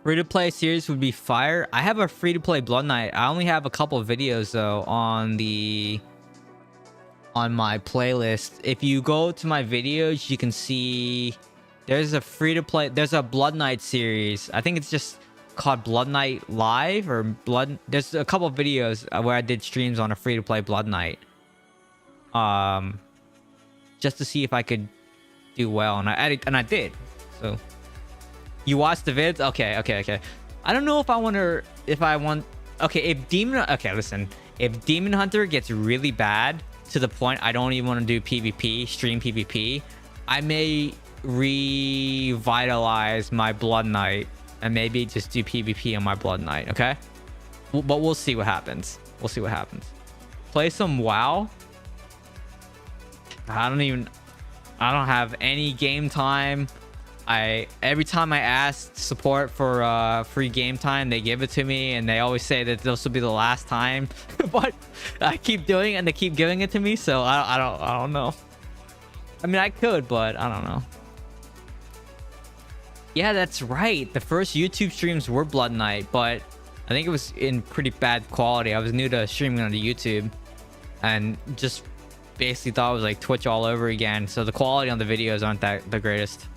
Free-to-play series would be fire. I have a free-to-play Blood Knight. I only have a couple of videos though on my playlist. If you go to my videos, you can see there's a free-to-play. There's a Blood Knight series. I think it's just called Blood Knight Live or Blood. There's a couple of videos where I did streams on a free-to-play Blood Knight. Just to see if I could do well, and I did. So. You watched the vids? Okay. I don't know if I want. Okay, if Demon Hunter gets really bad to the point I don't even want to do PvP, stream PvP, I may revitalize my Blood Knight and maybe just do PvP on my Blood Knight, okay? But we'll see what happens. Play some WoW. I don't have any game time. Every time I ask support for free game time, they give it to me, and they always say that this will be the last time. But I keep doing it, and they keep giving it to me, so I don't know. I mean, I could, but I don't know. Yeah, that's right. The first YouTube streams were Blood Knight, but I think it was in pretty bad quality. I was new to streaming on YouTube, and just basically thought it was like Twitch all over again. So the quality on the videos aren't the greatest.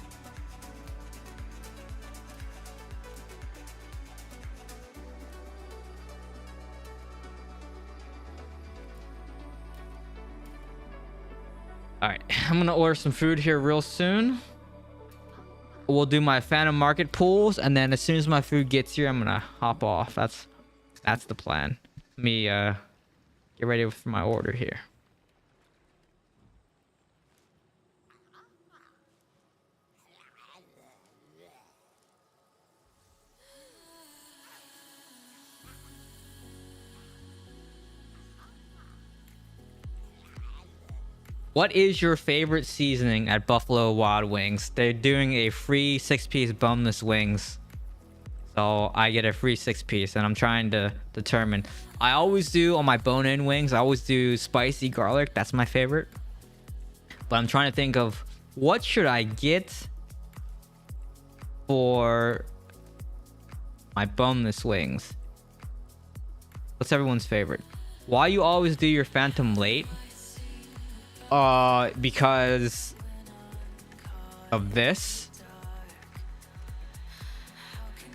All right, I'm gonna order some food here real soon. We'll do my Phantom Market pools, and then as soon as my food gets here, I'm gonna hop off. That's That's the plan. Let me get ready for my order here. What is your favorite seasoning at Buffalo Wild Wings? They're doing a free 6-piece boneless wings. So I get a free 6-piece, and I'm trying to determine. I always do on my bone-in wings, I always do spicy garlic. That's my favorite. But I'm trying to think of what should I get for my boneless wings. What's everyone's favorite? Why you always do your phantom late? Because of this.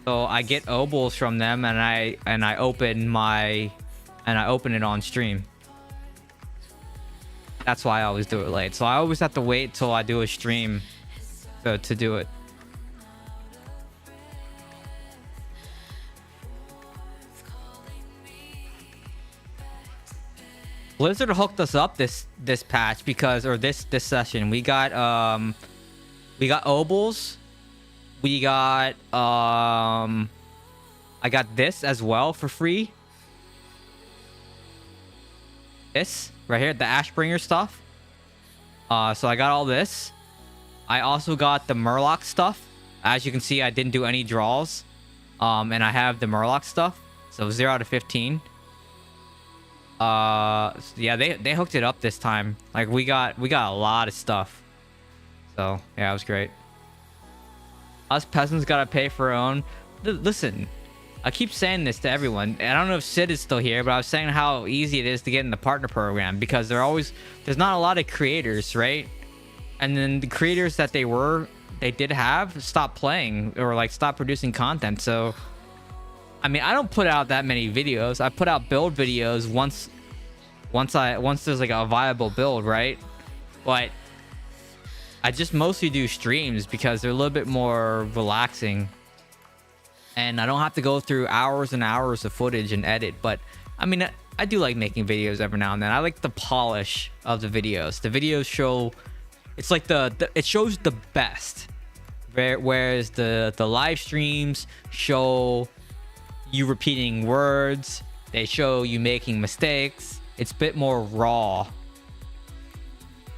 So I get obols from them, and I open it on stream. That's why I always do it late. So I always have to wait till I do a stream to do it. Blizzard hooked us up this patch because, or this session, we got obols, we got I got this as well for free. This right here, the Ashbringer stuff. So I got all this. I also got the Murloc stuff. As you can see, I didn't do any draws. And I have the Murloc stuff. So 0 out of 15. Yeah, they hooked it up this time. Like we got a lot of stuff. So yeah, it was great. Us peasants gotta pay for our own. Listen, I keep saying this to everyone. I don't know if Sid is still here, but I was saying how easy it is to get in the partner program because there's not a lot of creators, right? And then the creators that they did have stopped playing or like stopped producing content. So I mean, I don't put out that many videos. I put out build videos once there's like a viable build, right? But I just mostly do streams because they're a little bit more relaxing. And I don't have to go through hours and hours of footage and edit. But I mean, I do like making videos every now and then. I like the polish of the videos. The videos show, it's like it shows the best. Whereas the live streams show you repeating words. They show you making mistakes. It's a bit more raw.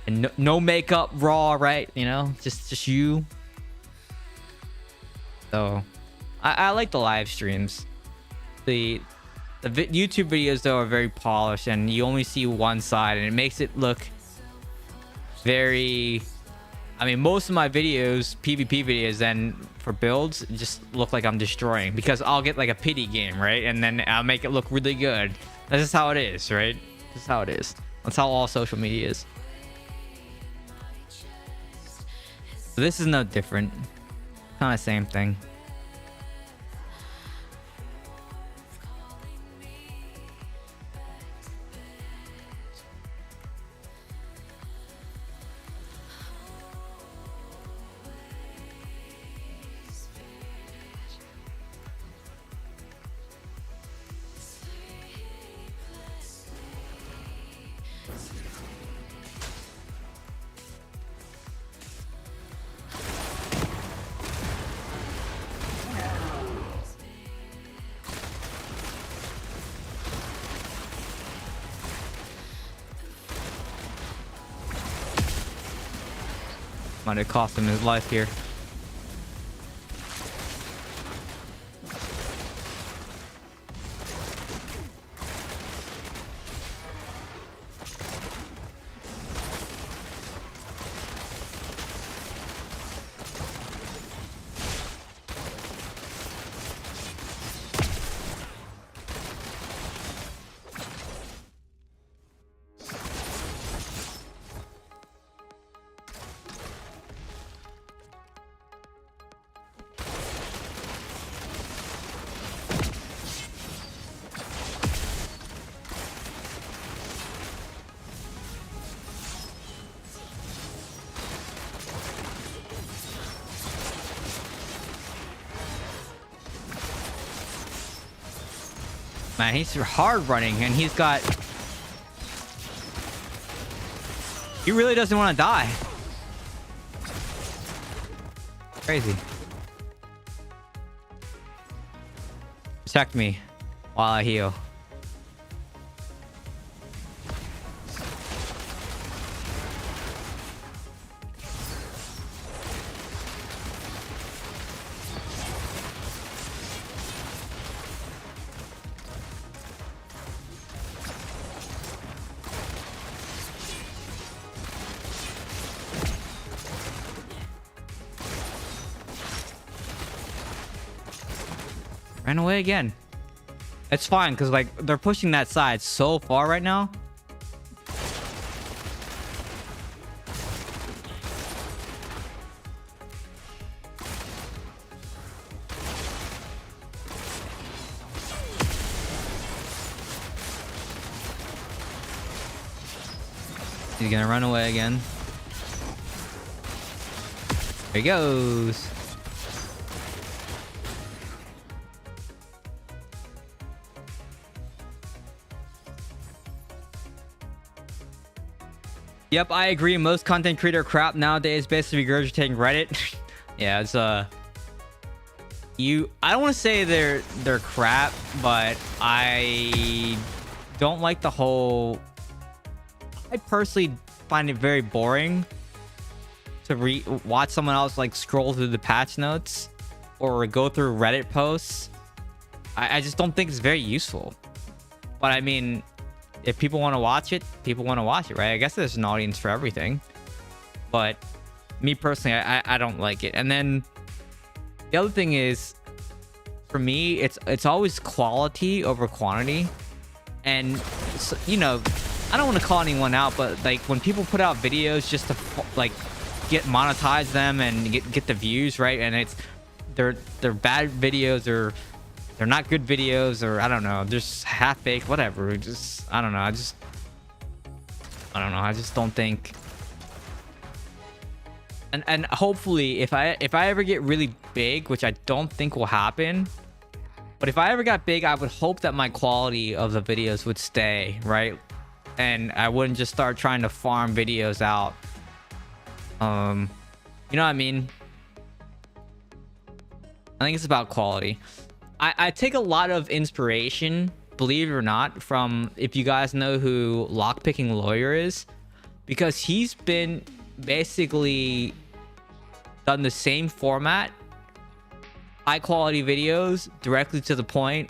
And no makeup, raw, right? You know, just you. So I like the live streams. The YouTube videos though are very polished, and you only see one side, and it makes it look very. I mean, most of my videos, PvP videos, then for builds, just look like I'm destroying because I'll get like a pity game, right? And then I'll make it look really good. That's just how it is, right? That's how it is. That's how all social media is. So this is no different. Kind of same thing. Might have cost him his life here. Man, he's hard running, and he's got... He really doesn't want to die. Crazy. Protect me while I heal. Ran away again. It's fine because like they're pushing that side so far right now. He's gonna run away again. There he goes. Yep, I agree. Most content creator crap nowadays basically regurgitating Reddit. Yeah, it's I don't want to say they're crap, but I don't like the whole... I personally find it very boring to watch someone else like scroll through the patch notes or go through Reddit posts. I just don't think it's very useful. But I mean, if people want to watch it, people want to watch it, right? I guess there's an audience for everything. But me personally, I don't like it. And then the other thing is, for me, it's always quality over quantity. And, you know, I don't want to call anyone out, but like when people put out videos just to like get monetize them and get the views, right? And they're bad videos, or they're not good videos, or I don't know, just half baked, whatever. Just I don't know. I just don't think. And hopefully, if I ever get really big, which I don't think will happen, but if I ever got big, I would hope that my quality of the videos would stay, right? And I wouldn't just start trying to farm videos out. You know what I mean? I think it's about quality. I take a lot of inspiration, believe it or not, from, if you guys know who Lockpicking Lawyer is, because he's been basically done the same format, high quality videos, directly to the point,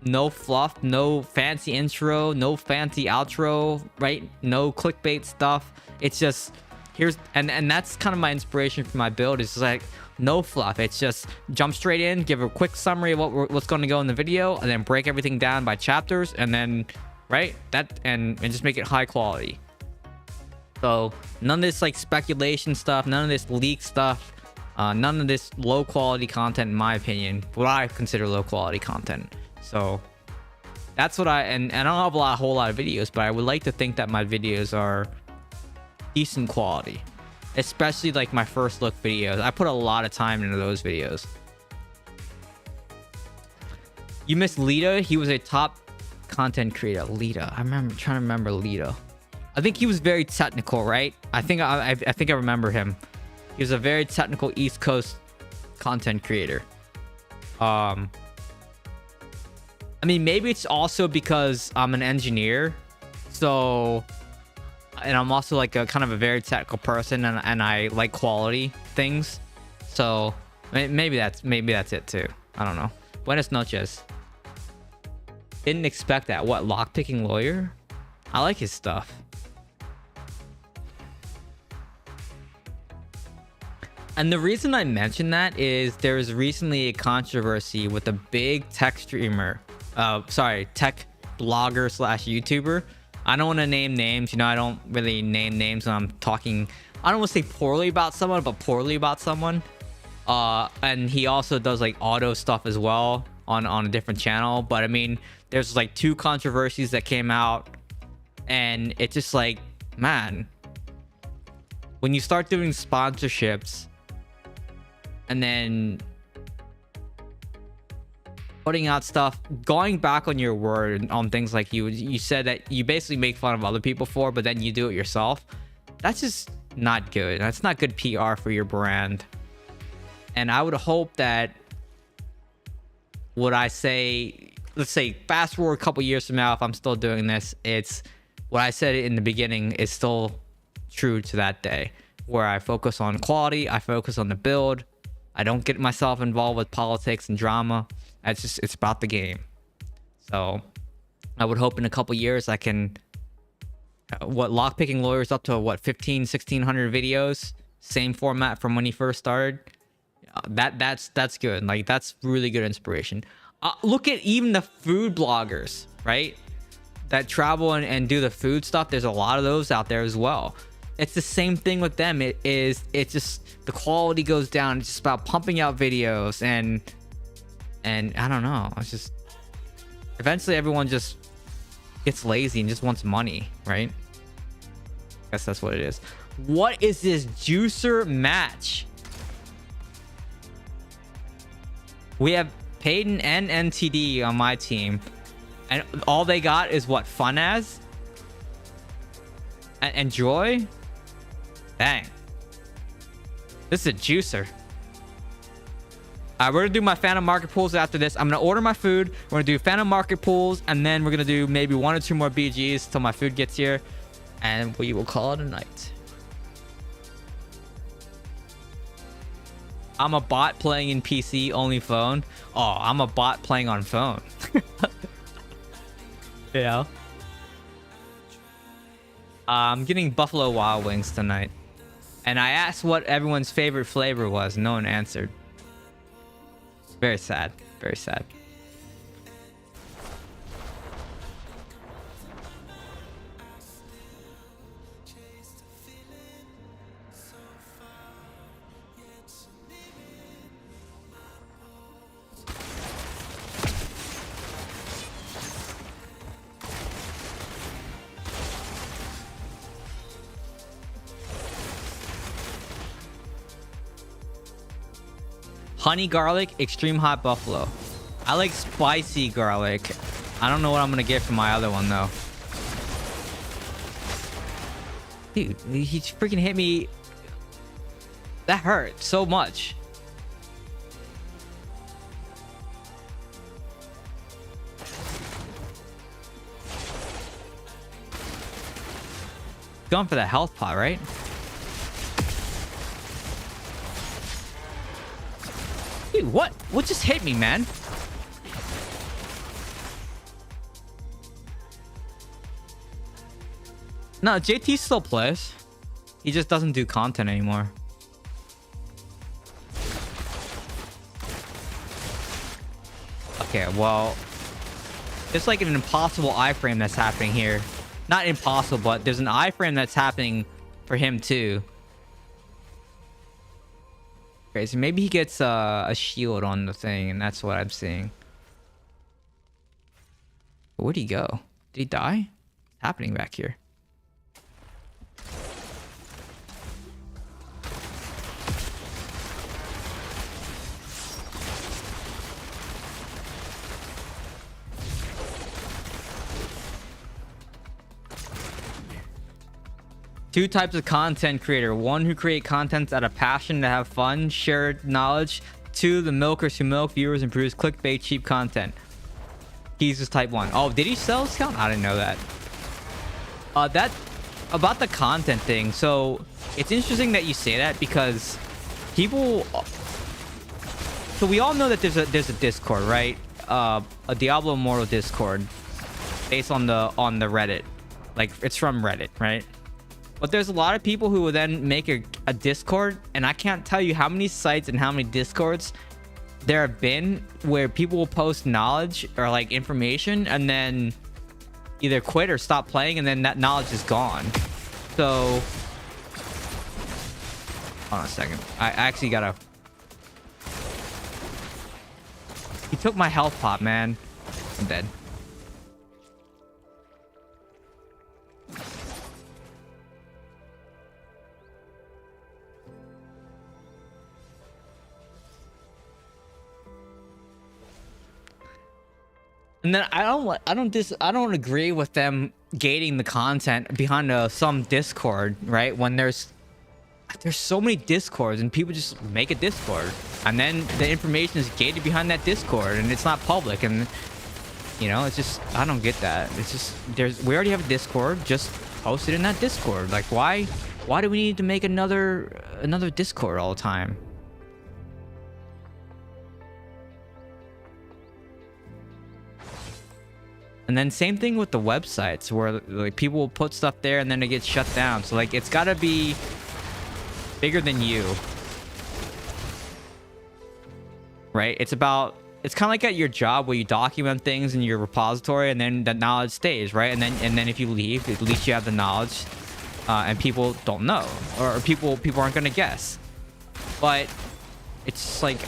no fluff, no fancy intro, no fancy outro, right? No clickbait stuff. It's just here's and that's kind of my inspiration for my build. It's like no fluff. It's just jump straight in, give a quick summary of what's going to go in the video, and then break everything down by chapters, and then right that and just make it high quality. So none of this like speculation stuff, none of this leak stuff, none of this low quality content, in my opinion, what I consider low quality content. So that's what and I don't have a whole lot of videos, but I would like to think that my videos are decent quality, especially like my first look videos. I put a lot of time into those videos. You missed Lita. He was a top content creator. Lita. I'm trying to remember Lita. I think he was very technical, right? I think I remember him. He was a very technical East Coast content creator. I mean, maybe it's also because I'm an engineer, so, and I'm also like a kind of a very technical person, and I like quality things. So maybe that's it too. I don't know. Buenas noches. Didn't expect that. What, Lockpicking Lawyer? I like his stuff. And the reason I mention that is there was recently a controversy with a big tech streamer, tech blogger slash YouTuber. I don't want to name names. You know, I don't really name names when I'm talking. I don't want to say poorly about someone, but poorly about someone. And he also does like auto stuff as well on a different channel. But I mean, there's like 2 controversies that came out, and it's just like, man, when you start doing sponsorships, and then putting out stuff, going back on your word on things like you said that you basically make fun of other people for, but then you do it yourself. That's just not good. That's not good PR for your brand. And I would hope that what I say, let's say fast forward a couple years from now, if I'm still doing this, it's what I said in the beginning is still true to that day, where I focus on quality, I focus on the build, I don't get myself involved with politics and drama. It's about the game. So I would hope in a couple years I can, what, lockpicking lawyers up to what, 1600 videos, same format from when he first started. That's good. Like, that's really good inspiration. Look at even the food bloggers, right, that travel and do the food stuff. There's a lot of those out there as well. It's the same thing with them. It's just the quality goes down. It's just about pumping out videos and I don't know. It's just eventually everyone just gets lazy and just wants money, right? I guess that's what it is. What is this juicer match? We have Peyton and NTD on my team, and all they got is what, fun as and joy. Dang, this is a juicer. We're gonna do my Phantom Market pools after this. I'm gonna order my food. We're gonna do Phantom Market pools, and then we're gonna do maybe 1 or 2 more BGs till my food gets here, and we will call it a night. I'm a bot playing in PC, only phone. Oh, I'm a bot playing on phone. Yeah. I'm getting Buffalo Wild Wings tonight. And I asked what everyone's favorite flavor was. No one answered. Very sad. Very sad. Honey garlic, extreme hot buffalo. I like spicy garlic. I don't know what I'm gonna get for my other one though. Dude, he freaking hit me. That hurt so much. Going for the health pot, right? Dude, what? What just hit me, man? No, JT still plays. He just doesn't do content anymore. Okay, well, there's like an impossible iframe that's happening here. Not impossible, but there's an iframe that's happening for him too. Crazy. Maybe he gets a shield on the thing, and that's what I'm seeing. Where'd he go? Did he die? What's happening back here? Two types of content creator. One who create content out of passion to have fun, shared knowledge. Two, the milkers who milk viewers and produce clickbait, cheap content. He's just type 1. Oh, did he sell his count? I didn't know that. That about the content thing. So it's interesting that you say that because people. So we all know that there's a Discord, right? A Diablo Immortal Discord, based on the Reddit. Like, it's from Reddit, right? But there's a lot of people who will then make a Discord, and I can't tell you how many sites and how many Discords there have been where people will post knowledge or like information and then either quit or stop playing, and then that knowledge is gone. So hold on a second. I actually gotta. He took my health pot, man. I'm dead. And then I don't agree with them gating the content behind some Discord, right? When there's so many Discords and people just make a Discord and then the information is gated behind that Discord and it's not public, and you know, it's just, I don't get that. It's just, we already have a Discord, just post it in that Discord. Like, why do we need to make another Discord all the time? And then same thing with the websites where like people will put stuff there and then it gets shut down. So like, it's got to be bigger than you, right? It's kind of like at your job where you document things in your repository and then the knowledge stays, right? And then if you leave, at least you have the knowledge, and people don't know, or people aren't gonna guess. But it's like,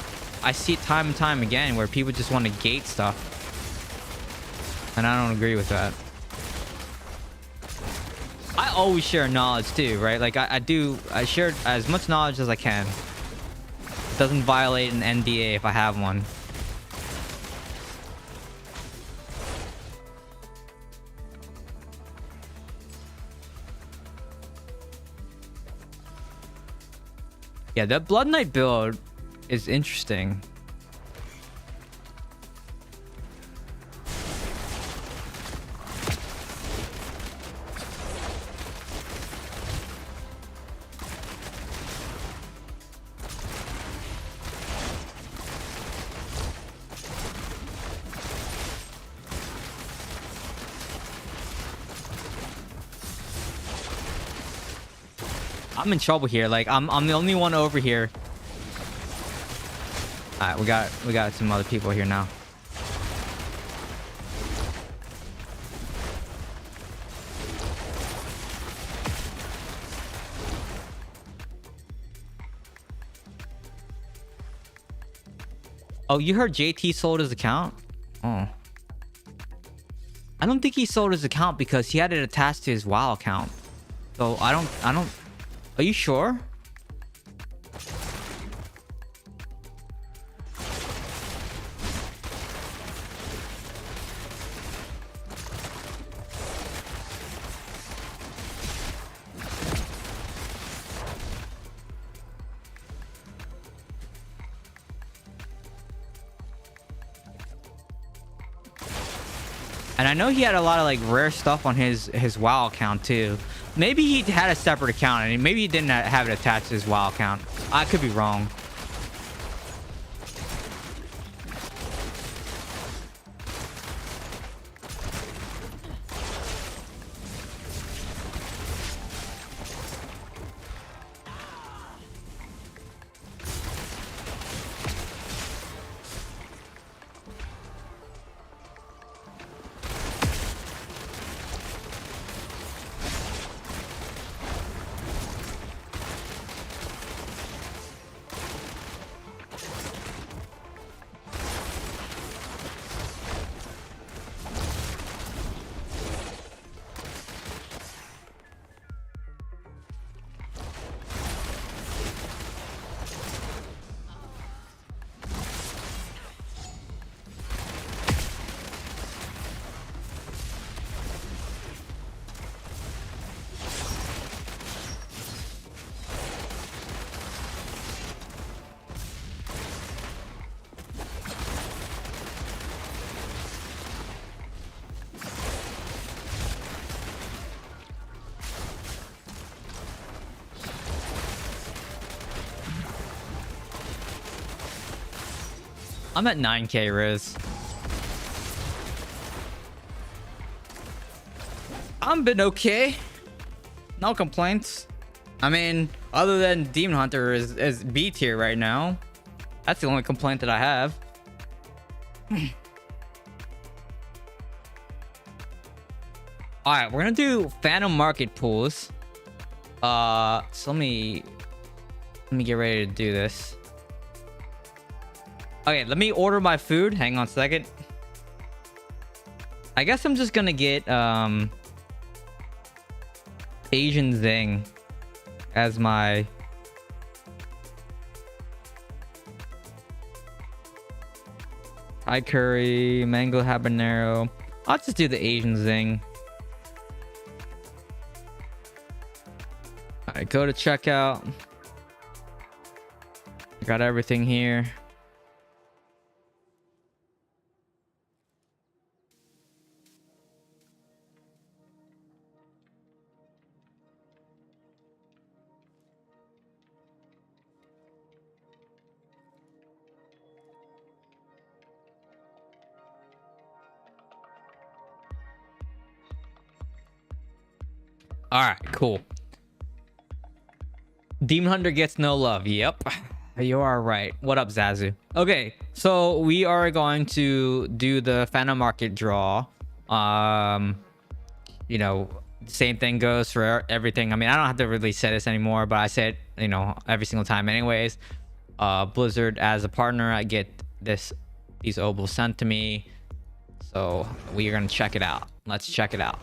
I see it time and time again where people just want to gate stuff, and I don't agree with that. I always share knowledge too, right? Like I share as much knowledge as I can. It doesn't violate an NDA if I have one. Yeah, that Blood Knight build is interesting. I'm in trouble here. Like I'm the only one over here. All right, we got some other people here now. Oh, you heard JT sold his account? Oh. I don't think he sold his account because he had it attached to his WoW account. So I don't. Are you sure? And I know he had a lot of like rare stuff on his WoW account too. Maybe he had a separate account and maybe he didn't have it attached to his WoW account. I could be wrong. I'm at 9k Riz. I'm been okay. No complaints. I mean, other than Demon Hunter is B tier right now. That's the only complaint that I have. Alright, we're gonna do Phantom Market pools. So let me get ready to do this. Okay, let me order my food. Hang on a second. I guess I'm just gonna get Asian Zing as my Thai curry, mango habanero. I'll just do the Asian zing. All right, go to checkout. Got everything here. All right, cool. Demon Hunter gets no love. Yep. You are right. What up, Zazu? Okay, so we are going to do the Phantom Market draw. You know, same thing goes for everything. I mean, I don't have to really say this anymore, but I say it, you know, every single time anyways. Blizzard as a partner, I get these obols sent to me. So we are gonna check it out. Let's check it out.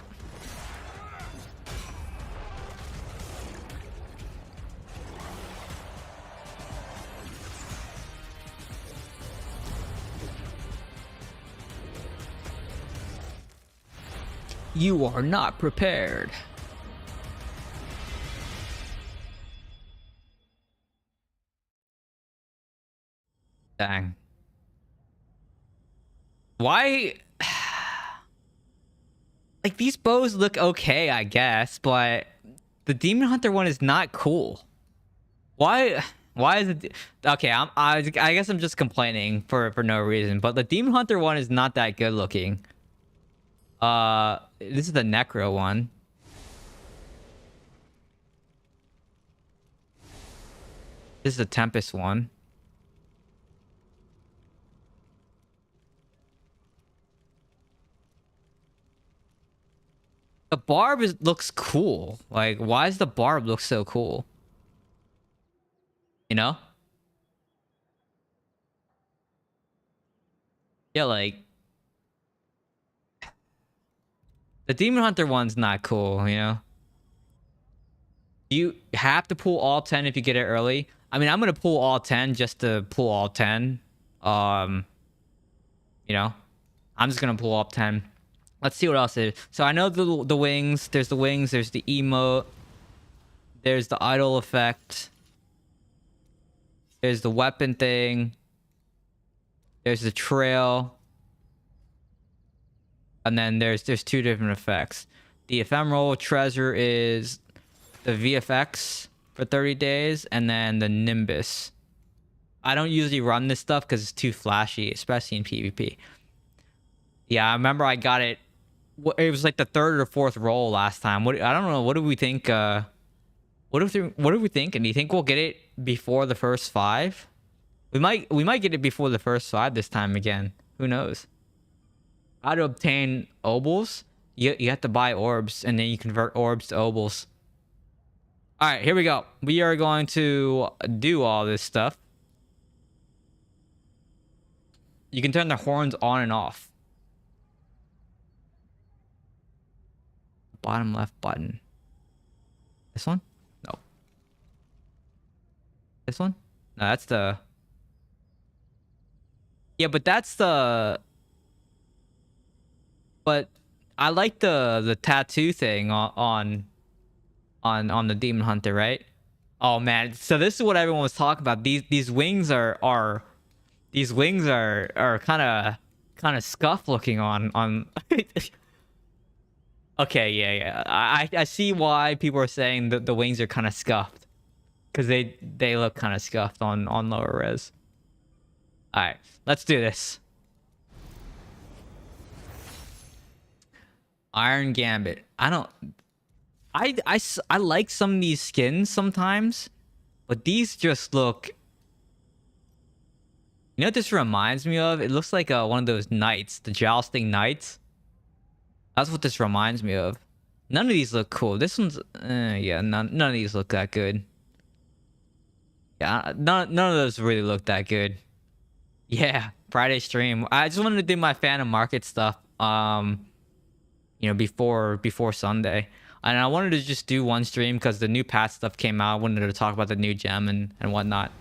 You are not prepared. Dang. Why? Like, these bows look okay, I guess, but the Demon Hunter one is not cool. Why? Why is it? Okay, I guess I'm just complaining for no reason, but the Demon Hunter one is not that good looking. This is the Necro one. This is the Tempest one. The barb looks cool. Like, why does the barb look so cool? You know? Yeah, like, the Demon Hunter one's not cool, you know? You have to pull all 10 if you get it early. I mean, I'm gonna pull all 10 just to pull all 10. You know? I'm just gonna pull all 10. Let's see what else is. So I know the wings. There's the wings. There's the emote. There's the idol effect. There's the weapon thing. There's the trail. And then there's two different effects. The ephemeral treasure is the VFX for 30 days, and then the Nimbus. I don't usually run this stuff because it's too flashy, especially in PvP. Yeah, I remember I got it. It was like the third or fourth roll last time. I don't know. What do we think? What are we thinking? Do you think we'll get it before the first 5? We might get it before the first 5 this time again. Who knows? How to obtain obols? You have to buy orbs, and then you convert orbs to obols. All right, here we go. We are going to do all this stuff. You can turn the horns on and off. Bottom left button. This one? No. This one? No, that's the... Yeah, but that's the... But I like the tattoo thing on the Demon Hunter, right? Oh man, so this is what everyone was talking about. These wings are kind of scuffed looking on Okay, yeah. I see why people are saying that the wings are kind of scuffed, because they look kind of scuffed on lower res. All right, let's do this. Iron Gambit. I like some of these skins sometimes, but these just look... You know what this reminds me of? It looks like one of those knights, the jousting knights. That's what this reminds me of. None of these look cool. This one's... yeah, none of these look that good. Yeah, none of those really look that good. Yeah, Friday stream. I just wanted to do my Phantom Market stuff. You know, before Sunday. And I wanted to just do one stream because the new patch stuff came out. I wanted to talk about the new gem and whatnot.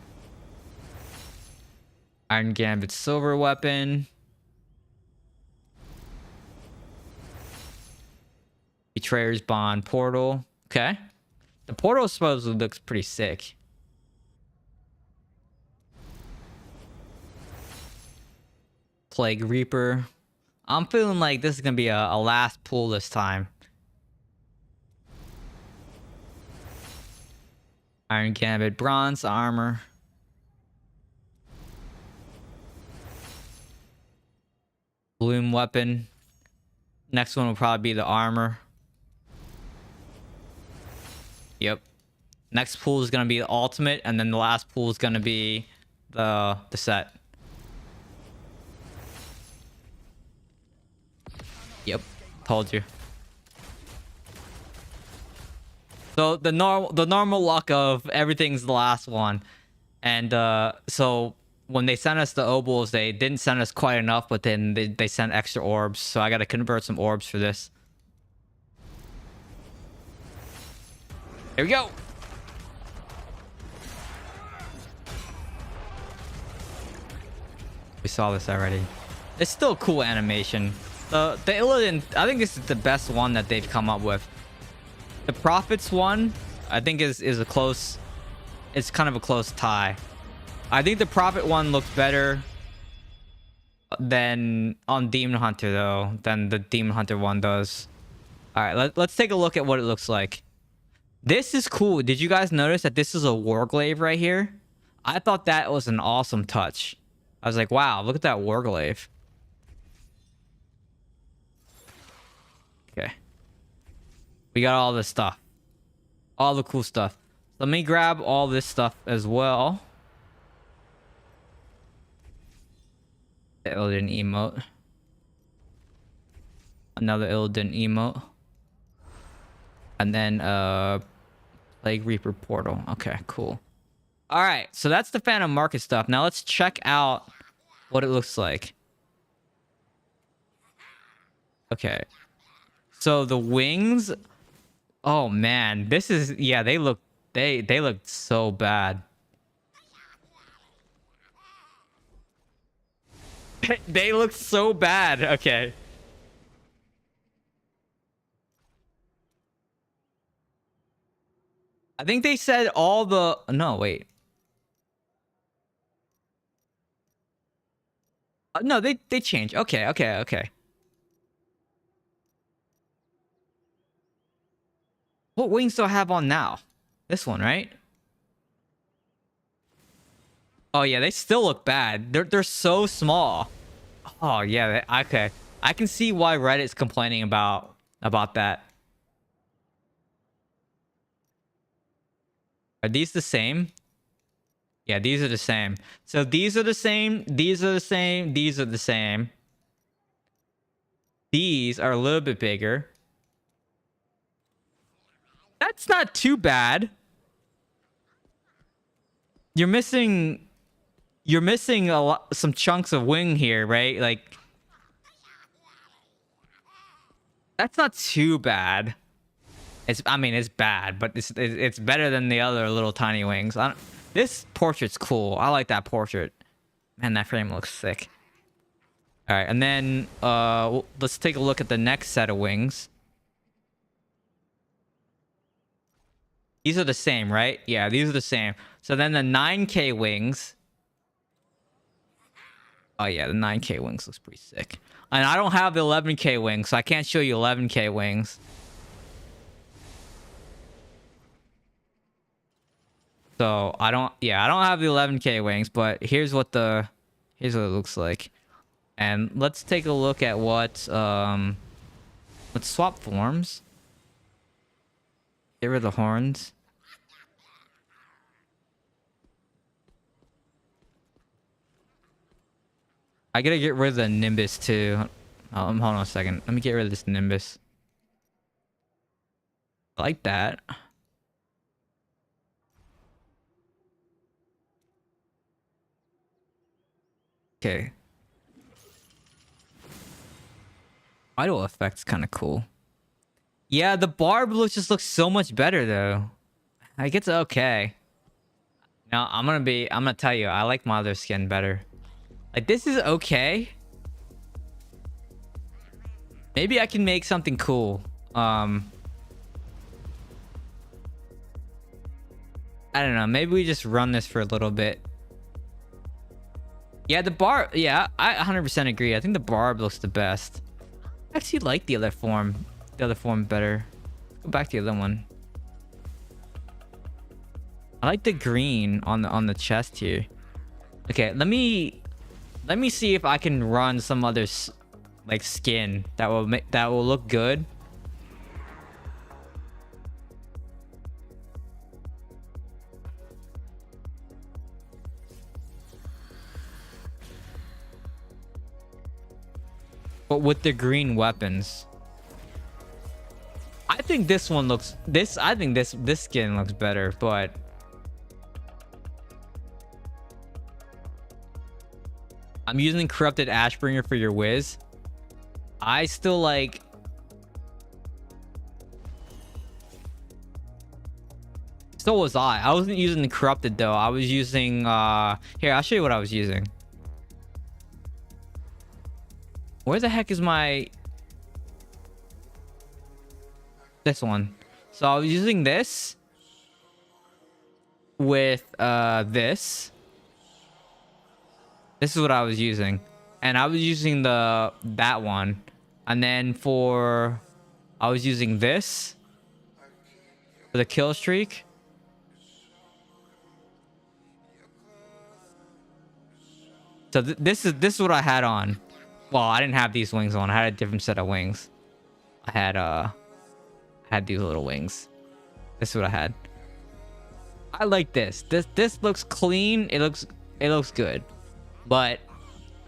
Iron Gambit silver weapon. Betrayer's Bond, Portal. Okay. The Portal supposedly looks pretty sick. Plague Reaper. I'm feeling like this is gonna be a last pull this time. Iron Gambit, bronze armor. Bloom weapon. Next one will probably be the armor. Yep. Next pool is gonna be the ultimate, and then the last pool is gonna be the set. Yep. Told you. So the normal luck of everything's the last one. And so when they sent us the obols, they didn't send us quite enough, but then they sent extra orbs. So I gotta convert some orbs for this. Here we go. We saw this already. It's still a cool animation. The Illidan, I think this is the best one that they've come up with. The Prophets one, I think is a close. It's kind of a close tie. I think the Prophet one looks better than on Demon Hunter though, than the Demon Hunter one does. All right, let's take a look at what it looks like. This is cool. Did you guys notice that this is a Warglaive right here? I thought that was an awesome touch. I was like, wow, look at that Warglaive. Okay. We got all this stuff. All the cool stuff. Let me grab all this stuff as well. The Illidan emote. Another Illidan emote. And then Plague Reaper portal. Okay, cool. All right, so that's the Phantom Market stuff. Now let's check out what it looks like. Okay. So the wings, oh man, this is, yeah, they look so bad. They look so bad. Okay. I think they said all the, no, wait. No, they changed. Okay. What wings do I have on now? This one, right? Oh yeah, they still look bad. They're so small. Oh yeah, okay. I can see why Reddit's complaining about that. Are these the same? Yeah, these are the same. So these are the same, these are the same, these are the same. These are a little bit bigger. That's not too bad. You're missing a lot, some chunks of wing here, right? Like, that's not too bad. I mean, it's bad, but it's better than the other little tiny wings. This portrait's cool. I like that portrait. Man, that frame looks sick. All right, and then let's take a look at the next set of wings. These are the same, right? Yeah, these are the same. So then the 9K wings. Oh yeah, the 9K wings looks pretty sick. And I don't have the 11K wings, so I can't show you 11K wings. So I don't have the 11K wings, but here's what it looks like. And let's take a look at what let's swap forms. Get rid of the horns. I gotta get rid of the Nimbus too. Hold on a second. Let me get rid of this Nimbus. I like that. Okay. Idle effect's kind of cool. Yeah, the barb just looks so much better though. Like, it's okay. No, I'm gonna tell you, I like my other skin better. Like, this is okay. Maybe I can make something cool. I don't know. Maybe we just run this for a little bit. Yeah, the barb. Yeah, I 100% agree. I think the barb looks the best. I actually like the other form. The other form better. Go back to the other one. I like the green on the chest here. Okay, let me see if I can run some other like skin that will look good. But with the green weapons. I think this one looks I think this skin looks better, but I'm using corrupted Ashbringer for your whiz. I still like so was I wasn't using the corrupted though. I was using here, I'll show you what I was using. Where the heck is my this one? So I was using this with this is what I was using, and I was using that one, and then I was using this for the kill streak. So this is what I had on. Well, I didn't have these wings on. I had a different set of wings. I had these little wings. This is what I had. I like this. This looks clean. It looks good. But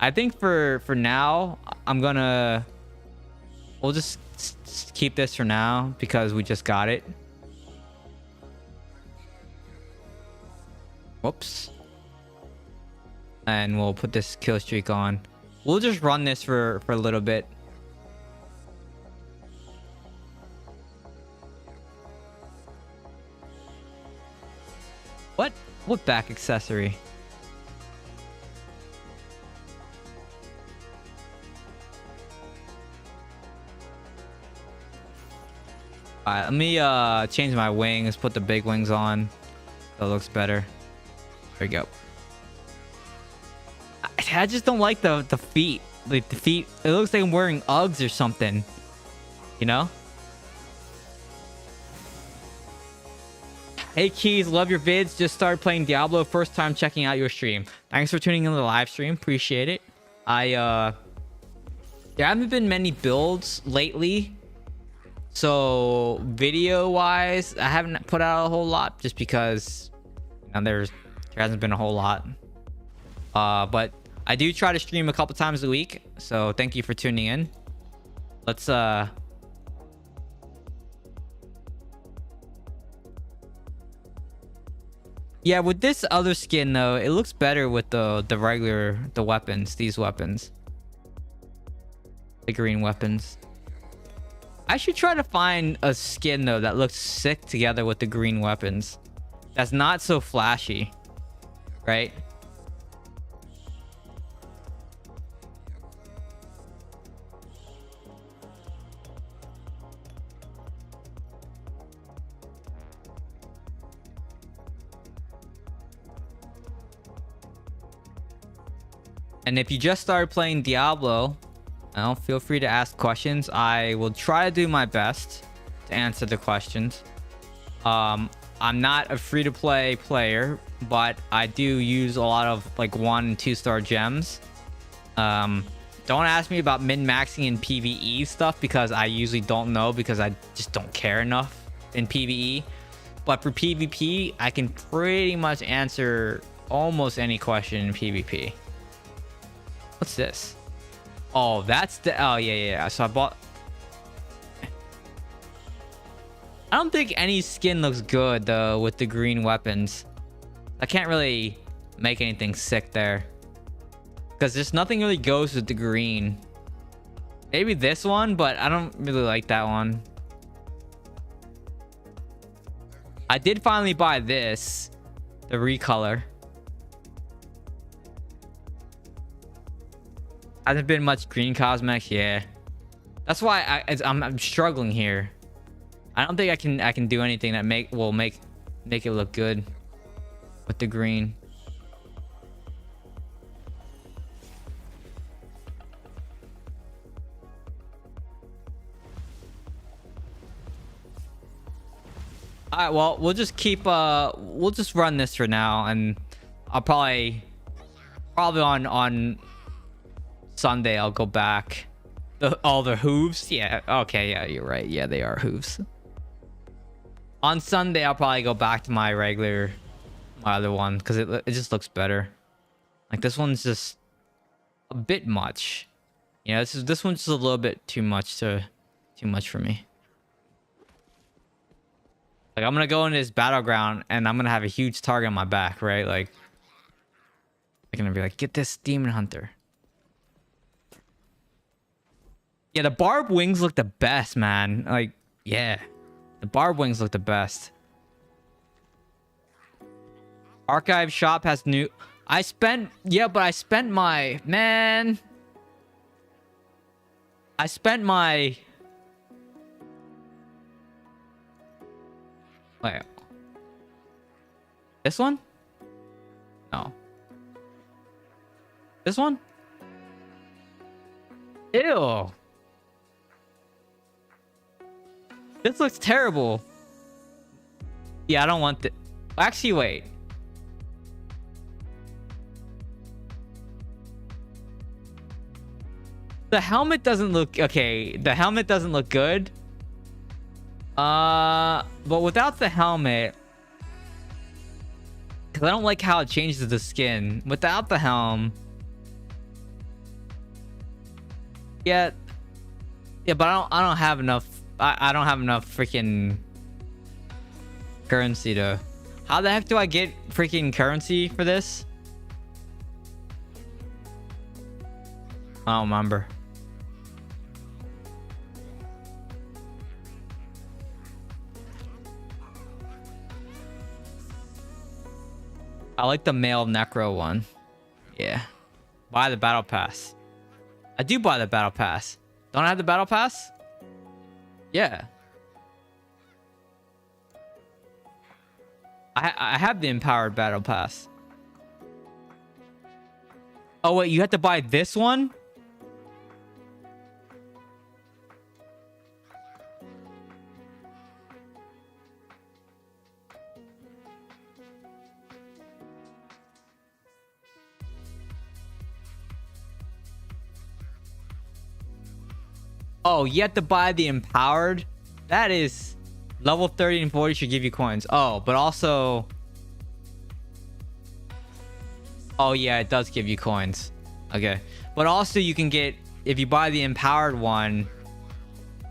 I think for now, we'll just keep this for now because we just got it. Whoops. And we'll put this kill streak on. We'll just run this for a little bit. What back accessory? Alright, let me change my wings, put the big wings on. That looks better. There we go. I just don't like the feet. Like the feet, it looks like I'm wearing Uggs or something. You know? Hey Keys, love your vids. Just started playing Diablo. First time checking out your stream. Thanks for tuning in to the live stream. Appreciate it. There haven't been many builds lately. So video wise, I haven't put out a whole lot just because there hasn't been a whole lot. But I do try to stream a couple times a week. So thank you for tuning in. Let's yeah, with this other skin though, it looks better with the weapons, these weapons. The green weapons. I should try to find a skin though that looks sick together with the green weapons. That's not so flashy, right? And if you just started playing Diablo, feel free to ask questions. I will try to do my best to answer the questions. I'm not a free-to-play player, but I do use a lot of like 1 and 2 star gems. Don't ask me about min-maxing in PvE stuff because I usually don't know because I just don't care enough in PvE. But for PvP, I can pretty much answer almost any question in PvP. What's this? Oh, that's the... Oh, yeah. So I bought... I don't think any skin looks good, though, with the green weapons. I can't really make anything sick there. Because just nothing really goes with the green. Maybe this one, but I don't really like that one. I did finally buy this. The recolor. Hasn't been much green cosmetics, yeah. That's why I'm struggling here. I don't think I can do anything that make it look good with the green. All right, well, we'll just keep we'll just run this for now, and I'll probably on Sunday I'll go back. All the hooves, yeah, okay, yeah, you're right, yeah, they are hooves. On Sunday I'll probably go back to my other one because it just looks better. Like this one's just a bit much. Yeah, this one's just a little bit too much for me. Like I'm gonna go into this battleground and I'm gonna have a huge target on my back, right? Like they're gonna be like, get this demon hunter. Yeah, the barb wings look the best, man. Like, yeah. The barb wings look the best. Archive shop has new... I spent my... Man. I spent my... Wait. This one? No. This one? Ew. This looks terrible. Yeah, I don't want it. Actually, wait. The helmet doesn't look... Okay, the helmet doesn't look good. But without the helmet... Because I don't like how it changes the skin. Without the helm... Yeah, but I don't have enough. I don't have enough freaking currency to. How the heck do I get freaking currency for this? I don't remember. I like the male necro one. Yeah. Buy the battle pass. I do buy the battle pass. Don't I have the battle pass? Yeah. I have the empowered battle pass. Oh wait, you have to buy this one? Oh, you have to buy the empowered? That is... Level 30 and 40 should give you coins. Oh, but also... Oh, yeah, it does give you coins. Okay. But also you can get... If you buy the empowered one,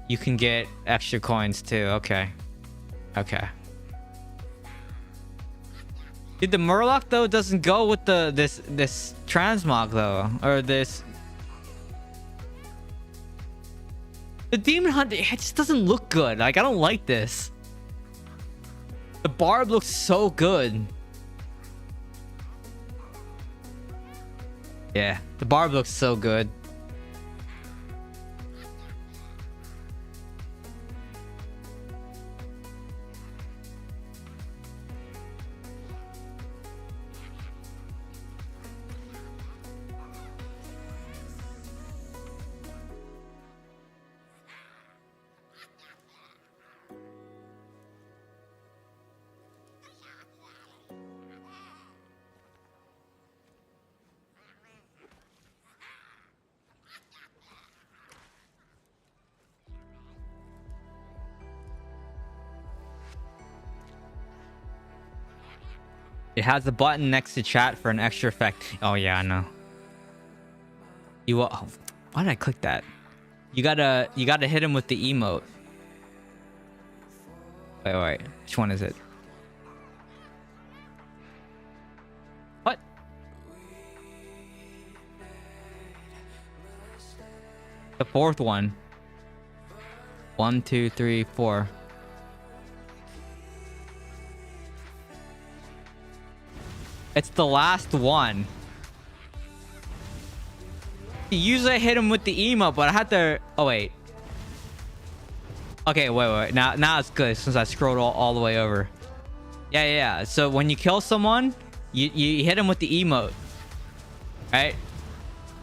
you can get extra coins too. Okay. Okay. Dude, the Murloc, though, doesn't go with this transmog, though. Or this... The Demon Hunter, it just doesn't look good. Like, I don't like this. The barb looks so good. Yeah, the barb looks so good. It has a button next to chat for an extra effect. Oh yeah, I know. You oh, why did I click that? You gotta hit him with the emote. Wait, which one is it? What? The fourth one. 1, 2, 3, 4. It's the last one. Usually I hit him with the emote, but I had to... Oh, wait. Okay, wait. Now it's good since I scrolled all the way over. Yeah. So when you kill someone, you hit them with the emote, right?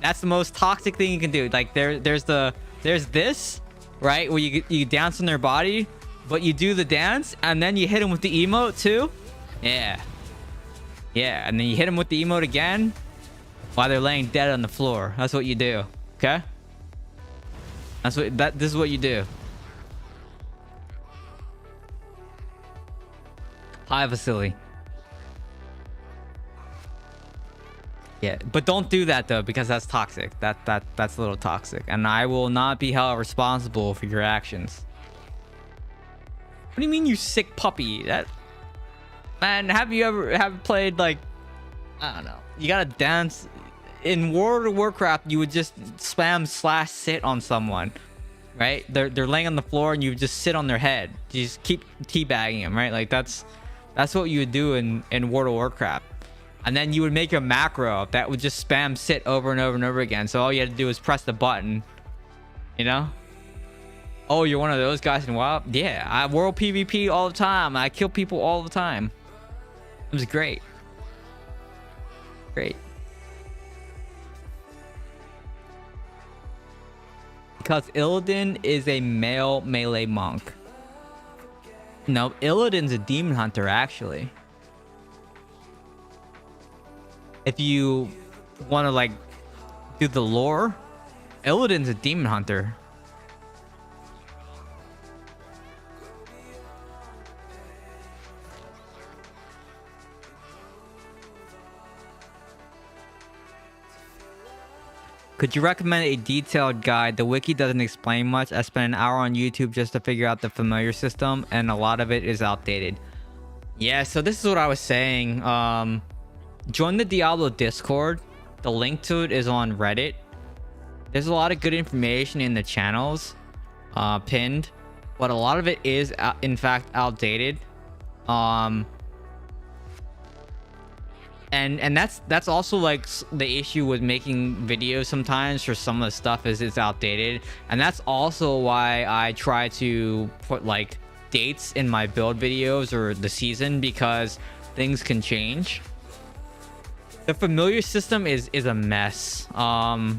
That's the most toxic thing you can do. Like there's this, right, where you dance on their body, but you do the dance and then you hit them with the emote too. Yeah, and then you hit them with the emote again while they're laying dead on the floor. That's what you do. Okay. This is what you do. Hi, Vasily. Yeah, but don't do that though, because that's toxic. That's a little toxic, and I will not be held responsible for your actions. What do you mean, you sick puppy? That man, have you ever played, like, I don't know? You gotta dance in World of Warcraft. You would just spam /sit on someone, right? They're laying on the floor, and you would just sit on their head. You just keep teabagging them, right? Like that's what you would do in World of Warcraft. And then you would make a macro that would just spam sit over and over and over again. So all you had to do is press the button, you know? Oh, you're one of those guys in WoW? Yeah, I world PvP all the time. I kill people all the time. It was great. Great. Because Illidan is a male melee monk. No, Illidan's a demon hunter, actually. If you want to, like, do the lore, Illidan's a demon hunter. Could you recommend a detailed guide? The wiki doesn't explain much. I spent an hour on YouTube just to figure out the familiar system, and a lot of it is outdated. Yeah, so this is what I was saying. Join the Diablo Discord. The link to it is on Reddit. There's a lot of good information in the channels pinned, but a lot of it is in fact outdated. And that's also like the issue with making videos sometimes. For some of the stuff is it's outdated, and that's also why I try to put like dates in my build videos or the season, because things can change. The familiar system is a mess. I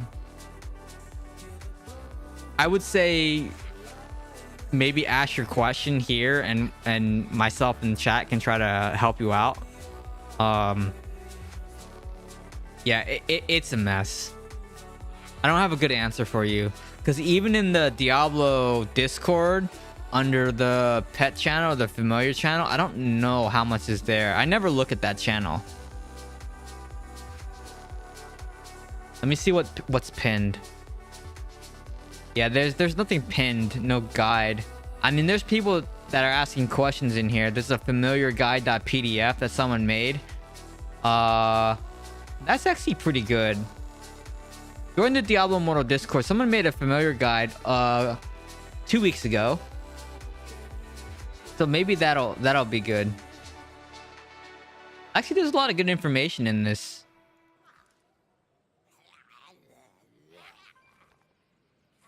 would say maybe ask your question here, and myself in chat can try to help you out. Yeah, it's a mess. I don't have a good answer for you, because even in the Diablo Discord, under the pet channel, the familiar channel, I don't know how much is there. I never look at that channel. Let me see what's pinned. Yeah, there's nothing pinned, no guide. I mean, there's people that are asking questions in here. There's a familiar guide.pdf that someone made. That's actually pretty good. Join the Diablo Immortal Discord. Someone made a familiar guide 2 weeks ago. So maybe that'll be good. Actually, there's a lot of good information in this.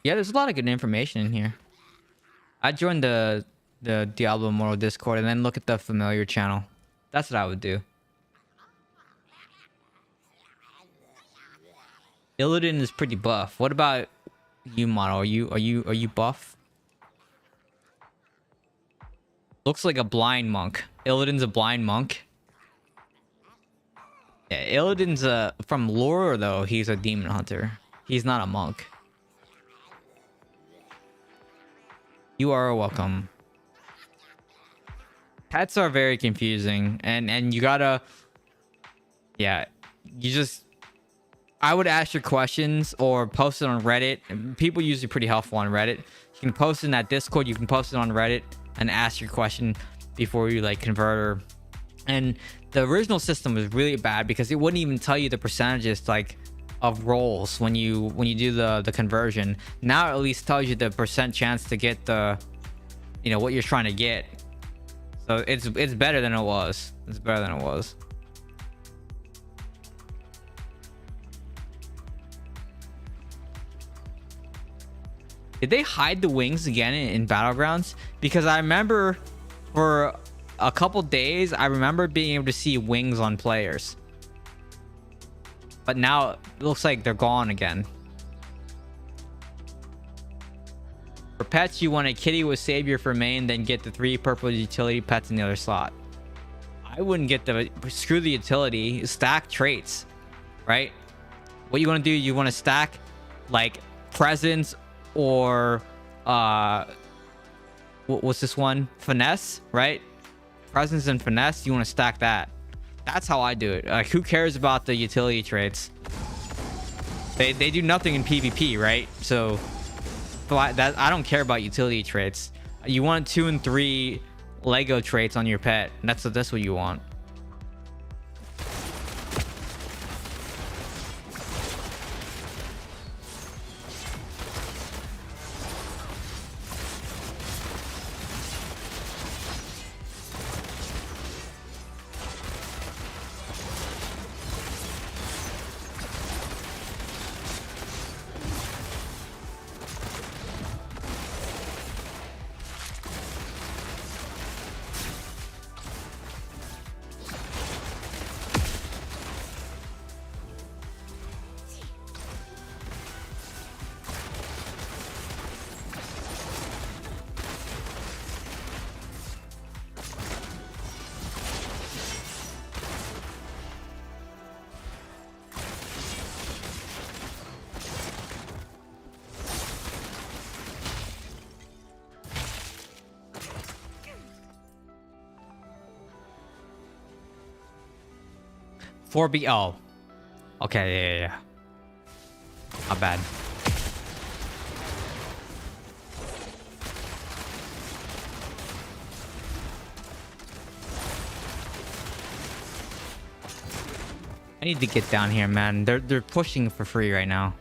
Yeah, there's a lot of good information in here. I joined the Diablo Immortal Discord and then look at the familiar channel. That's what I would do. Illidan is pretty buff. What about you, Mono? Are you buff? Looks like a blind monk. Illidan's a blind monk. Yeah, Illidan's from lore though, he's a demon hunter. He's not a monk. You are welcome. Pets are very confusing, and you gotta, yeah, you just, I would ask your questions or post it on Reddit. People usually pretty helpful on Reddit. You can post it in that Discord. You can post it on Reddit and ask your question before you like convert her. And the original system was really bad because it wouldn't even tell you the percentages like of rolls when you do the conversion. Now it at least tells you the percent chance to get the, you know, what you're trying to get. So it's better than it was. It's better than it was. Did they hide the wings again in Battlegrounds? Because I remember for a couple days, I remember being able to see wings on players. But now it looks like they're gone again. For pets, you want a kitty with savior for main, then get the 3 purple utility pets in the other slot. I wouldn't get the... Screw the utility. Stack traits, right? What you want to do, you want to stack like presence or what's this one? Finesse, right? Presence and finesse, you want to stack that. That's how I do it. Like, who cares about the utility traits? They do nothing in PvP, right? So that I don't care about utility traits. You want 2 and 3 Lego traits on your pet. That's what you want. Four B. Oh, okay, yeah. Not bad. I need to get down here, man. They're pushing for free right now.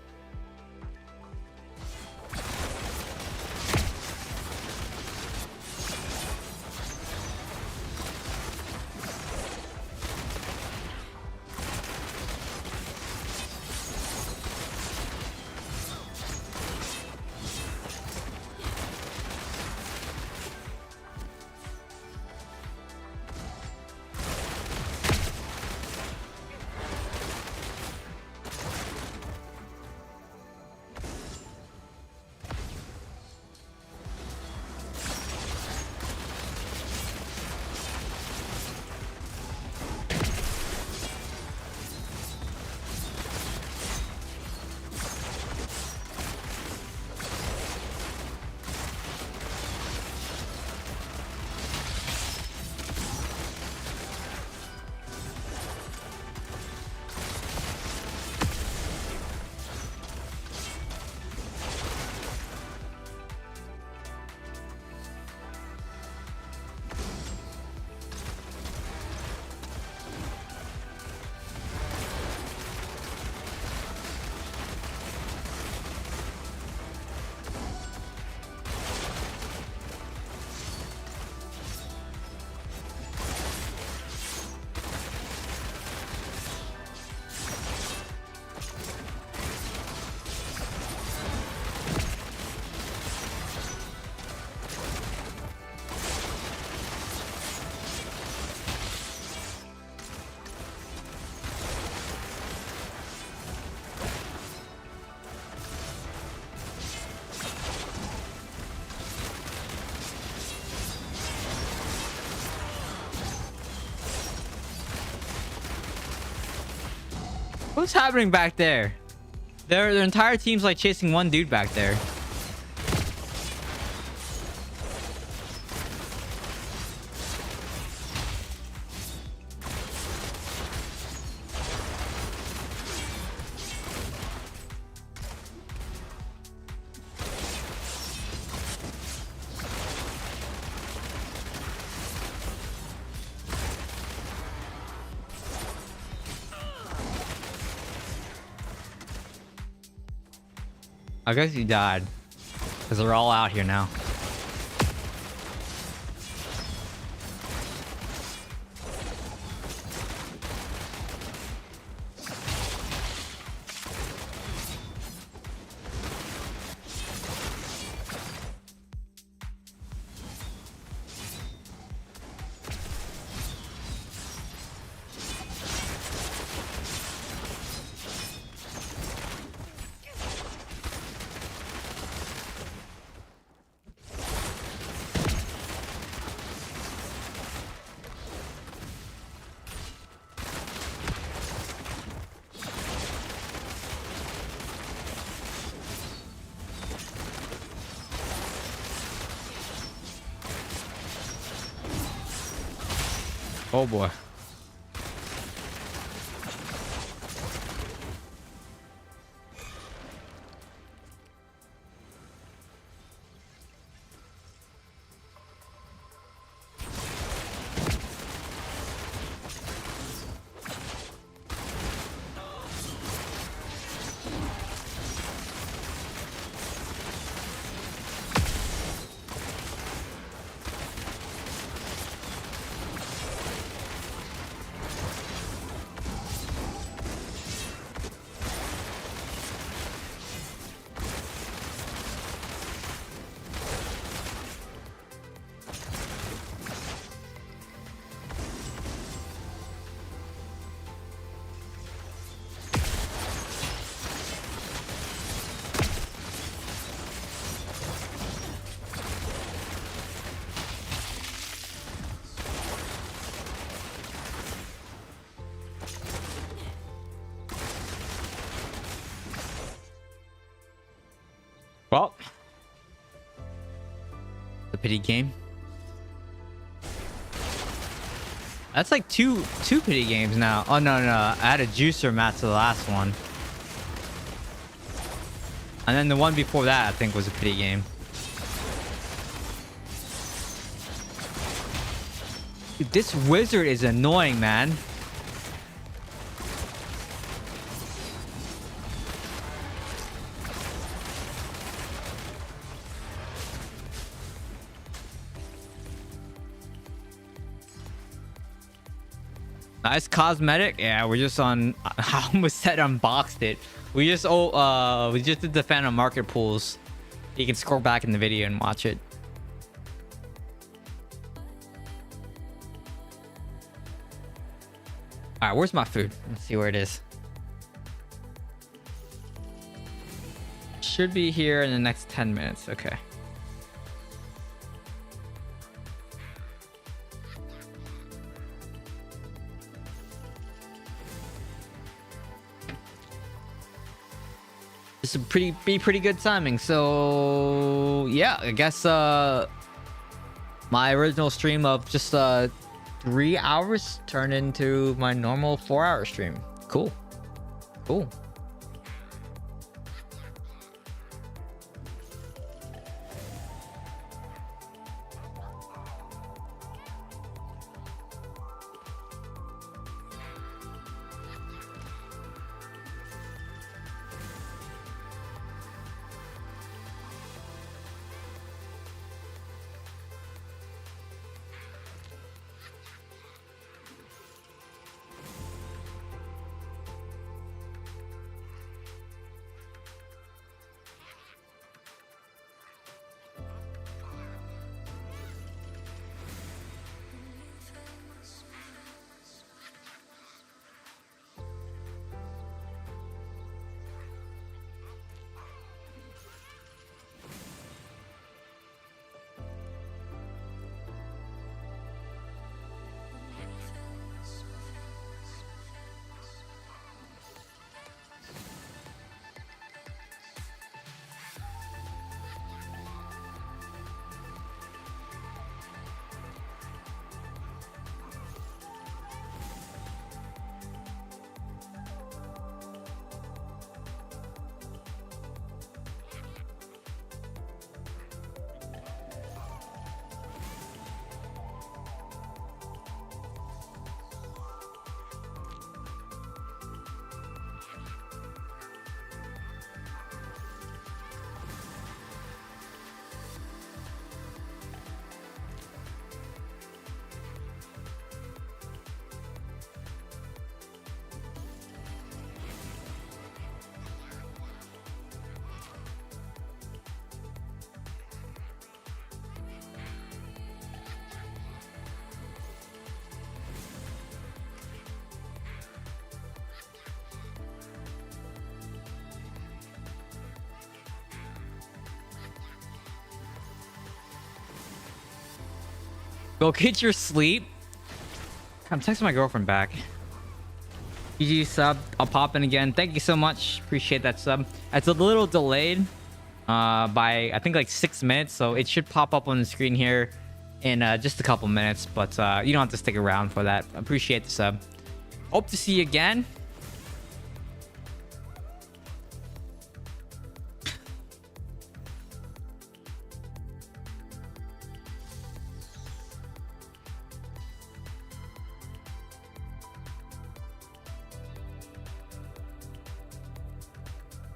What's happening back there? Their entire team's like chasing one dude back there. I guess he died. Because they're all out here now. Oh boy. Well, the pity game. That's like two pity games now. Oh no, I had a juicer match to the last one, and then the one before that I think was a pity game. Dude, this wizard is annoying, man. Nice cosmetic. Yeah, we're just on. I almost said unboxed it. We just did the Phantom Market pools. You can scroll back in the video and watch it. All right, where's my food? Let's see where it is. Should be here in the next 10 minutes. Okay. This would be pretty good timing. So yeah, I guess my original stream of just 3 hours turned into my normal 4-hour stream. Cool. Go get your sleep. I'm texting my girlfriend back. GG sub. I'll pop in again. Thank you so much. Appreciate that sub. It's a little delayed by I think like 6 minutes, so it should pop up on the screen here in just a couple minutes, but you don't have to stick around for that. Appreciate the sub. Hope to see you again.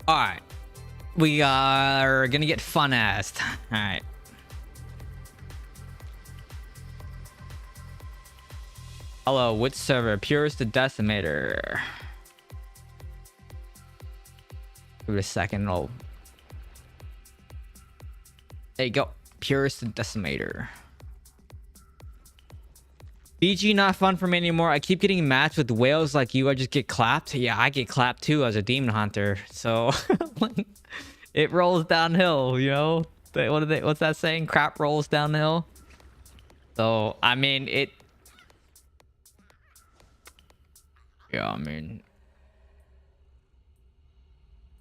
All right, we are gonna get fun-assed. All right. Hello, which server? Purist the Decimator. Give it a second. Oh, there you go. Purist the Decimator. BG not fun for me anymore. I keep getting matched with whales like you. I just get clapped. Yeah, I get clapped too as a demon hunter. So it rolls downhill, you know. What's that saying? Crap rolls downhill. So I mean it. Yeah, I mean,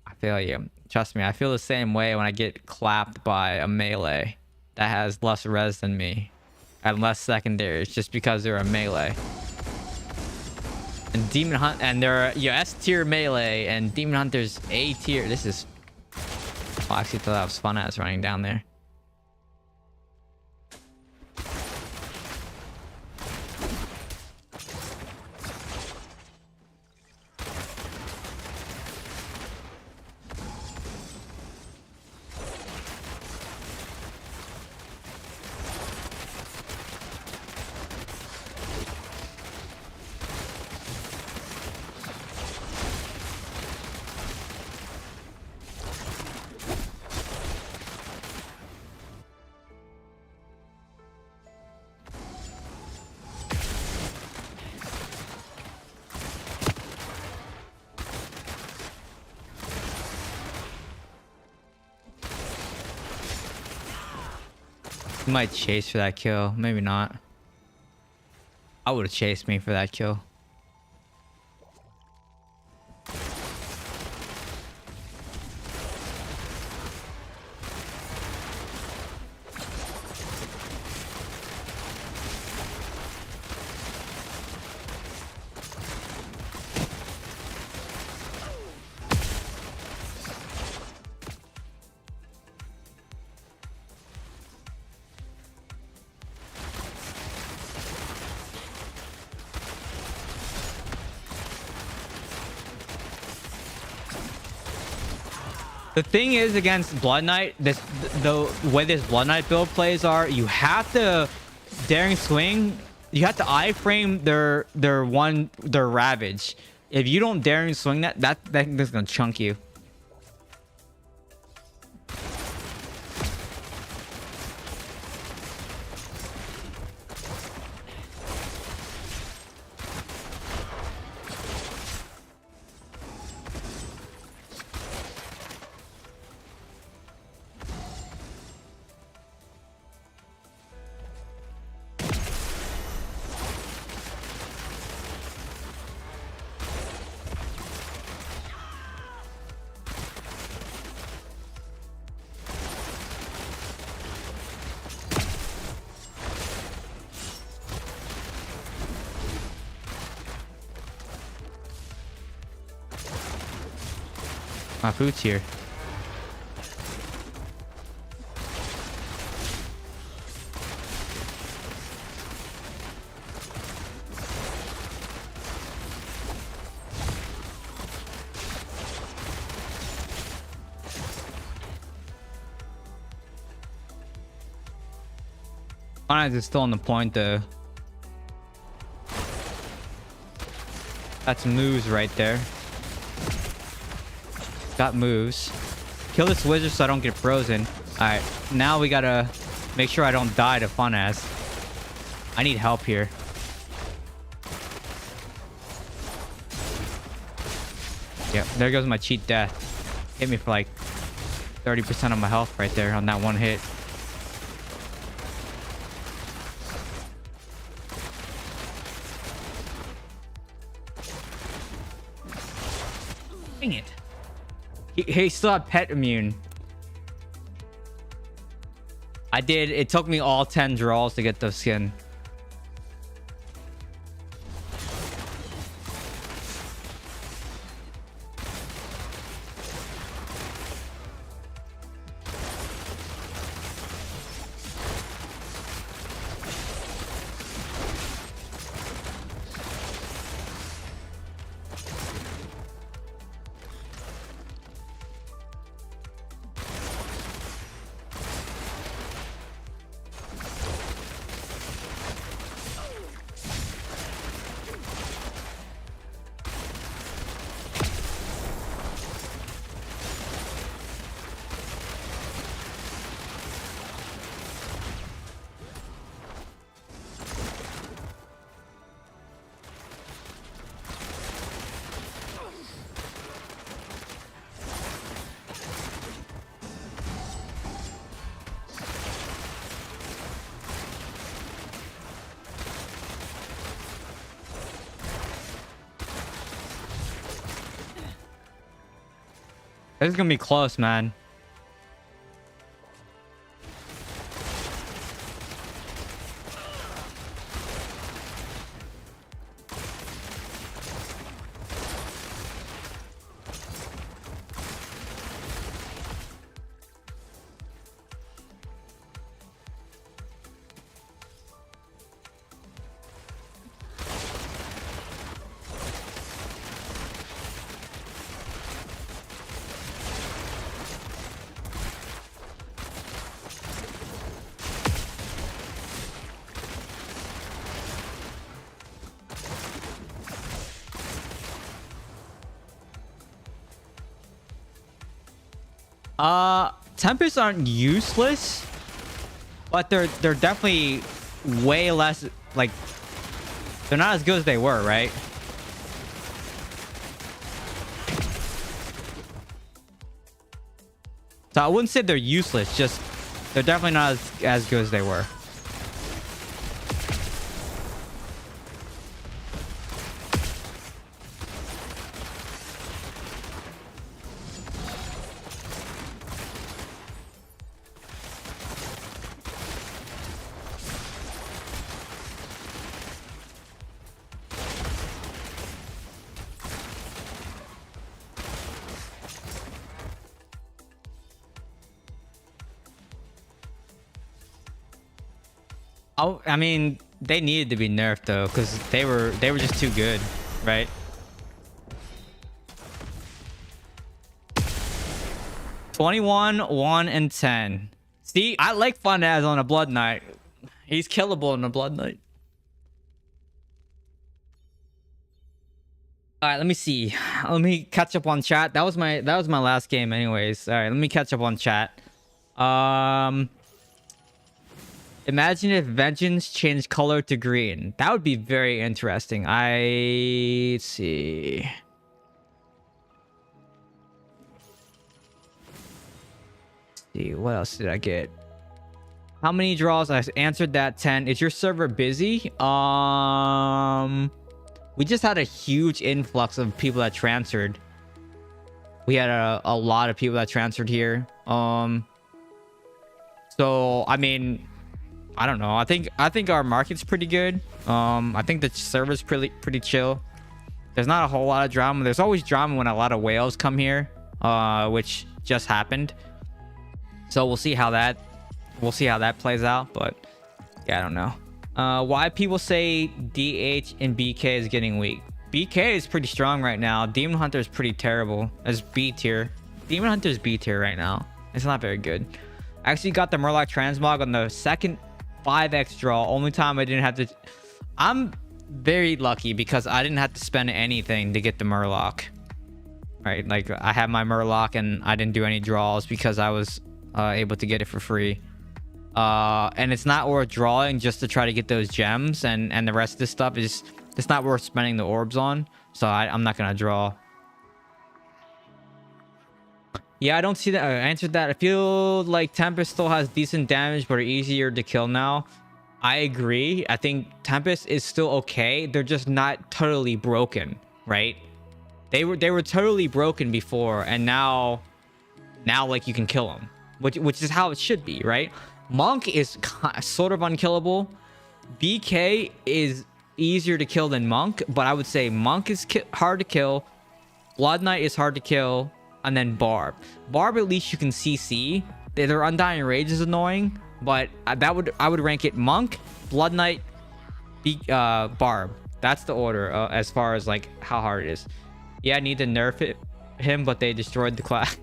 I feel you. Trust me, I feel the same way when I get clapped by a melee that has less res than me and less secondaries just because they're a melee. And Demon Hunt, and they're S tier melee, and Demon Hunter's A tier. This is. Oh, I actually thought that was fun as running down there. He might chase for that kill. Maybe not. I would have chased me for that kill. The thing is against Blood Knight, the way this Blood Knight build plays are, you have to daring swing. You have to iframe their ravage. If you don't daring swing that thing's gonna chunk you. My food's here. Honestly, it's still on the point though. That's moves right there. Got moves. Kill this wizard so I don't get frozen. Alright, now we gotta make sure I don't die to fun ass. I need help here. Yep, there goes my cheat death. Hit me for like 30% of my health right there on that one hit. Dang it. He still had pet immune. I did. It took me all 10 draws to get the skin. This is gonna be close, man. Tempests aren't useless, but they're definitely way less, like, they're not as good as they were, right? So I wouldn't say they're useless, just they're definitely not as good as they were. Oh, I mean, they needed to be nerfed though, because they were just too good, right? $21, 1, and 10. See, I like Funaz on a Blood Knight. He's killable in a Blood Knight. All right, let me see. Let me catch up on chat. That was my last game, anyways. All right, let me catch up on chat. Imagine if Vengeance changed color to green. That would be very interesting. Let's see. What else did I get? How many draws? I answered that. 10. Is your server busy? We just had a huge influx of people that transferred. We had a lot of people that transferred here. So I mean, I don't know. I think our market's pretty good. I think the server's pretty chill. There's not a whole lot of drama. There's always drama when a lot of whales come here, which just happened. So we'll see how that plays out. But yeah, I don't know. Why people say DH and BK is getting weak? BK is pretty strong right now. Demon Hunter is pretty terrible as B tier. Demon Hunter is B tier right now. It's not very good. I actually got the Murloc transmog on the second 5x draw. Only time I didn't have to. I'm very lucky because I didn't have to spend anything to get the Murloc. Right, like I had my Murloc and I didn't do any draws because I was able to get it for free. And it's not worth drawing just to try to get those gems, and the rest of this stuff is it's not worth spending the orbs on. So I'm not gonna draw. Yeah, I don't see that. I answered that. I feel like Tempest still has decent damage, but are easier to kill now. I agree. I think Tempest is still okay. They're just not totally broken, right? They were totally broken before, and now like you can kill them. which is how it should be, right? Monk is sort of unkillable. BK is easier to kill than Monk, but I would say Monk is hard to kill. Blood Knight is hard to kill, and then Barb. Barb, at least you can CC. Their Undying Rage is annoying, but I would rank it Monk, Blood Knight, Barb. That's the order as far as like how hard it is. Yeah, I need to nerf him, but they destroyed the class.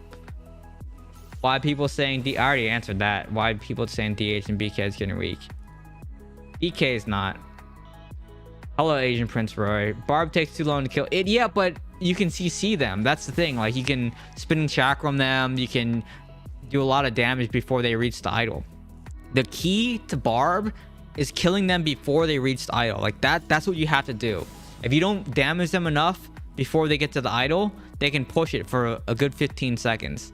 Why people saying I already answered that. Why people saying DH and BK is getting weak? BK is not. Hello, Asian Prince Roy. Barb takes too long to kill it. Yeah, but you can CC them. That's the thing. Like, you can spinning chakram them. You can do a lot of damage before they reach the idol. The key to Barb is killing them before they reach the idol. Like, that's what you have to do. If you don't damage them enough before they get to the idol, they can push it for a good 15 seconds.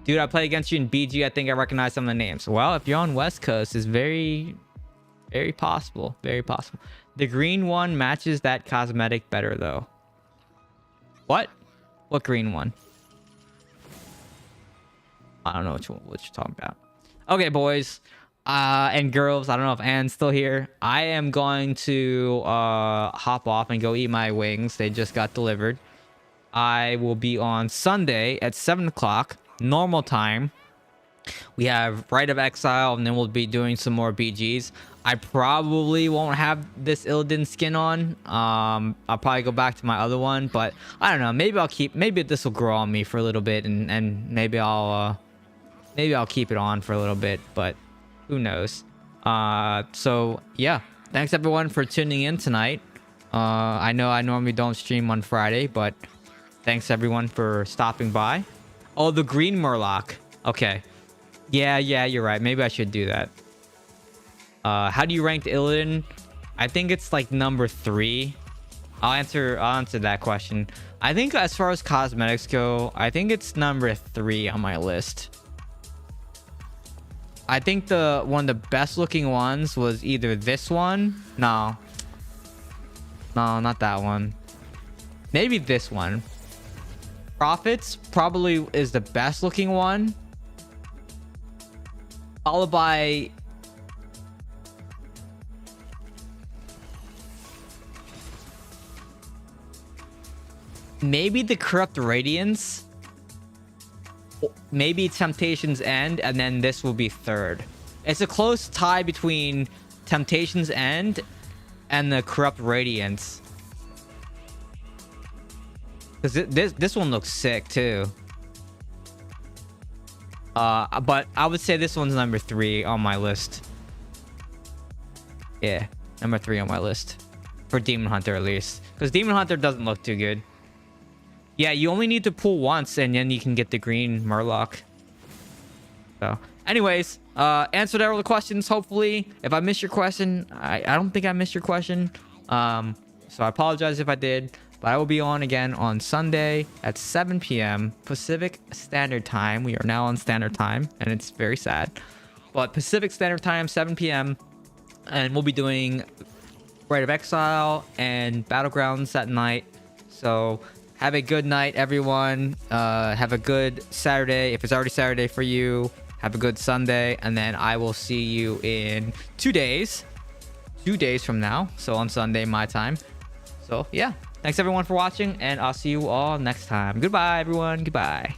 Dude, I play against you in BG. I think I recognize some of the names. Well, if you're on West Coast, it's very, very possible. Very possible. The green one matches that cosmetic better, though. What? What green one? I don't know what you're talking about. Okay, boys and girls. I don't know if Anne's still here. I am going to hop off and go eat my wings. They just got delivered. I will be on Sunday at 7 o'clock. Normal time. We have Rite of Exile, and then we'll be doing some more BGs. I probably won't have this Illidan skin on. I'll probably go back to my other one, but I don't know. Maybe this will grow on me for a little bit, and maybe I'll keep it on for a little bit, but who knows? So yeah, thanks everyone for tuning in tonight. I know I normally don't stream on Friday, but thanks everyone for stopping by. Oh, the green Murloc. Okay. Yeah, you're right. Maybe I should do that. How do you rank the Illidan? I think it's like number 3. I'll answer that question. I think as far as cosmetics go, I think it's number 3 on my list. I think one of the best looking ones was either this one. No, not that one. Maybe this one. Prophets probably is the best looking one, followed by maybe the Corrupt Radiance, maybe Temptation's End, and then this will be third. It's a close tie between Temptation's End and the Corrupt Radiance. Because this one looks sick too. But I would say this one's number 3 on my list. Yeah, number 3 on my list. For Demon Hunter at least. Because Demon Hunter doesn't look too good. Yeah, you only need to pull once and then you can get the green Murloc. So, anyways, answered all the questions, hopefully. If I missed your question, I don't think I missed your question. So I apologize if I did. But I will be on again on Sunday at 7 p.m. Pacific Standard Time. We are now on Standard Time, and it's very sad. But Pacific Standard Time, 7 p.m. And we'll be doing Rite of Exile and Battlegrounds that night. So have a good night, everyone. Have a good Saturday. If it's already Saturday for you, have a good Sunday. And then I will see you in 2 days. 2 days from now. So on Sunday, my time. So, yeah. Thanks everyone for watching, and I'll see you all next time. Goodbye, everyone. Goodbye.